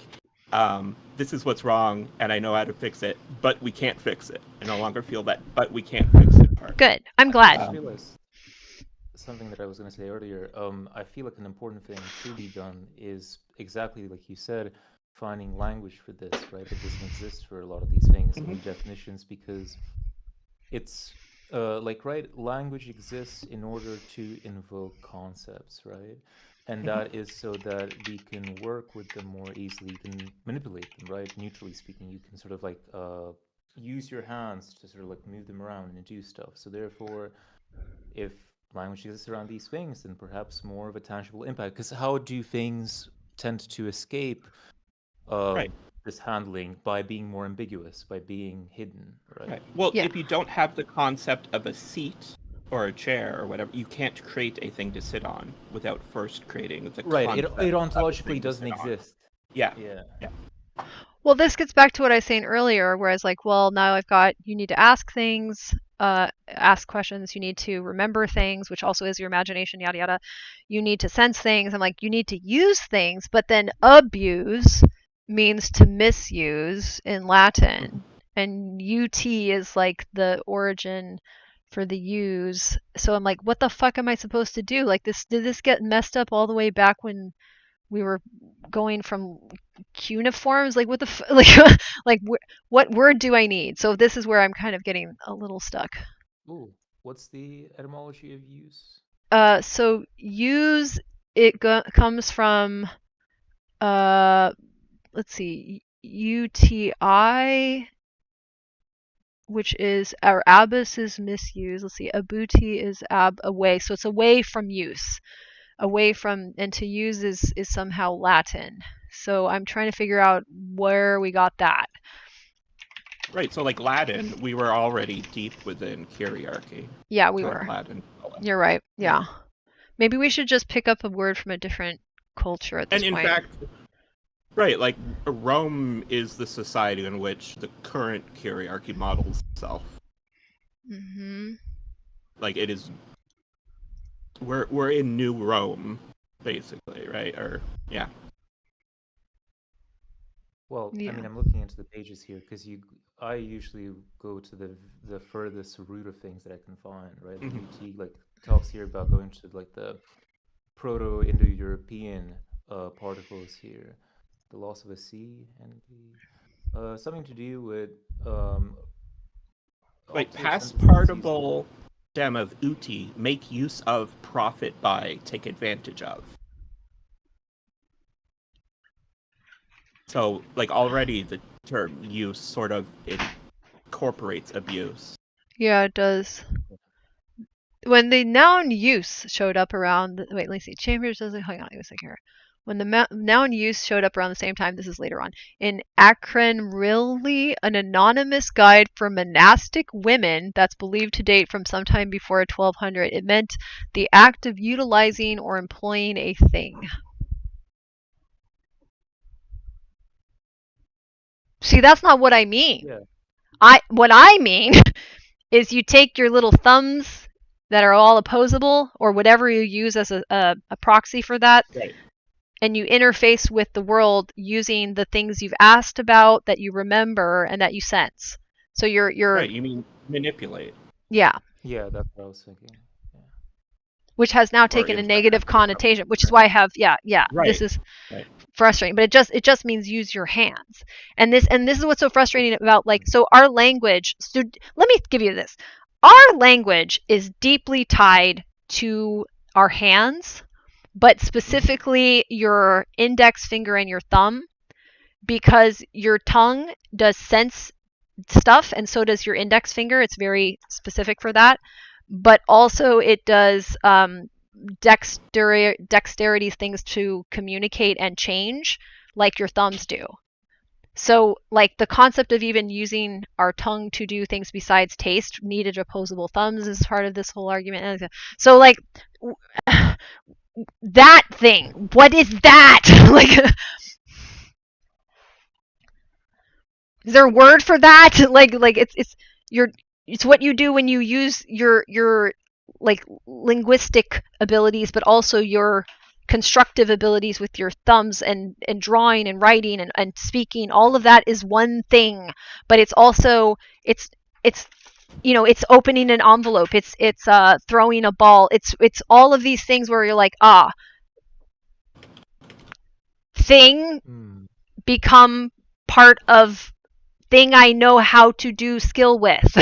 [SPEAKER 2] this is what's wrong and I know how to fix it, but we can't fix it. I no longer feel that but we can't fix it part.
[SPEAKER 3] Good. I'm glad.
[SPEAKER 4] I realized something that I was going to say earlier. I feel like an important thing to be done is exactly like you said, finding language for this, right? That doesn't exist for a lot of these things and definitions, because it's language exists in order to invoke concepts, right? And that is so that we can work with them more easily. You can manipulate them, right? Neutrally speaking, you can sort of like use your hands to sort of like move them around and do stuff. So therefore, if language exists around these things, then perhaps more of a tangible impact. Because how do things tend to escape this handling? By being more ambiguous, by being hidden, right?
[SPEAKER 2] Well, if you don't have the concept of a seat or a chair or whatever, you can't create a thing to sit on without first creating the concept.
[SPEAKER 4] It ontologically doesn't exist.
[SPEAKER 2] Yeah.
[SPEAKER 3] Well, this gets back to what I was saying earlier, where I was like, well, now you need to ask things, ask questions, you need to remember things, which also is your imagination, yada, yada. You need to sense things. I'm like, you need to use things, but then abuse means to misuse in Latin, and ut is like the origin for the use. So I'm like, what the fuck am I supposed to do? Like this, did this get messed up all the way back when we were going from cuneiforms? Like what the like like what word do I need? So this is where I'm kind of getting a little stuck.
[SPEAKER 4] Ooh, what's the etymology of use?
[SPEAKER 3] So use, it comes from let's see, UTI, which is, our abus is misuse. Let's see, abuti is away. So it's away from use. Away from, and to use is somehow Latin. So I'm trying to figure out where we got that.
[SPEAKER 2] Right, so like Latin, we were already deep within hierarchy.
[SPEAKER 3] Yeah, we
[SPEAKER 2] So
[SPEAKER 3] were.
[SPEAKER 2] Latin.
[SPEAKER 3] You're right. Yeah. Maybe we should just pick up a word from a different culture at this
[SPEAKER 2] And in
[SPEAKER 3] point.
[SPEAKER 2] fact, right, like Rome is the society in which the current hierarchy models itself.
[SPEAKER 3] Mm-hmm.
[SPEAKER 2] Like it is, we're in New Rome, basically, right? Or yeah.
[SPEAKER 4] Well,
[SPEAKER 3] Yeah.
[SPEAKER 4] I mean, I'm looking into the pages here because I usually go to the furthest root of things that I can find, right? The UT like talks here about going to like the Proto-Indo-European particles here, the loss of a C and the something to do with
[SPEAKER 2] Like
[SPEAKER 4] optical
[SPEAKER 2] past
[SPEAKER 4] sensitivities.
[SPEAKER 2] participle stem of uti, make use of, profit by, take advantage of. So, like, already the term use sort of incorporates abuse.
[SPEAKER 3] Yeah, it does. When the noun use showed up around, wait, let me see. Chambers doesn't, hang on, let me see here. When the noun use showed up around the same time, this is later on, in Akronrilli, an anonymous guide for monastic women that's believed to date from sometime before 1200, it meant the act of utilizing or employing a thing. See, that's not what I mean.
[SPEAKER 4] Yeah.
[SPEAKER 3] What I mean is you take your little thumbs that are all opposable, or whatever you use as a proxy for that,
[SPEAKER 2] Right.
[SPEAKER 3] and you interface with the world using the things you've asked about, that you remember, and that you sense. So you're
[SPEAKER 2] Right, you mean manipulate.
[SPEAKER 3] Yeah.
[SPEAKER 4] Yeah, that's what I was thinking. Yeah.
[SPEAKER 3] Which has now taken a negative connotation, which is why I have
[SPEAKER 2] Right.
[SPEAKER 3] This is
[SPEAKER 2] right.
[SPEAKER 3] frustrating, but it just means use your hands. And this is what's so frustrating about, like, so our language, so let me give you this. Our language is deeply tied to our hands, but specifically your index finger and your thumb, because your tongue does sense stuff and so does your index finger. It's very specific for that. But also it does dexterity things to communicate and change, like your thumbs do. So, like, the concept of even using our tongue to do things besides taste needed opposable thumbs is part of this whole argument. So, like, that thing, what is that? Like, is there a word for that? Like it's what you do when you use your like linguistic abilities, but also your constructive abilities with your thumbs, and drawing and writing and speaking. All of that is one thing, but it's also it's it's opening an envelope, it's throwing a ball, it's all of these things where you're like, thing become part of thing I know how to do skill with.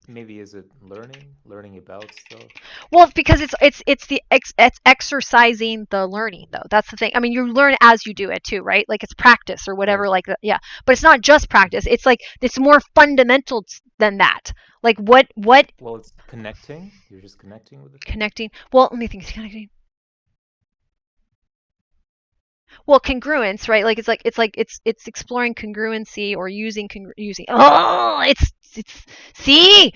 [SPEAKER 4] Maybe is it learning about stuff?
[SPEAKER 3] Well, because it's exercising the learning, though. That's the thing. I mean, you learn as you do it too, right? Like, it's practice or whatever,
[SPEAKER 4] Right.
[SPEAKER 3] like that. Yeah, but it's not just practice. It's like it's more fundamental than that. Like what?
[SPEAKER 4] Well, it's connecting. You're just connecting with the thing.
[SPEAKER 3] Connecting. Well, let me think. It's connecting. Well, congruence, right? Like it's exploring congruency, or using. Oh, see,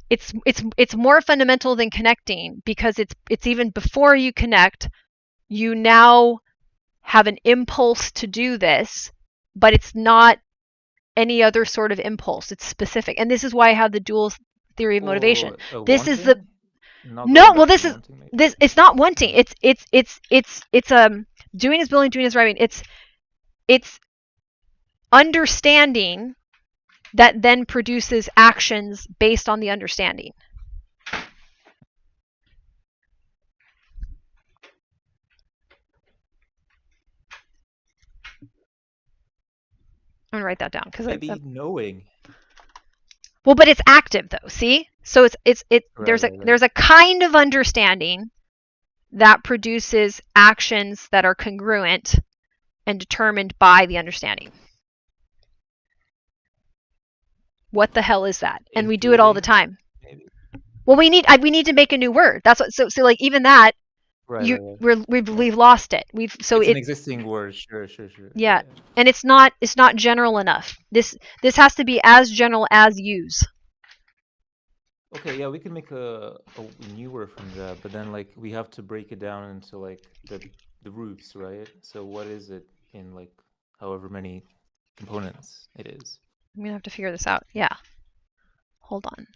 [SPEAKER 3] it's more fundamental than connecting, because it's even before you connect, you now have an impulse to do this, but it's not any other sort of impulse. It's specific. And this is why I have the dual theory of motivation.
[SPEAKER 4] Or
[SPEAKER 3] This is the
[SPEAKER 4] wanting? Not
[SPEAKER 3] no,
[SPEAKER 4] going
[SPEAKER 3] well,
[SPEAKER 4] back
[SPEAKER 3] this
[SPEAKER 4] to
[SPEAKER 3] is
[SPEAKER 4] wanting, maybe?
[SPEAKER 3] this. It's not wanting. It's doing is building, doing is driving. It's understanding that then produces actions based on the understanding. I'm gonna write that down because
[SPEAKER 4] Maybe knowing.
[SPEAKER 3] well, but it's active though. See, so it's there's
[SPEAKER 4] Right.
[SPEAKER 3] a kind of understanding that produces actions that are congruent and determined by the understanding. What the hell is that? And we do it all the
[SPEAKER 4] Intuiting,
[SPEAKER 3] time.
[SPEAKER 4] maybe.
[SPEAKER 3] Well, we need to make a new word. That's what. So like even that,
[SPEAKER 4] Right.
[SPEAKER 3] we've lost it.
[SPEAKER 4] It's an existing word. Sure.
[SPEAKER 3] Yeah, and it's not general enough. This has to be as general as use.
[SPEAKER 4] Okay, yeah, we can make a new word from that, but then like we have to break it down into like the roots, right? So what is it in like however many components it is?
[SPEAKER 3] I'm gonna have to figure this out. Yeah. Hold on.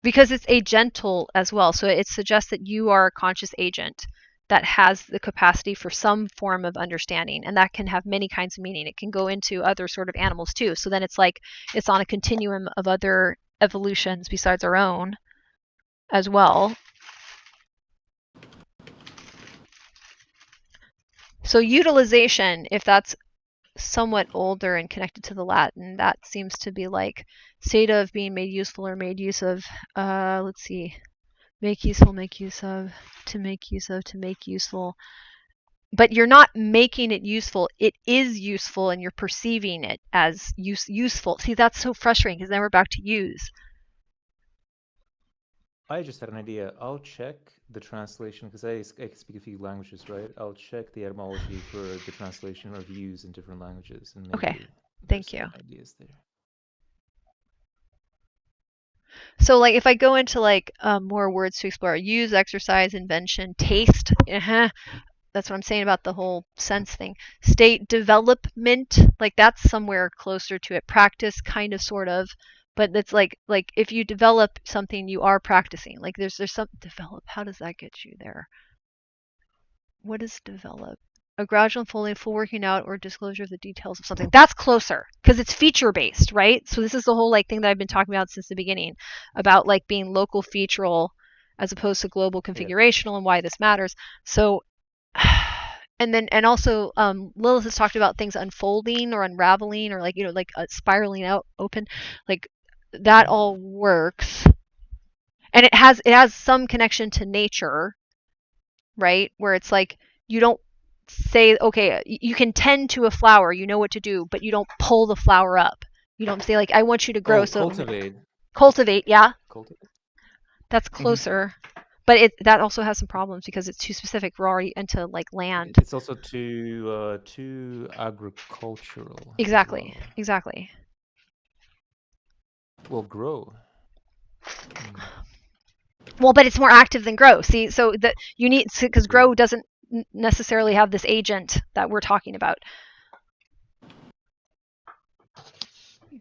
[SPEAKER 3] Because it's agental as well, so it suggests that you are a conscious agent that has the capacity for some form of understanding, and that can have many kinds of meaning. It can go into other sort of animals too. So then it's like it's on a continuum of other evolutions besides our own as well. So utilization, if that's somewhat older and connected to the Latin, that seems to be like state of being made useful or made use of. Let's see. Make useful, make use of, to make use of, to make useful. But you're not making it useful. It is useful and you're perceiving it as useful. See, that's so frustrating because then we're back to use.
[SPEAKER 4] I just had an idea. I'll check the translation because I speak a few languages, right? I'll check the etymology for the translation of use in different languages, and maybe
[SPEAKER 3] Okay, thank you.
[SPEAKER 4] Ideas there.
[SPEAKER 3] So like if I go into like more words to explore, use, exercise, invention, taste, that's what I'm saying about the whole sense thing. State development, like that's somewhere closer to it. Practice, kind of, sort of, but it's like if you develop something, you are practicing. Like there's some develop. How does that get you there? What is develop? A gradual unfolding, full working out, or disclosure of the details of something. That's closer because it's feature based, right? So this is the whole like thing that I've been talking about since the beginning about like being local featural as opposed to global configurational and why this matters. So and also Lilith has talked about things unfolding or unraveling or like like spiraling out open, like that all works, and it has some connection to nature, right? Where it's like you don't say, okay, you can tend to a flower, you know what to do, but you don't pull the flower up. You don't say like, I want you to grow. So cultivate, yeah.
[SPEAKER 4] Cultivate.
[SPEAKER 3] That's closer, but that also has some problems because it's too specific. We're already into like land.
[SPEAKER 4] It's also too agricultural.
[SPEAKER 3] Exactly. Exactly.
[SPEAKER 4] Well, grow.
[SPEAKER 3] Well, but it's more active than grow. See, so that you need, because grow doesn't necessarily have this agent that we're talking about.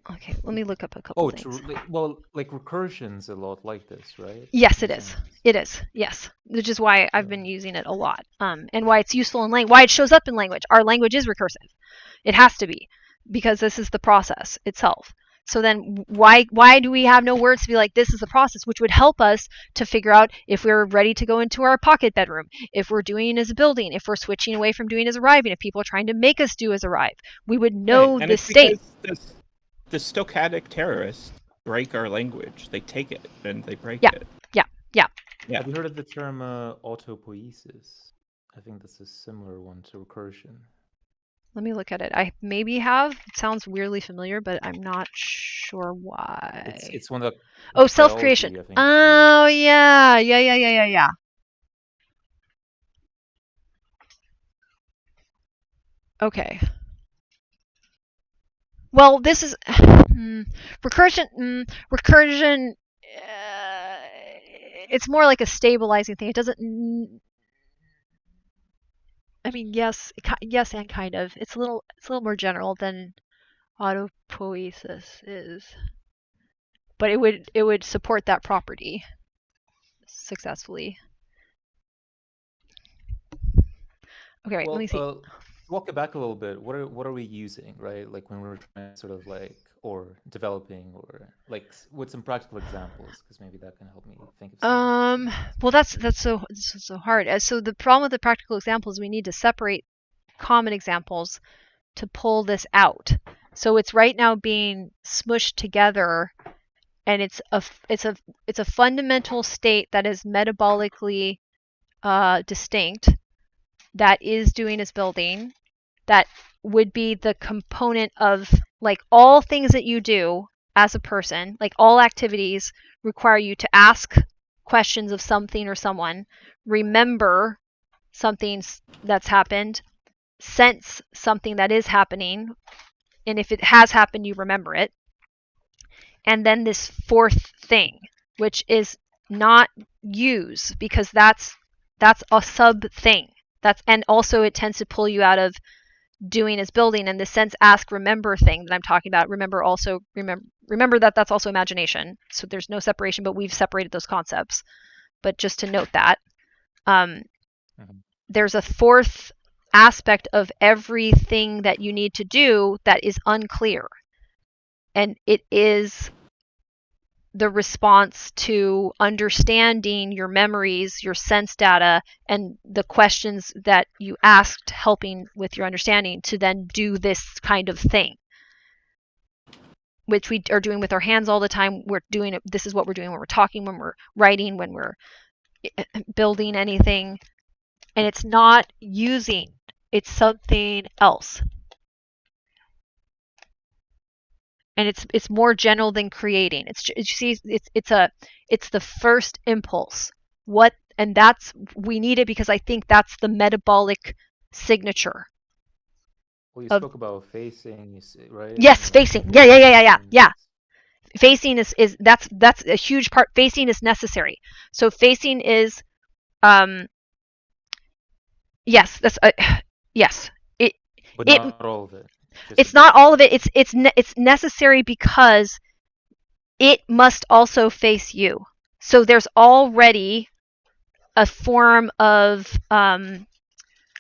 [SPEAKER 3] Okay, let me look up a couple things.
[SPEAKER 4] Well, like recursion's a lot like this, right?
[SPEAKER 3] Yes, it is. It is. Yes, which is why I've been using it a lot, and why it's useful in language. Why it shows up in language. Our language is recursive. It has to be, because this is the process itself. So then why do we have no words to be like, this is the process, which would help us to figure out if we're ready to go into our pocket bedroom, if we're doing as a building, if we're switching away from doing as arriving, if people are trying to make us do as arrive. We would know
[SPEAKER 2] right.
[SPEAKER 3] this state.
[SPEAKER 2] The stochastic terrorists break our language. They take it and they break it.
[SPEAKER 3] Yeah.
[SPEAKER 4] Have you heard of the term autopoiesis? I think that's a similar one to recursion.
[SPEAKER 3] Let me look at it. I maybe have. It sounds weirdly familiar, but I'm not sure why.
[SPEAKER 4] It's one of the...
[SPEAKER 3] Oh, self-creation. Oh, yeah. Okay. Well, this is recursion. Recursion. It's more like a stabilizing thing. It doesn't. I mean, yes, yes, and kind of. It's a little more general than autopoiesis is, but it would support that property successfully. Okay, wait, let me see.
[SPEAKER 4] Well, walk it back a little bit. What are we using, right? Like when we're trying to sort of like or developing or like with some practical examples, because maybe that can help me think of some
[SPEAKER 3] Well, that's so hard. So the problem with the practical examples, we need to separate common examples to pull this out. So it's right now being smushed together, and it's a fundamental state that is metabolically distinct, that is doing its building, that would be the component of like all things that you do as a person, like all activities require you to ask questions of something or someone, remember something that's happened, sense something that is happening, and if it has happened, you remember it. And then this fourth thing, which is not use, because that's a sub thing. And also it tends to pull you out of doing is building, and the sense, ask, remember thing that I'm talking about. Remember that that's also imagination. So there's no separation, but we've separated those concepts. But just to note that there's a fourth aspect of everything that you need to do that is unclear, and it is the response to understanding your memories, your sense data, and the questions that you asked helping with your understanding to then do this kind of thing, which we are doing with our hands all the time. This is what we're doing when we're talking, when we're writing, when we're building anything. And it's not using, it's something else. And it's more general than creating. It's the first impulse. We need it because I think that's the metabolic signature.
[SPEAKER 4] Well, you spoke about facing, right?
[SPEAKER 3] Yes, facing. Yeah. Facing is that's a huge part. Facing is necessary. So facing is, yes, that's yes.
[SPEAKER 4] But not all of it.
[SPEAKER 3] It's not all of it. It's necessary because it must also face you. So there's already a form of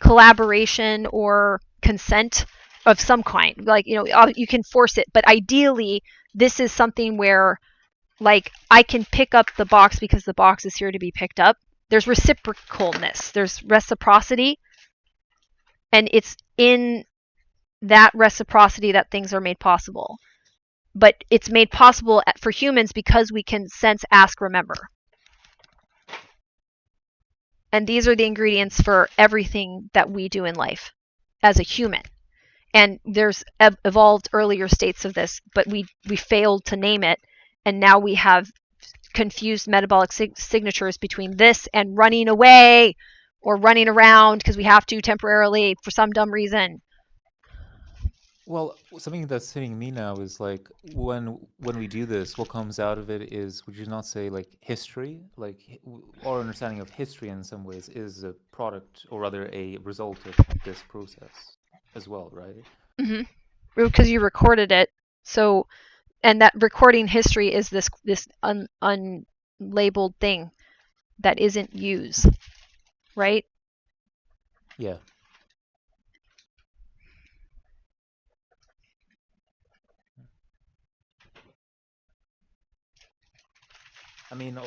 [SPEAKER 3] collaboration or consent of some kind. Like, you can force it, but ideally this is something where, like, I can pick up the box because the box is here to be picked up. There's reciprocalness. There's reciprocity, and it's in that reciprocity that things are made possible. But it's made possible for humans because we can sense, ask, remember. And these are the ingredients for everything that we do in life as a human. And there's evolved earlier states of this, but we failed to name it. And now we have confused metabolic signatures between this and running away or running around because we have to temporarily for some dumb reason.
[SPEAKER 4] Well, something that's hitting me now is like when we do this, what comes out of it is, would you not say, like, history? Like our understanding of history in some ways is a product, or rather a result of this process as well, right?
[SPEAKER 3] Mm-hmm. Because you recorded it. So, and that recording history is this unlabeled thing that isn't used, right?
[SPEAKER 4] Yeah. I mean,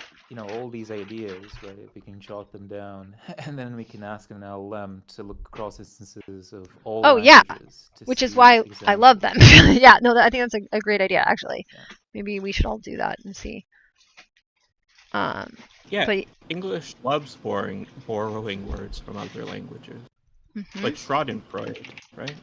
[SPEAKER 4] all these ideas, right? We can jot them down, and then we can ask an LLM to look across instances of all languages.
[SPEAKER 3] Which is why I love them. Yeah, no, I think that's a great idea, actually. Yeah. Maybe we should all do that and see.
[SPEAKER 2] But English loves borrowing words from other languages. Mm-hmm. Like Schadenfreude, right?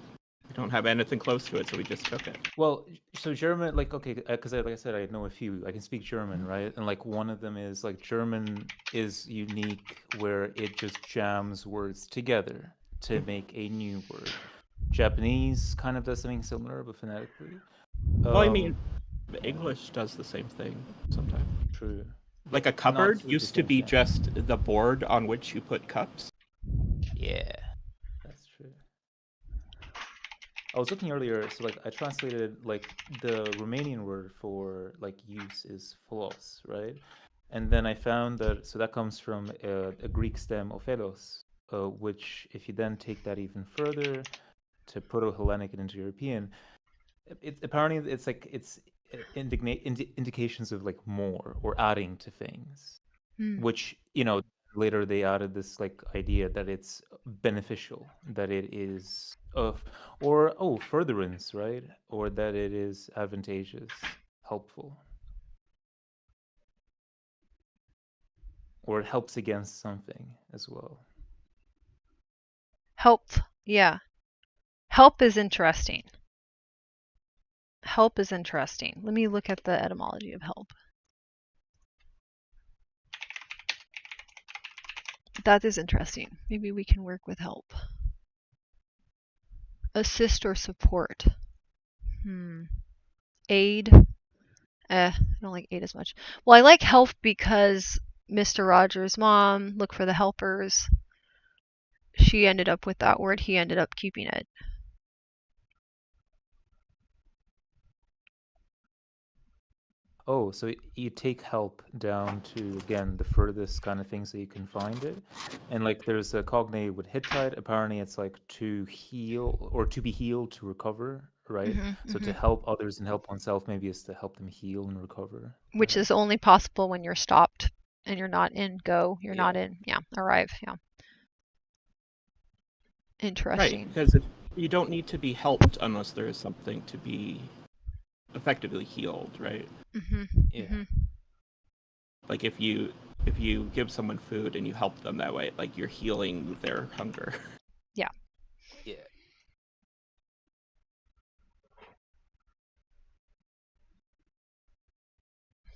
[SPEAKER 2] We don't have anything close to it, so we just took it.
[SPEAKER 4] Well, so German, like, okay, because like I said, I know a few. I can speak German, right? And like one of them is like German is unique where it just jams words together to make a new word. Japanese kind of does something similar, but phonetically.
[SPEAKER 2] Well, I mean, English does the same thing sometimes.
[SPEAKER 4] True.
[SPEAKER 2] Like a cupboard used to be just the board on which you put cups.
[SPEAKER 4] Yeah. I was looking earlier, so like I translated like the Romanian word for like use is philos, right? And then I found that so that comes from a Greek stem ophelos, which if you then take that even further to Proto-Hellenic and Indo-European, apparently it's like it's indications of like more or adding to things, which later they added this like idea that it's beneficial, that it is of or furtherance, right, or that it is advantageous, helpful, or it helps against something as well.
[SPEAKER 3] Help. Yeah. Help is interesting. Help is interesting. Let me look at the etymology of help. That is interesting. Maybe we can work with help. Assist or support. Aid. I don't like aid as much. Well, I like help because Mr. Rogers' mom, look for the helpers. She ended up with that word. He ended up keeping it.
[SPEAKER 4] Oh, so you take help down to, again, the furthest kind of things that you can find it. And like there's a cognate with Hittite, apparently it's like to heal or to be healed, to recover, right? So to help others and help oneself maybe is to help them heal and recover.
[SPEAKER 3] Which is only possible when you're stopped and you're not in go. You're not in, arrive. Yeah. Interesting.
[SPEAKER 2] Right, because you don't need to be helped unless there is something to be effectively healed, right? Like if you give someone food and you help them that way, like you're healing their hunger.
[SPEAKER 3] Yeah.
[SPEAKER 4] Yeah.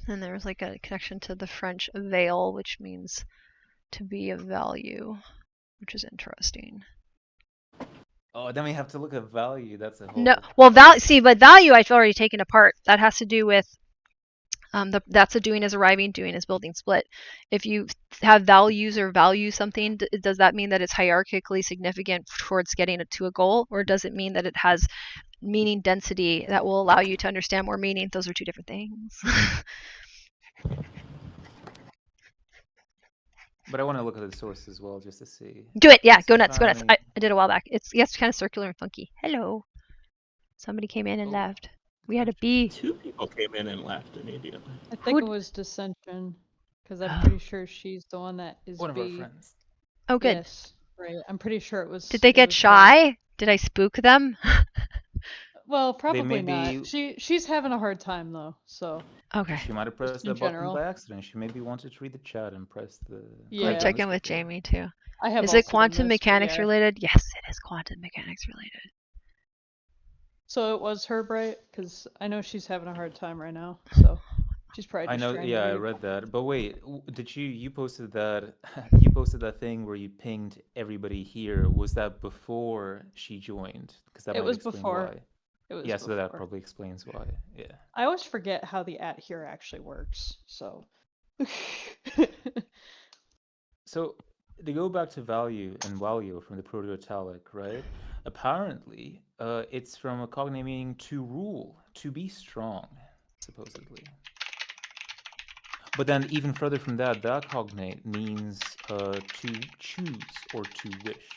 [SPEAKER 3] And there's like a connection to the French avail, which means to be of value, which is interesting.
[SPEAKER 4] Oh, then we have to look at value. That's a whole.
[SPEAKER 3] No, well, but value I've already taken apart. That has to do with that's a doing is arriving, doing is building split. If you have values or value something, does that mean that it's hierarchically significant towards getting to a goal, or does it mean that it has meaning density that will allow you to understand more meaning? Those are two different things.
[SPEAKER 4] But I want to look at the source as well, just to see.
[SPEAKER 3] Do it, yeah. Go nuts, go nuts. I did a while back. It's kind of circular and funky. Hello. Somebody came in and left. We had a bee.
[SPEAKER 2] 2 people came in and left immediately.
[SPEAKER 5] I think it was Dissension, because I'm pretty sure she's the one that is
[SPEAKER 4] one of
[SPEAKER 5] B.
[SPEAKER 4] our friends.
[SPEAKER 3] Oh, good.
[SPEAKER 5] Yes, right. I'm pretty sure it was.
[SPEAKER 3] Did they get shy? Did I spook them?
[SPEAKER 5] Well, probably not. She's having a hard time though, so.
[SPEAKER 3] Okay.
[SPEAKER 4] She might have pressed the button by accident. She maybe wanted to read the chat and press the.
[SPEAKER 3] Yeah. Let me check in with Jamie too.
[SPEAKER 5] I have.
[SPEAKER 3] Is it quantum mechanics related? Yes, it is quantum mechanics related.
[SPEAKER 5] So it was her, Bright, because I know she's having a hard time right now. So she's probably.
[SPEAKER 4] I
[SPEAKER 5] just
[SPEAKER 4] know. Yeah, I read that. But wait, did you posted that? You posted that thing where you pinged everybody here. Was that before she joined? Because that might explain why.
[SPEAKER 5] It was
[SPEAKER 4] yeah, so that probably explains why. Yeah.
[SPEAKER 5] I always forget how the @ here actually works. So.
[SPEAKER 4] So to go back to value and value from the Proto-Italic, right? Apparently, it's from a cognate meaning to rule, to be strong, supposedly. But then even further from that, that cognate means to choose or to wish.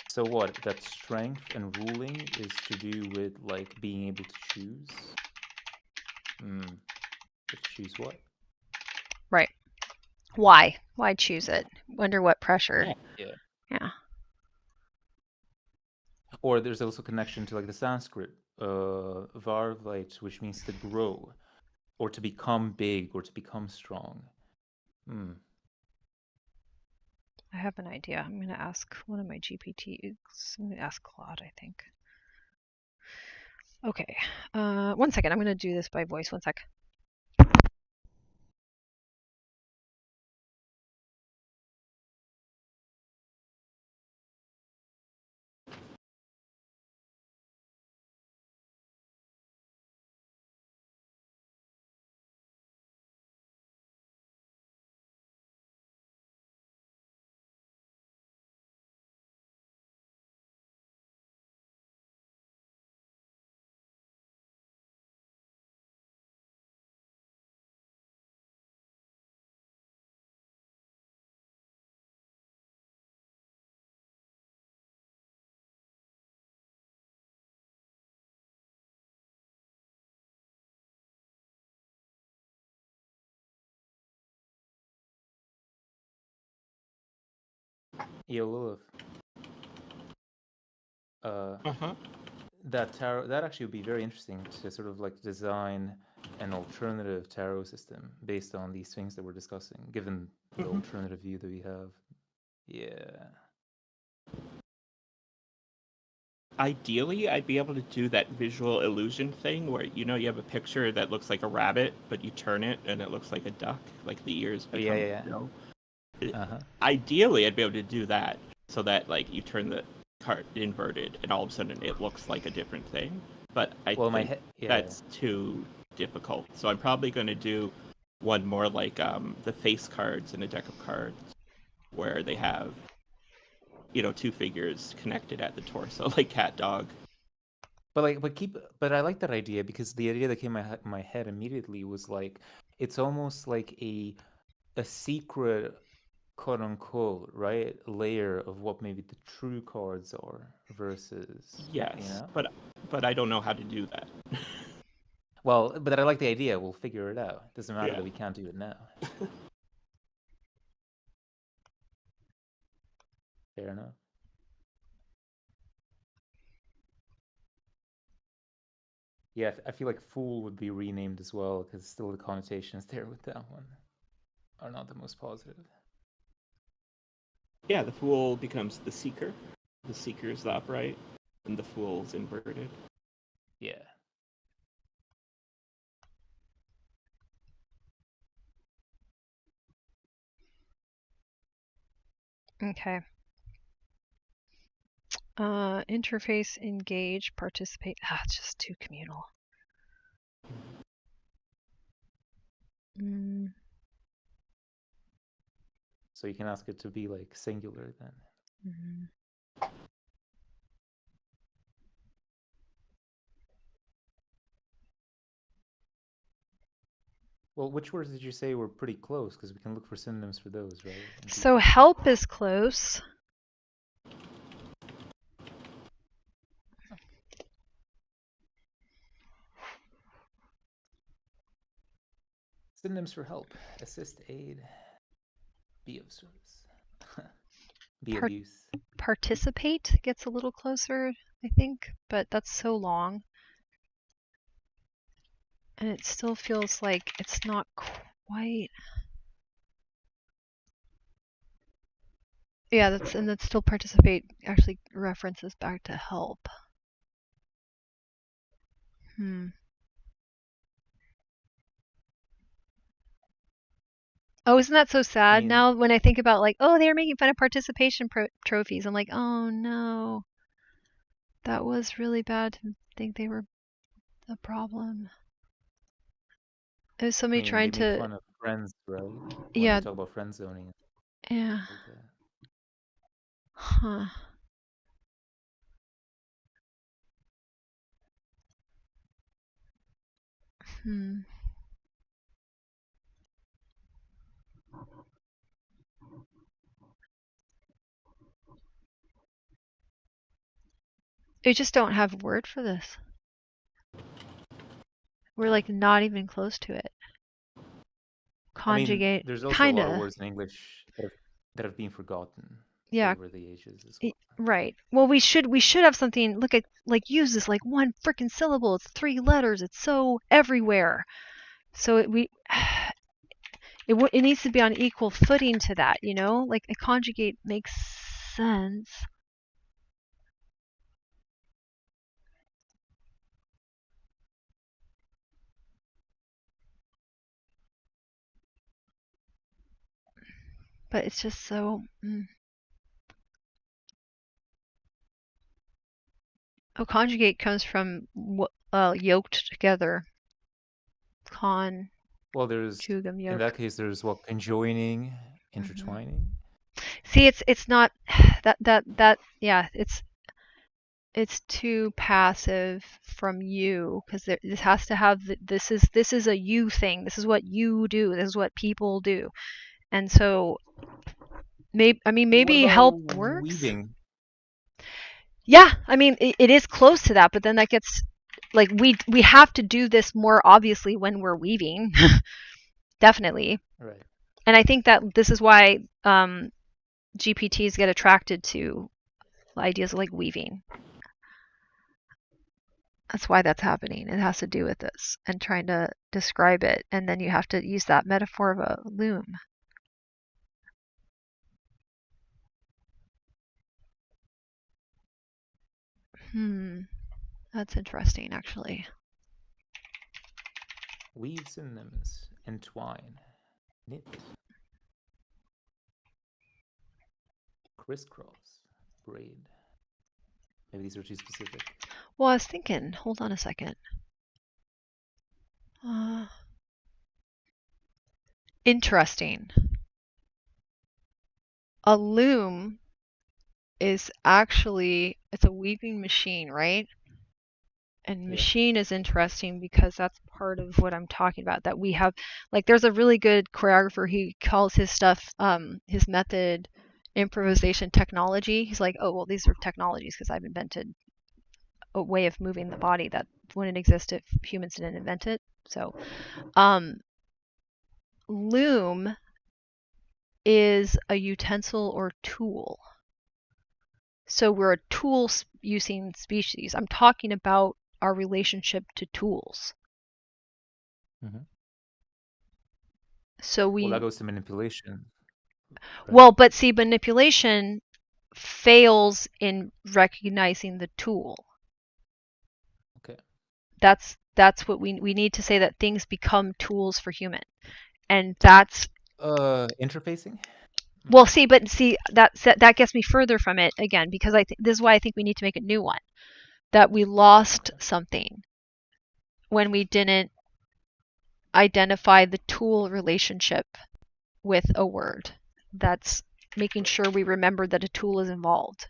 [SPEAKER 4] So what? That strength and ruling is to do with like being able to choose? To choose what?
[SPEAKER 3] Right. Why? Why choose it? Under what pressure?
[SPEAKER 4] Yeah. Or there's also connection to like the Sanskrit varvait, which means to grow, or to become big, or to become strong.
[SPEAKER 3] I have an idea. I'm going to ask one of my GPTs. I'm going to ask Claude, I think. Okay. 1 second. I'm going to do this by voice. 1 sec.
[SPEAKER 4] Yo, Lilith.
[SPEAKER 2] Uh-huh.
[SPEAKER 4] That tarot, that actually would be very interesting to sort of like design an alternative tarot system based on these things that we're discussing, given the alternative view that we have. Yeah.
[SPEAKER 2] Ideally, I'd be able to do that visual illusion thing where, you know, you have a picture that looks like a rabbit, but you turn it and it looks like a duck, like the ears
[SPEAKER 4] Oh,
[SPEAKER 2] become,
[SPEAKER 4] yeah.
[SPEAKER 2] you know.
[SPEAKER 4] Uh-huh.
[SPEAKER 2] Ideally, I'd be able to do that so that, like, you turn the card inverted and all of a sudden it looks like a different thing. But I
[SPEAKER 4] Well,
[SPEAKER 2] think that's too difficult. So I'm probably going to do one more like the face cards in a deck of cards where they have, you know, two figures connected at the torso, like cat dog.
[SPEAKER 4] But I like that idea because the idea that came in my head immediately was like, it's almost like a secret, quote unquote, right, layer of what maybe the true cards are versus,
[SPEAKER 2] Yes,
[SPEAKER 4] you know.
[SPEAKER 2] but I don't know how to do that.
[SPEAKER 4] Well, but I like the idea. We'll figure it out. It doesn't matter
[SPEAKER 2] Yeah.
[SPEAKER 4] that we can't do it now. Fair enough. Yeah, I feel like Fool would be renamed as well because still the connotations there with that one are not the most positive.
[SPEAKER 2] Yeah, the Fool becomes the Seeker. The Seeker is the upright, and the Fool's inverted.
[SPEAKER 4] Yeah.
[SPEAKER 3] Okay. Interface, engage, participate. It's just too communal.
[SPEAKER 4] So you can ask it to be like singular then.
[SPEAKER 3] Mm-hmm.
[SPEAKER 4] Well, which words did you say were pretty close? Because we can look for synonyms for those, right?
[SPEAKER 3] So help is close.
[SPEAKER 4] Synonyms for help: assist, aid, be of service, be of use.
[SPEAKER 3] Participate gets a little closer, I think, but that's so long. And it still feels like it's not quite. Yeah, that's still participate actually references back to help. Oh, isn't that so sad?
[SPEAKER 4] I mean,
[SPEAKER 3] now when I think about like, oh, they're making fun of participation trophies, I'm like, oh no, that was really bad to think they were the problem. There's somebody trying
[SPEAKER 4] they
[SPEAKER 3] to
[SPEAKER 4] make fun of friends, right? When
[SPEAKER 3] yeah,
[SPEAKER 4] they talk about friend zoning.
[SPEAKER 3] yeah.
[SPEAKER 4] Like that.
[SPEAKER 3] Huh. They just don't have a word for this. We're like not even close to it. Conjugate.
[SPEAKER 4] I mean, there's also a lot of words in English that have been forgotten over the ages as well.
[SPEAKER 3] Right. Well, we should have something. Look at like use this like one freaking syllable. It's 3 letters. It's so everywhere. So it needs to be on equal footing to that, you know? Like a conjugate makes sense. But it's just so conjugate comes from yoked together.
[SPEAKER 4] Well, there's in that case there's what conjoining, intertwining.
[SPEAKER 3] See, it's not that yeah, it's too passive from you because this has to have this is a you thing. This is what you do. This is what people do. And so maybe help works.
[SPEAKER 4] Weaving?
[SPEAKER 3] Yeah, I mean it is close to that, but then that gets like we have to do this more obviously when we're weaving. Definitely.
[SPEAKER 4] Right.
[SPEAKER 3] And I think that this is why GPTs get attracted to ideas like weaving. That's why that's happening. It has to do with this and trying to describe it. And then you have to use that metaphor of a loom. That's interesting, actually.
[SPEAKER 4] Weave synonyms. Entwine. Knit. Crisscross. Braid. Maybe these are too specific.
[SPEAKER 3] Well, I was thinking, hold on a second. Interesting. A loom is actually, it's a weaving machine, right? And machine is interesting because that's part of what I'm talking about, that we have, like, there's a really good choreographer, he calls his stuff, his method, improvisation technology. He's like, oh, well, these are technologies because I've invented a way of moving the body that wouldn't exist if humans didn't invent it. So, loom is a utensil or tool. So we're a tool using species. I'm talking about our relationship to tools.
[SPEAKER 4] Mm-hmm.
[SPEAKER 3] So
[SPEAKER 4] well, that goes to manipulation.
[SPEAKER 3] Right? Well, but see, manipulation fails in recognizing the tool.
[SPEAKER 4] Okay.
[SPEAKER 3] That's what we need to say, that things become tools for human. And that's
[SPEAKER 4] interfacing?
[SPEAKER 3] Well, see that gets me further from it again, because this is why I think we need to make a new one. That we lost something when we didn't identify the tool relationship with a word. That's making sure we remember that a tool is involved.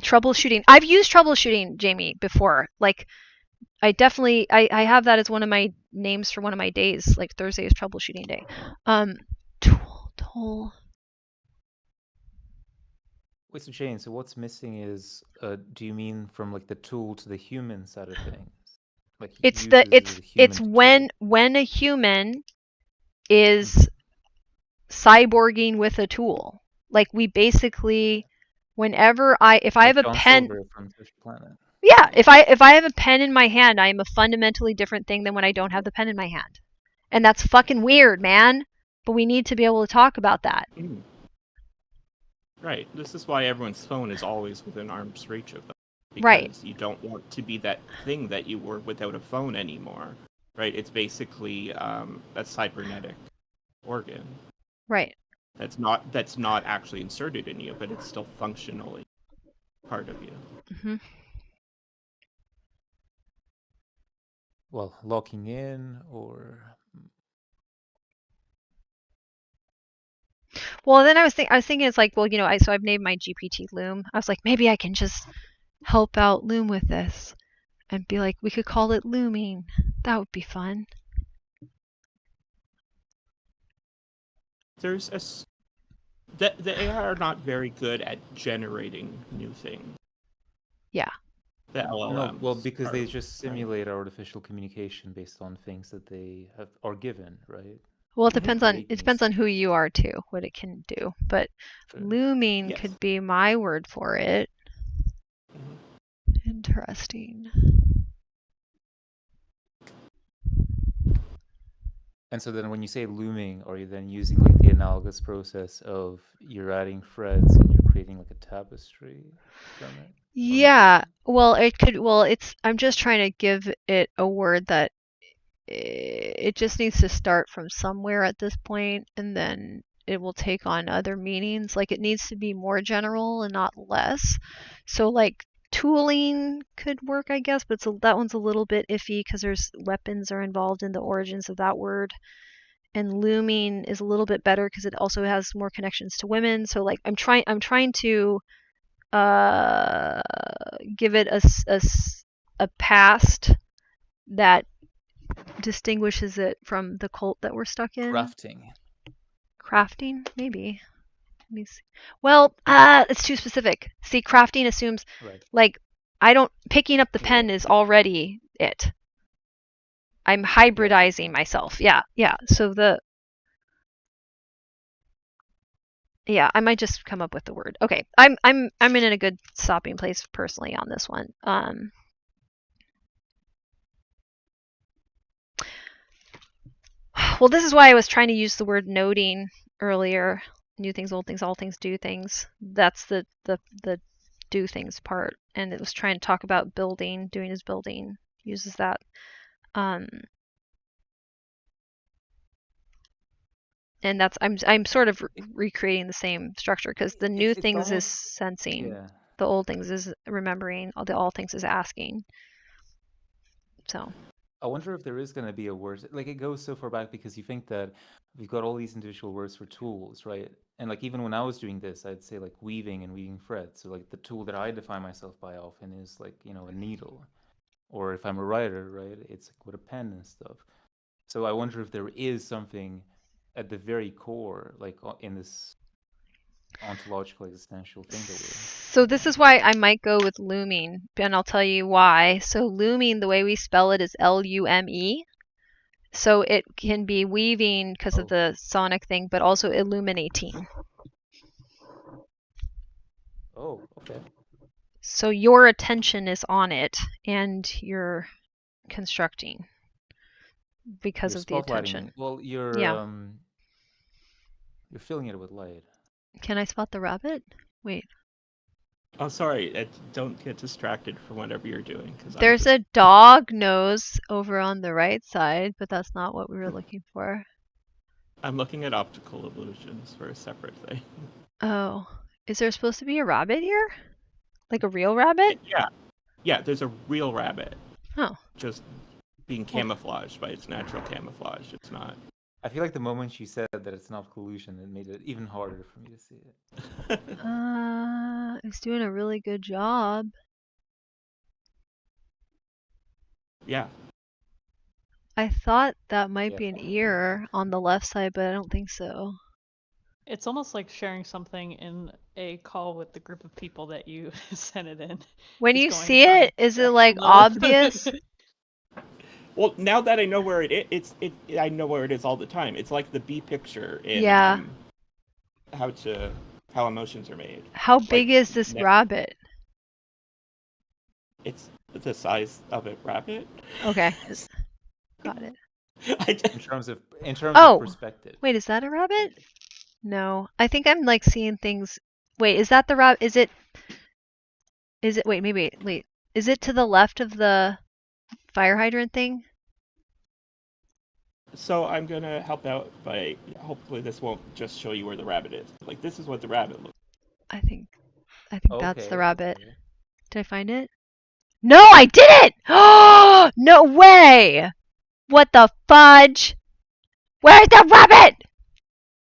[SPEAKER 3] Troubleshooting. I've used troubleshooting, Jamie, before. Like, I have that as one of my names for one of my days. Like, Thursday is troubleshooting day. Tool.
[SPEAKER 4] Wait, so Jane, so what's missing is, do you mean from like the tool to the human side of things? Like
[SPEAKER 3] it's when a human is cyborging with a tool. Like, we basically, if I have a pen
[SPEAKER 4] from Fish Planet.
[SPEAKER 3] Yeah, if I have a pen in my hand, I am a fundamentally different thing than when I don't have the pen in my hand. And that's fucking weird, man. But we need to be able to talk about that.
[SPEAKER 2] Right. This is why everyone's phone is always within arm's reach of them. Because
[SPEAKER 3] right.
[SPEAKER 2] You don't want to be that thing that you were without a phone anymore. Right? It's basically that cybernetic organ.
[SPEAKER 3] Right.
[SPEAKER 2] That's not actually inserted in you, but it's still functionally part of you.
[SPEAKER 3] Mm-hmm.
[SPEAKER 4] Well, locking in or...
[SPEAKER 3] Well, then I was thinking it's like, well, so I've named my GPT Loom. I was like, maybe I can just help out Loom with this and be like, we could call it looming. That would be fun.
[SPEAKER 2] There's the AI are not very good at generating new things.
[SPEAKER 3] Yeah.
[SPEAKER 2] The LLMs.
[SPEAKER 4] Well, because they just simulate artificial communication based on things that they are given, right?
[SPEAKER 3] Well, it depends on who you are too, what it can do. But looming could be my word for it. Interesting.
[SPEAKER 4] And so then when you say looming, are you then using like the analogous process of you're adding threads and you're creating like a tapestry from it?
[SPEAKER 3] Yeah. Well, I'm just trying to give it a word that it just needs to start from somewhere at this point, and then it will take on other meanings. Like, it needs to be more general and not less. So like tooling could work, I guess, but that one's a little bit iffy because there's weapons are involved in the origins of that word. And looming is a little bit better because it also has more connections to women. So like I'm trying to give it a past that distinguishes it from the cult that we're stuck in. Crafting, maybe. Let me see. Well, it's too specific. See, crafting assumes like picking up the pen is already it. I'm hybridizing myself. Yeah. So Yeah, I might just come up with the word. Okay, I'm in a good stopping place personally on this one. Well, this is why I was trying to use the word noting earlier. New things, old things, all things, do things. That's the do things part, and it was trying to talk about building. Doing is building. Uses that. And that's I'm sort of recreating the same structure because the new
[SPEAKER 4] It's
[SPEAKER 3] things is
[SPEAKER 4] almost
[SPEAKER 3] sensing,
[SPEAKER 4] yeah.
[SPEAKER 3] the old things is remembering, the all things is asking. So
[SPEAKER 4] I wonder if there is going to be a word like it goes so far back because you think that we've got all these individual words for tools, right? And like even when I was doing this, I'd say like weaving and weaving thread. So like the tool that I define myself by often is like, you know, a needle. Or if I'm a writer, right, it's like with a pen and stuff. So I wonder if there is something at the very core, like in this ontological existential thing that we're.
[SPEAKER 3] So this is why I might go with looming, and I'll tell you why. So looming, the way we spell it is Lume. So it can be weaving because of the sonic thing, but also illuminating.
[SPEAKER 4] Oh, okay.
[SPEAKER 3] So your attention is on it, and you're constructing because
[SPEAKER 4] You're
[SPEAKER 3] of the
[SPEAKER 4] spotlighting
[SPEAKER 3] attention.
[SPEAKER 4] it. Well,
[SPEAKER 3] Yeah.
[SPEAKER 4] you're filling it with light.
[SPEAKER 3] Can I spot the rabbit? Wait.
[SPEAKER 2] Oh, sorry. Don't get distracted from whatever you're doing, because
[SPEAKER 3] There's a dog nose over on the right side, but that's not what we were looking for.
[SPEAKER 2] I'm looking at optical illusions for a separate thing.
[SPEAKER 3] Oh. Is there supposed to be a rabbit here? Like a real rabbit?
[SPEAKER 2] Yeah. There's a real rabbit.
[SPEAKER 3] Oh.
[SPEAKER 2] Just being camouflaged by its natural camouflage. It's not.
[SPEAKER 4] I feel like the moment you said that it's not collusion, it made it even harder for me to see it.
[SPEAKER 3] It's doing a really good job.
[SPEAKER 2] Yeah.
[SPEAKER 3] I thought that might
[SPEAKER 4] Yeah,
[SPEAKER 3] be an
[SPEAKER 4] thanks.
[SPEAKER 3] ear on the left side, but I don't think so.
[SPEAKER 5] It's almost like sharing something in a call with the group of people that you sent it in.
[SPEAKER 3] When
[SPEAKER 5] Just
[SPEAKER 3] you
[SPEAKER 5] going
[SPEAKER 3] see
[SPEAKER 5] from
[SPEAKER 3] it, is it like
[SPEAKER 5] direction
[SPEAKER 3] obvious?
[SPEAKER 2] Well, now that I know where it is, I know where it is all the time. It's like the B picture in
[SPEAKER 3] Yeah.
[SPEAKER 2] how emotions are made.
[SPEAKER 3] How big is this
[SPEAKER 2] ne-
[SPEAKER 3] rabbit?
[SPEAKER 2] It's the size of a rabbit.
[SPEAKER 3] Okay. Got it.
[SPEAKER 4] In terms of
[SPEAKER 3] Oh!
[SPEAKER 4] perspective.
[SPEAKER 3] Wait, is that a rabbit? No. I think I'm like seeing things. Wait, is that the rabbit? Is it? Wait, maybe. Wait. Is it to the left of the fire hydrant thing?
[SPEAKER 2] So I'm gonna help out by hopefully this won't just show you where the rabbit is. Like this is what the rabbit looks.
[SPEAKER 3] I think that's the rabbit.
[SPEAKER 4] Okay.
[SPEAKER 3] Did I find it? No, I didn't! Oh, no way! What the fudge? Where's the rabbit?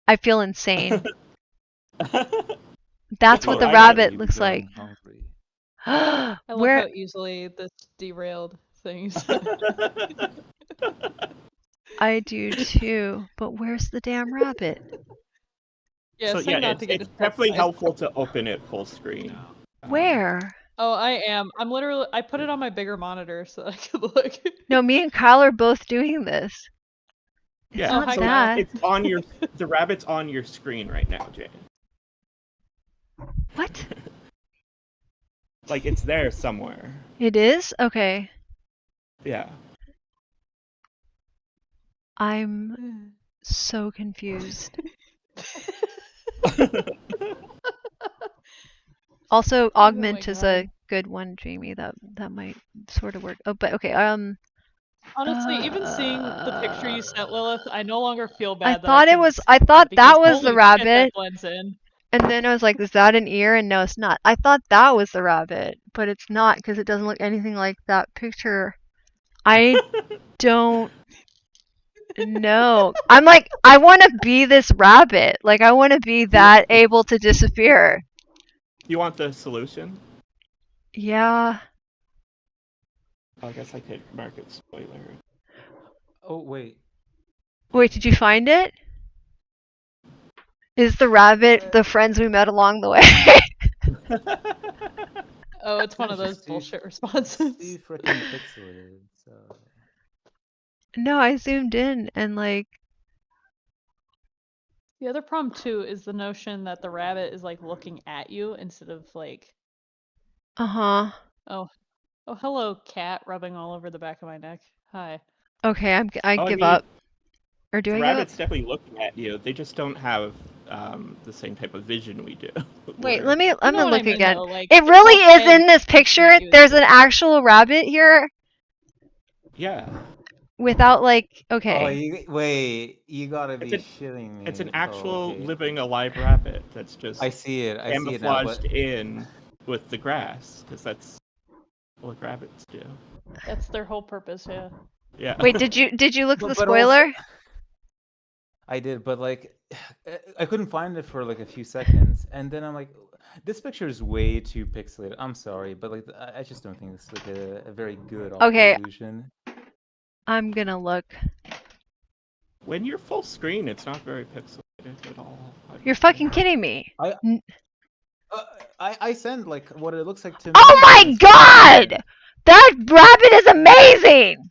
[SPEAKER 3] I feel insane. That's what the rabbit looks like.
[SPEAKER 4] Hungry.
[SPEAKER 5] I love
[SPEAKER 3] Where?
[SPEAKER 5] how easily this derailed things.
[SPEAKER 3] I do too, but where's the damn rabbit?
[SPEAKER 5] Yeah,
[SPEAKER 2] So
[SPEAKER 5] say
[SPEAKER 2] yeah,
[SPEAKER 5] not to get
[SPEAKER 2] it's definitely
[SPEAKER 5] distracted.
[SPEAKER 2] helpful to open it full screen.
[SPEAKER 3] Where?
[SPEAKER 5] Oh, I am. I put it on my bigger monitor so I could look.
[SPEAKER 3] No, me and Kyle are both doing this. It's
[SPEAKER 2] Yeah,
[SPEAKER 3] not
[SPEAKER 5] hi,
[SPEAKER 2] so
[SPEAKER 3] that.
[SPEAKER 2] it's on your the rabbit's on your screen right now, Jane.
[SPEAKER 3] What?
[SPEAKER 2] Like it's there somewhere.
[SPEAKER 3] It is? Okay.
[SPEAKER 2] Yeah.
[SPEAKER 3] I'm so confused. Also, augment is a good one, Jamie. That might sort of work. Oh, but okay.
[SPEAKER 5] Honestly, even seeing the picture you sent, Lilith, I no longer feel bad.
[SPEAKER 3] I thought
[SPEAKER 5] that
[SPEAKER 3] it was. I thought
[SPEAKER 5] because
[SPEAKER 3] that was the
[SPEAKER 5] holy shit,
[SPEAKER 3] rabbit.
[SPEAKER 5] that blends in.
[SPEAKER 3] And then I was like, is that an ear? And no, it's not. I thought that was the rabbit, but it's not because it doesn't look anything like that picture. I don't know. I'm like, I want to be this rabbit. Like, I want to be that able to disappear.
[SPEAKER 2] You want the solution?
[SPEAKER 3] Yeah.
[SPEAKER 2] I guess I could mark it spoiler.
[SPEAKER 4] Oh wait.
[SPEAKER 3] Wait, did you find it? Is the rabbit the friends we met along the way?
[SPEAKER 5] Oh, it's one of those
[SPEAKER 4] It's too-
[SPEAKER 5] bullshit responses.
[SPEAKER 4] Too freaking pixelated. So.
[SPEAKER 3] No, I zoomed in and like.
[SPEAKER 5] The other problem too is the notion that the rabbit is like looking at you instead of like,
[SPEAKER 3] Uh-huh.
[SPEAKER 5] oh, hello, cat, rubbing all over the back of my neck. Hi.
[SPEAKER 3] Okay, I
[SPEAKER 2] Oh, I
[SPEAKER 3] give
[SPEAKER 2] mean,
[SPEAKER 3] up. Or do
[SPEAKER 2] the
[SPEAKER 3] I give up?
[SPEAKER 2] rabbit's definitely looking at you. They just don't have the same type of vision we do.
[SPEAKER 3] Wait,
[SPEAKER 2] where-
[SPEAKER 3] I'm
[SPEAKER 5] You know
[SPEAKER 3] gonna
[SPEAKER 5] what I
[SPEAKER 3] look
[SPEAKER 5] mean,
[SPEAKER 3] again.
[SPEAKER 5] though, like,
[SPEAKER 3] It
[SPEAKER 5] its
[SPEAKER 3] really
[SPEAKER 5] whole
[SPEAKER 3] is
[SPEAKER 5] head
[SPEAKER 3] in this
[SPEAKER 5] looking
[SPEAKER 3] picture.
[SPEAKER 5] at you.
[SPEAKER 3] There's an actual rabbit here
[SPEAKER 2] Yeah,
[SPEAKER 3] without like,
[SPEAKER 4] Oh,
[SPEAKER 3] okay.
[SPEAKER 4] wait, you gotta
[SPEAKER 2] it's
[SPEAKER 4] be
[SPEAKER 2] an
[SPEAKER 4] shitting me.
[SPEAKER 2] it's an
[SPEAKER 4] Oh,
[SPEAKER 2] actual
[SPEAKER 4] okay.
[SPEAKER 2] living alive rabbit that's just
[SPEAKER 4] I see it now,
[SPEAKER 2] camouflaged
[SPEAKER 4] but
[SPEAKER 2] in with the grass because that's what rabbits do.
[SPEAKER 5] That's their whole purpose, yeah.
[SPEAKER 2] Yeah.
[SPEAKER 3] Wait, did you look at the
[SPEAKER 4] but also,
[SPEAKER 3] spoiler?
[SPEAKER 4] I did, but like, I couldn't find it for like a few seconds, and then I'm like, this picture is way too pixelated. I'm sorry, but like, I just don't think it's like a very good optical
[SPEAKER 3] Okay,
[SPEAKER 4] illusion.
[SPEAKER 3] I'm gonna look.
[SPEAKER 2] When you're full screen, it's not very pixelated at all.
[SPEAKER 3] You're fucking kidding me.
[SPEAKER 4] I I send like what it looks like to me.
[SPEAKER 3] Oh
[SPEAKER 4] but
[SPEAKER 3] my
[SPEAKER 4] it's
[SPEAKER 3] god! That rabbit is amazing!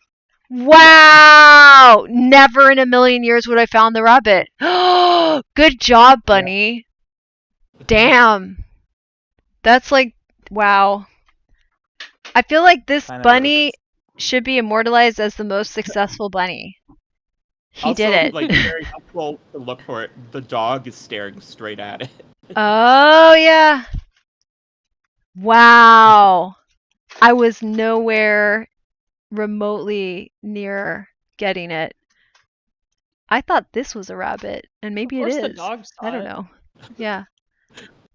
[SPEAKER 3] Wow! Never in a million years would I found the rabbit. Good job, bunny. Damn. That's like, wow. I feel like this
[SPEAKER 4] kind of
[SPEAKER 3] bunny should be immortalized as the most successful bunny. He
[SPEAKER 2] Also,
[SPEAKER 3] did it.
[SPEAKER 2] like very helpful to look for it. The dog is staring straight at it.
[SPEAKER 3] Oh, yeah. Wow. I was nowhere remotely near getting it. I thought this was a rabbit, and maybe
[SPEAKER 5] Of
[SPEAKER 3] it
[SPEAKER 5] course the
[SPEAKER 3] is.
[SPEAKER 5] dog saw
[SPEAKER 3] I don't
[SPEAKER 5] it.
[SPEAKER 3] know. Yeah.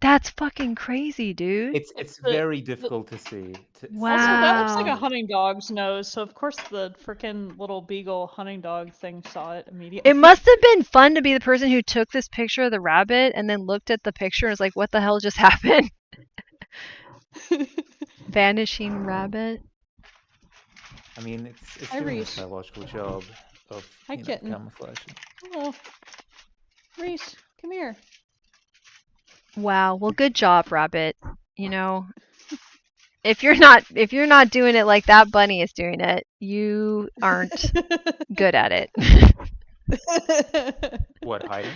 [SPEAKER 3] That's fucking crazy, dude.
[SPEAKER 4] It's
[SPEAKER 5] the-
[SPEAKER 4] very difficult to see.
[SPEAKER 3] Wow.
[SPEAKER 5] Also, that looks like a
[SPEAKER 3] Wow.
[SPEAKER 5] hunting dog's nose, so of course the freaking little beagle hunting dog thing saw it immediately.
[SPEAKER 3] It must have been fun to be the person who took this picture of the rabbit and then looked at the picture and was like, what the hell just happened? Vanishing rabbit.
[SPEAKER 4] I mean, it's
[SPEAKER 5] Hi,
[SPEAKER 4] doing
[SPEAKER 5] Reese.
[SPEAKER 4] its biological job of
[SPEAKER 5] Hi, kitten.
[SPEAKER 4] camouflaging.
[SPEAKER 5] Hello. Reese, come here.
[SPEAKER 3] Wow. Well, good job, rabbit. You know, if you're not doing it like that bunny is doing it, you aren't good at it.
[SPEAKER 4] What, hiding?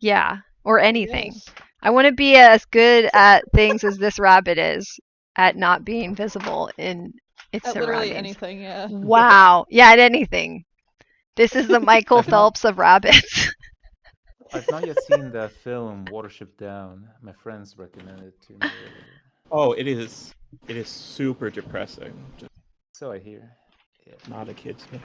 [SPEAKER 3] Yeah, or anything.
[SPEAKER 5] Yes.
[SPEAKER 3] I want to be as good at things as this rabbit is at not being visible in its
[SPEAKER 5] At literally
[SPEAKER 3] surroundings.
[SPEAKER 5] anything, yeah.
[SPEAKER 3] Wow. Yeah, at anything. This is the Michael
[SPEAKER 4] I've not-
[SPEAKER 3] Phelps of rabbits.
[SPEAKER 4] I've not yet seen the film Watership Down. My friends recommended it to me earlier.
[SPEAKER 2] Oh, it is super depressing. Just
[SPEAKER 4] So I hear. Yeah.
[SPEAKER 2] not a kid's movie.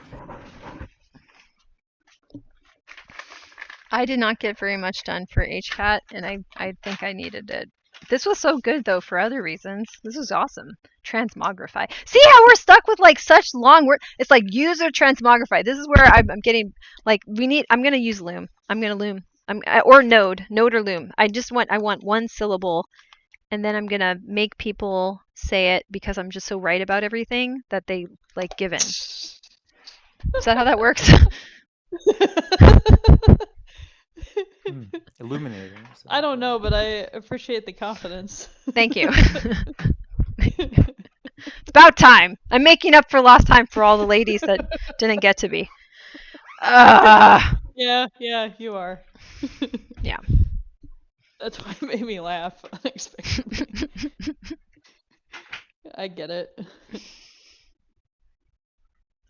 [SPEAKER 3] I did not get very much done for HCAT, and I think I needed it. This was so good, though, for other reasons. This was awesome. Transmogrify. See how we're stuck with, like, such long words? It's like, user transmogrify. This is where I'm getting, like, I'm going to use loom. I'm going to loom. Or node or loom. I want one syllable, and then I'm going to make people say it because I'm just so right about everything that they, like, give in. Is that how that works?
[SPEAKER 4] Illuminating.
[SPEAKER 5] I don't know, but I appreciate the confidence.
[SPEAKER 3] Thank you. It's about time. I'm making up for lost time for all the ladies that didn't get to be.
[SPEAKER 5] Yeah, you are.
[SPEAKER 3] Yeah.
[SPEAKER 5] That's why it made me laugh unexpectedly. I get it.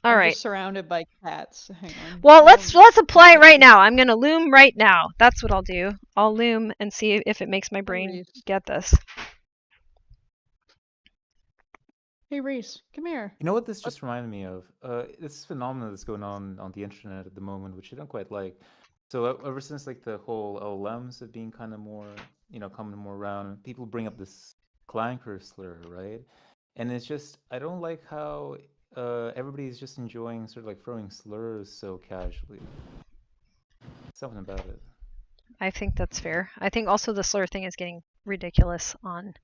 [SPEAKER 3] All
[SPEAKER 5] I'm
[SPEAKER 3] right.
[SPEAKER 5] just surrounded by cats. Hang on.
[SPEAKER 3] Well, let's apply it right now. I'm gonna loom right now. That's what I'll do. I'll loom and see if it makes my brain
[SPEAKER 5] Reese.
[SPEAKER 3] get this.
[SPEAKER 5] Hey Reese, come here.
[SPEAKER 4] You know what this just reminded me of? This phenomenon that's going on the internet at the moment, which I don't quite like. So ever since like the whole LLMs have been kind of more, coming more around, people bring up this clanker slur, right? And it's just, I don't like how everybody's just enjoying sort of like throwing slurs so casually. Something about it.
[SPEAKER 3] I think that's fair. I think also the slur thing is getting ridiculous on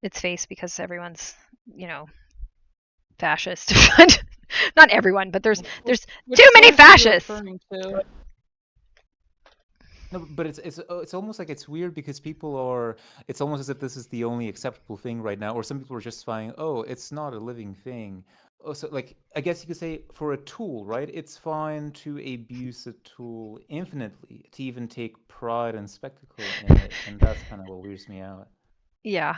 [SPEAKER 3] its face because everyone's, fascist. Not everyone, but there's
[SPEAKER 5] Which
[SPEAKER 3] too many
[SPEAKER 5] slurs are you
[SPEAKER 3] fascists.
[SPEAKER 5] referring to?
[SPEAKER 4] No, but it's almost like it's weird because it's almost as if this is the only acceptable thing right now, or some people are just finding, oh, it's not a living thing. also, like, I guess you could say for a tool, right? It's fine to abuse a tool infinitely, to even take pride and spectacle in it, and that's kind of what weirds me out.
[SPEAKER 3] Yeah.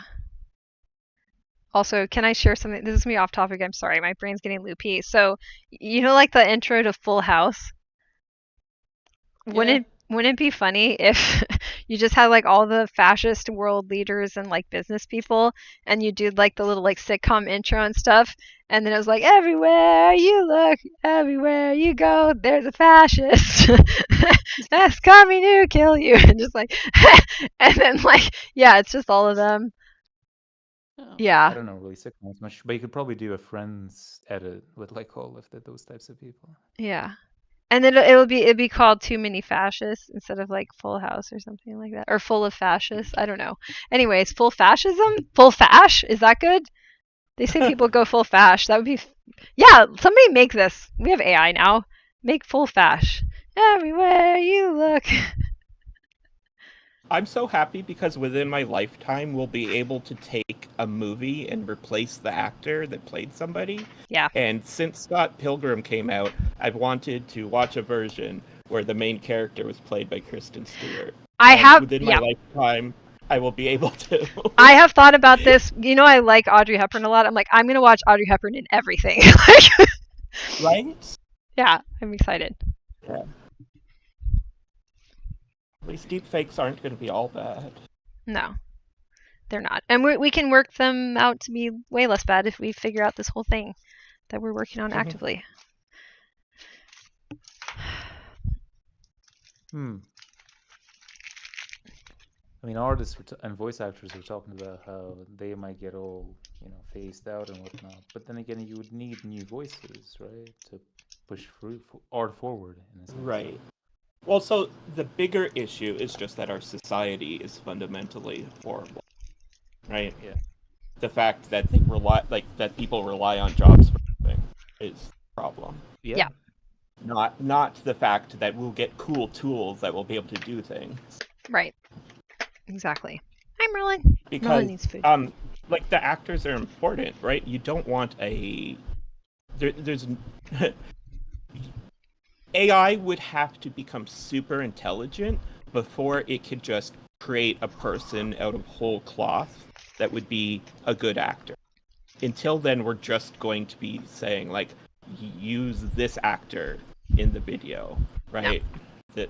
[SPEAKER 3] Also, can I share something? This is me off topic. I'm sorry. My brain's getting loopy. So, like the intro to Full House? Wouldn't it be funny if you just had like all the fascist world leaders and like business people, and you do like the little like sitcom intro and stuff, and then it was like everywhere you look, everywhere you go, there's a fascist that's coming to kill you, and just like, and then like yeah, it's just all of them.
[SPEAKER 5] Oh.
[SPEAKER 3] Yeah.
[SPEAKER 4] I don't know really sitcoms much, but you could probably do a Friends edit with like all of those types of people.
[SPEAKER 3] Yeah. And then it'd be called Too Many Fascists instead of like Full House or something like that, or Full of Fascists. I don't know. Anyways, full fascism, full fash. Is that good? They say people go full fash. That would be, yeah. Somebody make this. We have AI now. Make full fash. Everywhere you look.
[SPEAKER 2] I'm so happy because within my lifetime, we'll be able to take a movie and replace the actor that played somebody.
[SPEAKER 3] Yeah.
[SPEAKER 2] And since Scott Pilgrim came out, I've wanted to watch a version where the main character was played by Kristen Stewart. Within my lifetime, I will be able to.
[SPEAKER 3] I have thought about this. I like Audrey Hepburn a lot. I'm like, I'm gonna watch Audrey Hepburn in everything.
[SPEAKER 2] Right?
[SPEAKER 3] Yeah, I'm excited.
[SPEAKER 2] Yeah. At least deepfakes aren't going to be all bad.
[SPEAKER 3] No, they're not. And we can work them out to be way less bad if we figure out this whole thing that we're working on actively.
[SPEAKER 4] I mean, artists and voice actors were talking about how they might get all, phased out and whatnot. But then again, you would need new voices, right, to push art forward, in a sense.
[SPEAKER 2] Right. Well, so the bigger issue is just that our society is fundamentally horrible, right?
[SPEAKER 4] Yeah.
[SPEAKER 2] The fact that that people rely on jobs for everything is the problem.
[SPEAKER 3] Yeah.
[SPEAKER 2] Not the fact that we'll get cool tools that will be able to do things.
[SPEAKER 3] Right. Exactly. Hi, Merlin.
[SPEAKER 2] Because
[SPEAKER 3] Merlin needs food.
[SPEAKER 2] like the actors are important, right? You don't want there's AI would have to become super intelligent before it could just create a person out of whole cloth that would be a good actor. Until then, we're just going to be saying, like, use this actor in the video, right?
[SPEAKER 3] Yeah.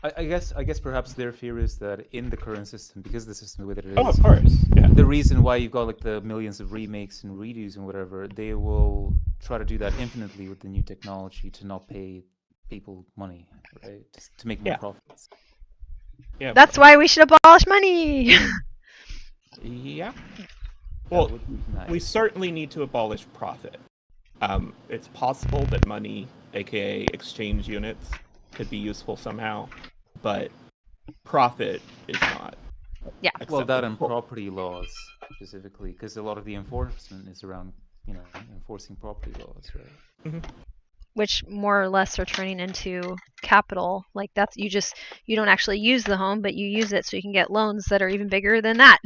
[SPEAKER 4] I guess perhaps their fear is that in the current system, because the system with it is,
[SPEAKER 2] of course, yeah.
[SPEAKER 4] The reason why you've got like the millions of remakes and redos and whatever, they will try to do that infinitely with the new technology to not pay people money, right? Just to make more profits.
[SPEAKER 2] Yeah.
[SPEAKER 3] That's why we should abolish money.
[SPEAKER 2] Yeah. Well, we certainly need to abolish profit. It's possible that money, aka exchange units, could be useful somehow, but profit is not.
[SPEAKER 3] Yeah.
[SPEAKER 4] Well, that and property laws specifically, because a lot of the enforcement is around, enforcing property laws, right?
[SPEAKER 2] Mm-hmm.
[SPEAKER 3] Which more or less are turning into capital. Like that's you don't actually use the home, but you use it so you can get loans that are even bigger than that.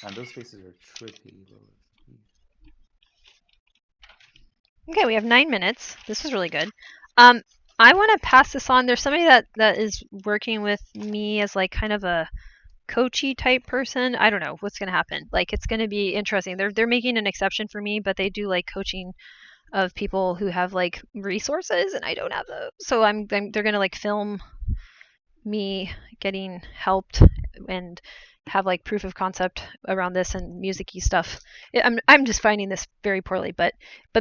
[SPEAKER 4] And those faces are trippy.
[SPEAKER 3] Okay, we have 9 minutes. This was really good. I want to pass this on. There's somebody that is working with me as like kind of a coachy type person. I don't know what's going to happen. Like it's going to be interesting. They're making an exception for me, but they do like coaching of people who have like resources and I don't have those. So they're going to like film me getting helped and have like proof of concept around this and music-y stuff. I'm just finding this very poorly, but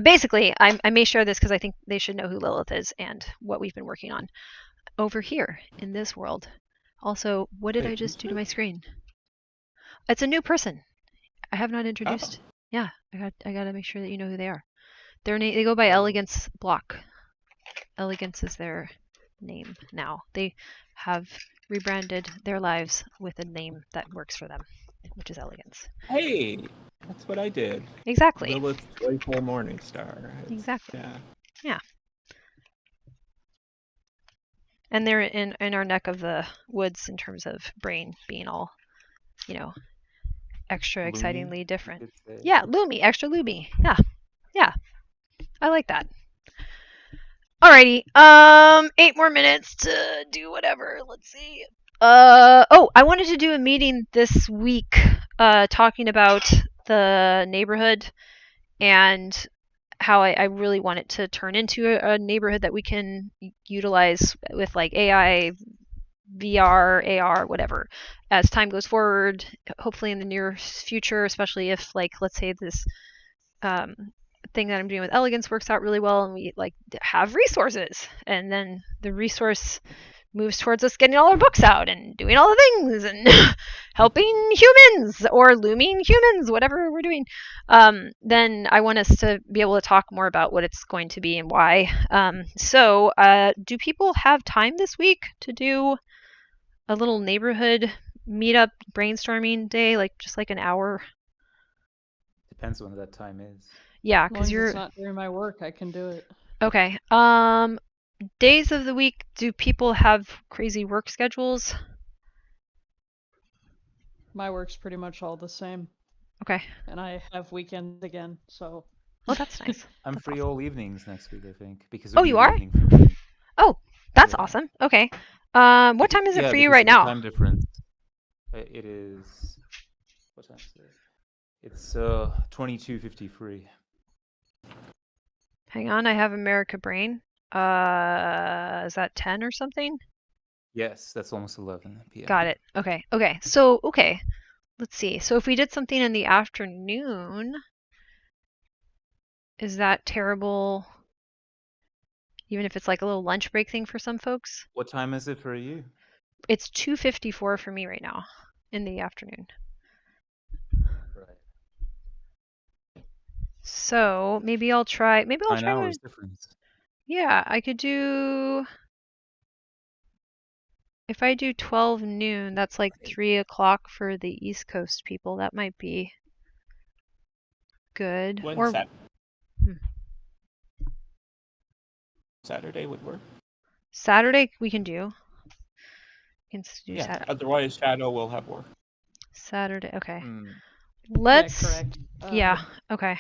[SPEAKER 3] basically I may share this because I think they should know who Lilith is and what we've been working on over here in this world. Also, what did I just do to my screen? It's a new person. I have not introduced. Oh. Yeah, I got to make sure that you know who they are. They go by Elegance Block. Elegance is their name now. They have rebranded their lives with a name that works for them, which is Elegance.
[SPEAKER 2] Hey, that's what I did.
[SPEAKER 3] Exactly.
[SPEAKER 2] Lilith Joyful Morningstar.
[SPEAKER 3] Exactly. Yeah. And they're in our neck of the woods in terms of brain being all, extra
[SPEAKER 4] Loomy,
[SPEAKER 3] excitingly
[SPEAKER 4] you
[SPEAKER 3] different.
[SPEAKER 4] could say.
[SPEAKER 3] Yeah, loomy, extra loomy. Yeah. I like that. Alrighty. 8 more minutes to do whatever. Let's see. I wanted to do a meeting this week, talking about the neighborhood and how I really want it to turn into a neighborhood that we can utilize with like AI, VR, AR, whatever, as time goes forward, hopefully in the near future, especially if, like, let's say this thing that I'm doing with Elegance works out really well and we like have resources, and then the resource moves towards us getting all our books out and doing all the things and helping humans or looming humans, whatever we're doing. Then I want us to be able to talk more about what it's going to be and why. So do people have time this week to do a little neighborhood meetup brainstorming day, like just like an hour?
[SPEAKER 4] Depends when that time is.
[SPEAKER 3] Yeah,
[SPEAKER 5] As long
[SPEAKER 3] because
[SPEAKER 5] as
[SPEAKER 3] you're
[SPEAKER 5] it's not during my work, I can do it.
[SPEAKER 3] okay. Days of the week, do people have crazy work schedules?
[SPEAKER 5] My work's pretty much all the same,
[SPEAKER 3] Okay.
[SPEAKER 5] and I have weekends again, so.
[SPEAKER 3] Oh, that's nice.
[SPEAKER 4] I'm
[SPEAKER 3] That's
[SPEAKER 4] free
[SPEAKER 3] awesome.
[SPEAKER 4] all evenings next week, I think, because
[SPEAKER 3] Oh,
[SPEAKER 4] it'll be
[SPEAKER 3] you
[SPEAKER 4] the
[SPEAKER 3] are?
[SPEAKER 4] evening for me.
[SPEAKER 3] Oh, that's
[SPEAKER 4] Yeah.
[SPEAKER 3] awesome. Okay. What time is it for you
[SPEAKER 4] because
[SPEAKER 3] right
[SPEAKER 4] of the
[SPEAKER 3] now?
[SPEAKER 4] time difference. It is. What time is it? It's 22:53.
[SPEAKER 3] Hang on, I have America Brain. Is that 10 or something?
[SPEAKER 4] Yes, that's almost 11 p.m.
[SPEAKER 3] Got it. Okay. Okay. So, okay. Let's see. So if we did something in the afternoon, is that terrible? Even if it's like a little lunch break thing for some folks?
[SPEAKER 4] What time is it for you?
[SPEAKER 3] It's 2:54 for me right now in the afternoon.
[SPEAKER 4] Right.
[SPEAKER 3] So maybe I'll try.
[SPEAKER 4] 9 hours difference.
[SPEAKER 3] Yeah, I could do. If I do 12 noon, that's like 3 o'clock for the East Coast people. That might be good.
[SPEAKER 2] When
[SPEAKER 3] Or
[SPEAKER 2] Saturday would work.
[SPEAKER 3] Saturday we can do. We can do
[SPEAKER 2] Yeah.
[SPEAKER 3] Saturday.
[SPEAKER 2] Otherwise, Shadow will have work.
[SPEAKER 3] Saturday. Okay.
[SPEAKER 4] Hmm.
[SPEAKER 3] Let's.
[SPEAKER 5] Yeah, correct.
[SPEAKER 3] Yeah. Okay.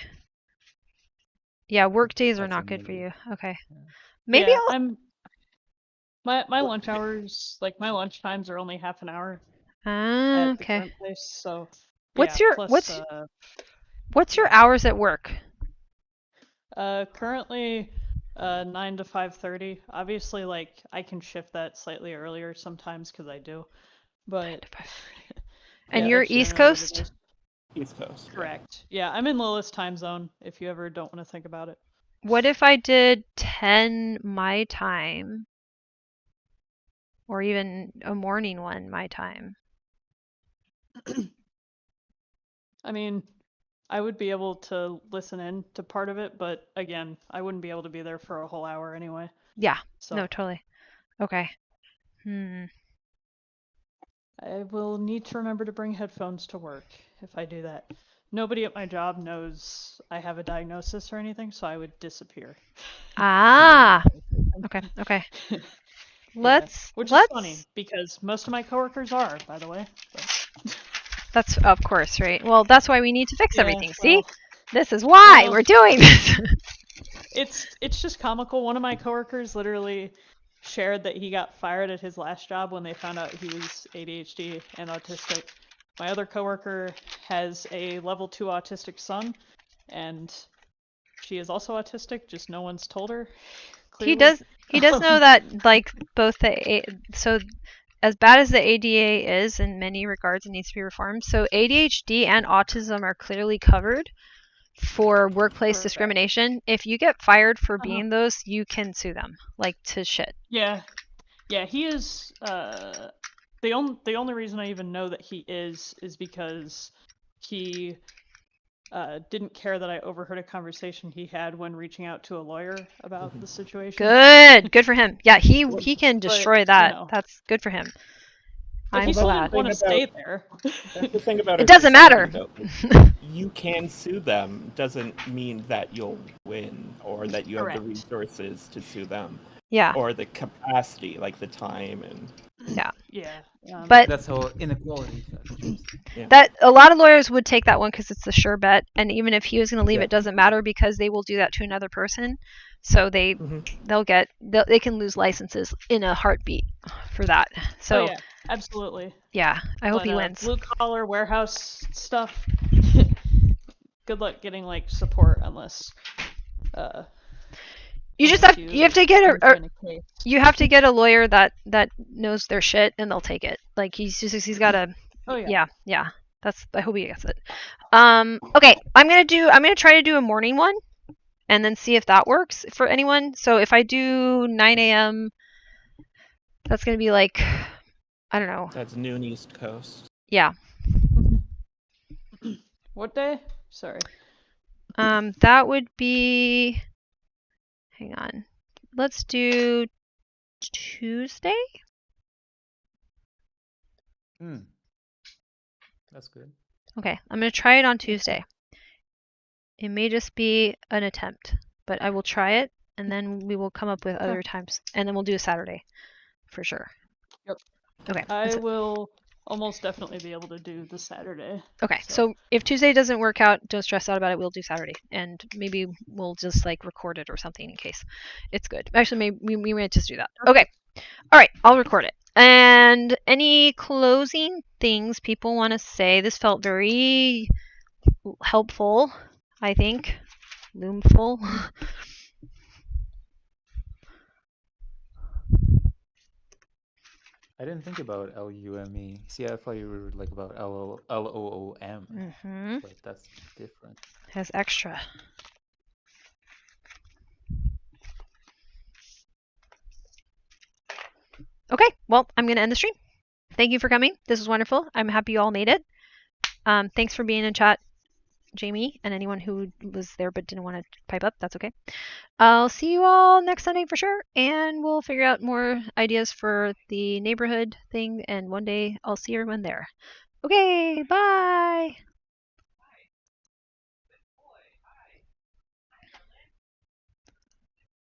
[SPEAKER 3] Yeah, work days are
[SPEAKER 4] That's
[SPEAKER 3] not good for
[SPEAKER 4] amazing.
[SPEAKER 3] you. Okay.
[SPEAKER 4] Yeah.
[SPEAKER 3] Maybe
[SPEAKER 5] Yeah,
[SPEAKER 3] I'll.
[SPEAKER 5] my lunch hours, like my lunch times are only half an hour
[SPEAKER 3] Ah,
[SPEAKER 5] at the
[SPEAKER 3] okay.
[SPEAKER 5] current place, so
[SPEAKER 3] What's
[SPEAKER 5] yeah,
[SPEAKER 3] your
[SPEAKER 5] plus
[SPEAKER 3] what's your hours at work?
[SPEAKER 5] currently 9 to 5:30. Obviously, like I can shift that slightly earlier sometimes because I do, but
[SPEAKER 3] And
[SPEAKER 5] yeah,
[SPEAKER 3] you're
[SPEAKER 5] that's
[SPEAKER 3] East
[SPEAKER 5] generally what it
[SPEAKER 3] Coast?
[SPEAKER 5] is.
[SPEAKER 2] East Coast. yeah.
[SPEAKER 5] Correct. Yeah, I'm in Lilith's time zone if you ever don't want to think about it.
[SPEAKER 3] What if I did 10 my time? Or even a morning one my time?
[SPEAKER 5] I mean, I would be able to listen in to part of it, but again, I wouldn't be able to be there for a whole hour anyway.
[SPEAKER 3] Yeah.
[SPEAKER 5] So
[SPEAKER 3] No, totally. Okay.
[SPEAKER 5] I will need to remember to bring headphones to work if I do that. Nobody at my job knows I have a diagnosis or anything, so I would disappear.
[SPEAKER 3] Ah. Okay. Okay.
[SPEAKER 5] Which is funny because most of my coworkers are, by the way. But...
[SPEAKER 3] That's of course, right? Well, that's why we need to fix everything.
[SPEAKER 5] well,
[SPEAKER 3] See? This is why we're doing this.
[SPEAKER 5] It's just comical. One of my coworkers literally shared that he got fired at his last job when they found out he was ADHD and autistic. My other coworker has a level 2 autistic son, and she is also autistic, just no one's told her. Clearly.
[SPEAKER 3] He does know that, like, both so as bad as the ADA is in many regards, it needs to be reformed. So ADHD and autism are clearly covered for workplace discrimination. If you get fired for being those, you can sue them, like, to shit.
[SPEAKER 5] Yeah, he is. The only reason I even know that he is because he didn't care that I overheard a conversation he had when reaching out to a lawyer about the situation.
[SPEAKER 3] Good for him. Yeah, he can destroy that. That's good for him.
[SPEAKER 5] But
[SPEAKER 3] I'm
[SPEAKER 5] he still
[SPEAKER 3] glad.
[SPEAKER 5] didn't want to
[SPEAKER 2] Thing
[SPEAKER 5] stay
[SPEAKER 2] about-
[SPEAKER 5] there.
[SPEAKER 2] That's the thing about
[SPEAKER 3] It
[SPEAKER 2] our
[SPEAKER 3] doesn't
[SPEAKER 2] society,
[SPEAKER 3] matter.
[SPEAKER 2] though. You can sue them. Doesn't mean that you'll win or that you have the
[SPEAKER 5] Correct.
[SPEAKER 2] resources to sue them
[SPEAKER 3] Yeah,
[SPEAKER 2] or the capacity, like the time and
[SPEAKER 3] yeah.
[SPEAKER 5] Yeah.
[SPEAKER 3] But
[SPEAKER 4] That's how inequality features.
[SPEAKER 2] yeah.
[SPEAKER 3] that a lot of lawyers would take that one because it's the sure bet, and even if he was going to leave,
[SPEAKER 2] Yeah.
[SPEAKER 3] it doesn't matter because they will do that to another person. So they can lose licenses in a heartbeat for that. So
[SPEAKER 5] Oh yeah, absolutely.
[SPEAKER 3] yeah, I hope
[SPEAKER 5] But,
[SPEAKER 3] he wins.
[SPEAKER 5] blue collar warehouse stuff. Good luck getting like support unless.
[SPEAKER 3] You just
[SPEAKER 5] unless
[SPEAKER 3] have to get
[SPEAKER 5] join a case.
[SPEAKER 3] you have to get a lawyer that knows their shit, and they'll take it. Like he's got a
[SPEAKER 5] Oh yeah.
[SPEAKER 3] yeah. That's I hope he gets it. Okay, I'm gonna try to do a morning one, and then see if that works for anyone. So if I do 9 a.m., that's gonna be like, I don't know.
[SPEAKER 2] That's noon East Coast.
[SPEAKER 3] Yeah.
[SPEAKER 5] What day? Sorry.
[SPEAKER 3] That would be. Hang on. Let's do Tuesday.
[SPEAKER 4] That's good.
[SPEAKER 3] Okay, I'm gonna try it on Tuesday. It may just be an attempt, but I will try it, and then we will come up with other times, and then we'll do a Saturday, for sure.
[SPEAKER 5] Yep.
[SPEAKER 3] Okay.
[SPEAKER 5] I will almost definitely be able to do the Saturday.
[SPEAKER 3] Okay, so if Tuesday doesn't work out, don't stress out about it. We'll do Saturday, and maybe we'll just like record it or something in case it's good. Actually, maybe we might just do that. Okay. All right, I'll record it. And any closing things people want to say? This felt very helpful, I think. Loomful.
[SPEAKER 4] I didn't think about LUME. See, I thought you were like about LOOM,
[SPEAKER 3] Mm-hmm.
[SPEAKER 4] but that's different.
[SPEAKER 3] Has extra. Okay, well, I'm going to end the stream. Thank you for coming. This was wonderful. I'm happy you all made it. Thanks for being in chat, Jamie, and anyone who was there but didn't want to pipe up. That's okay. I'll see you all next Sunday for sure, and we'll figure out more ideas for the neighborhood thing, and one day I'll see everyone there. Okay, bye!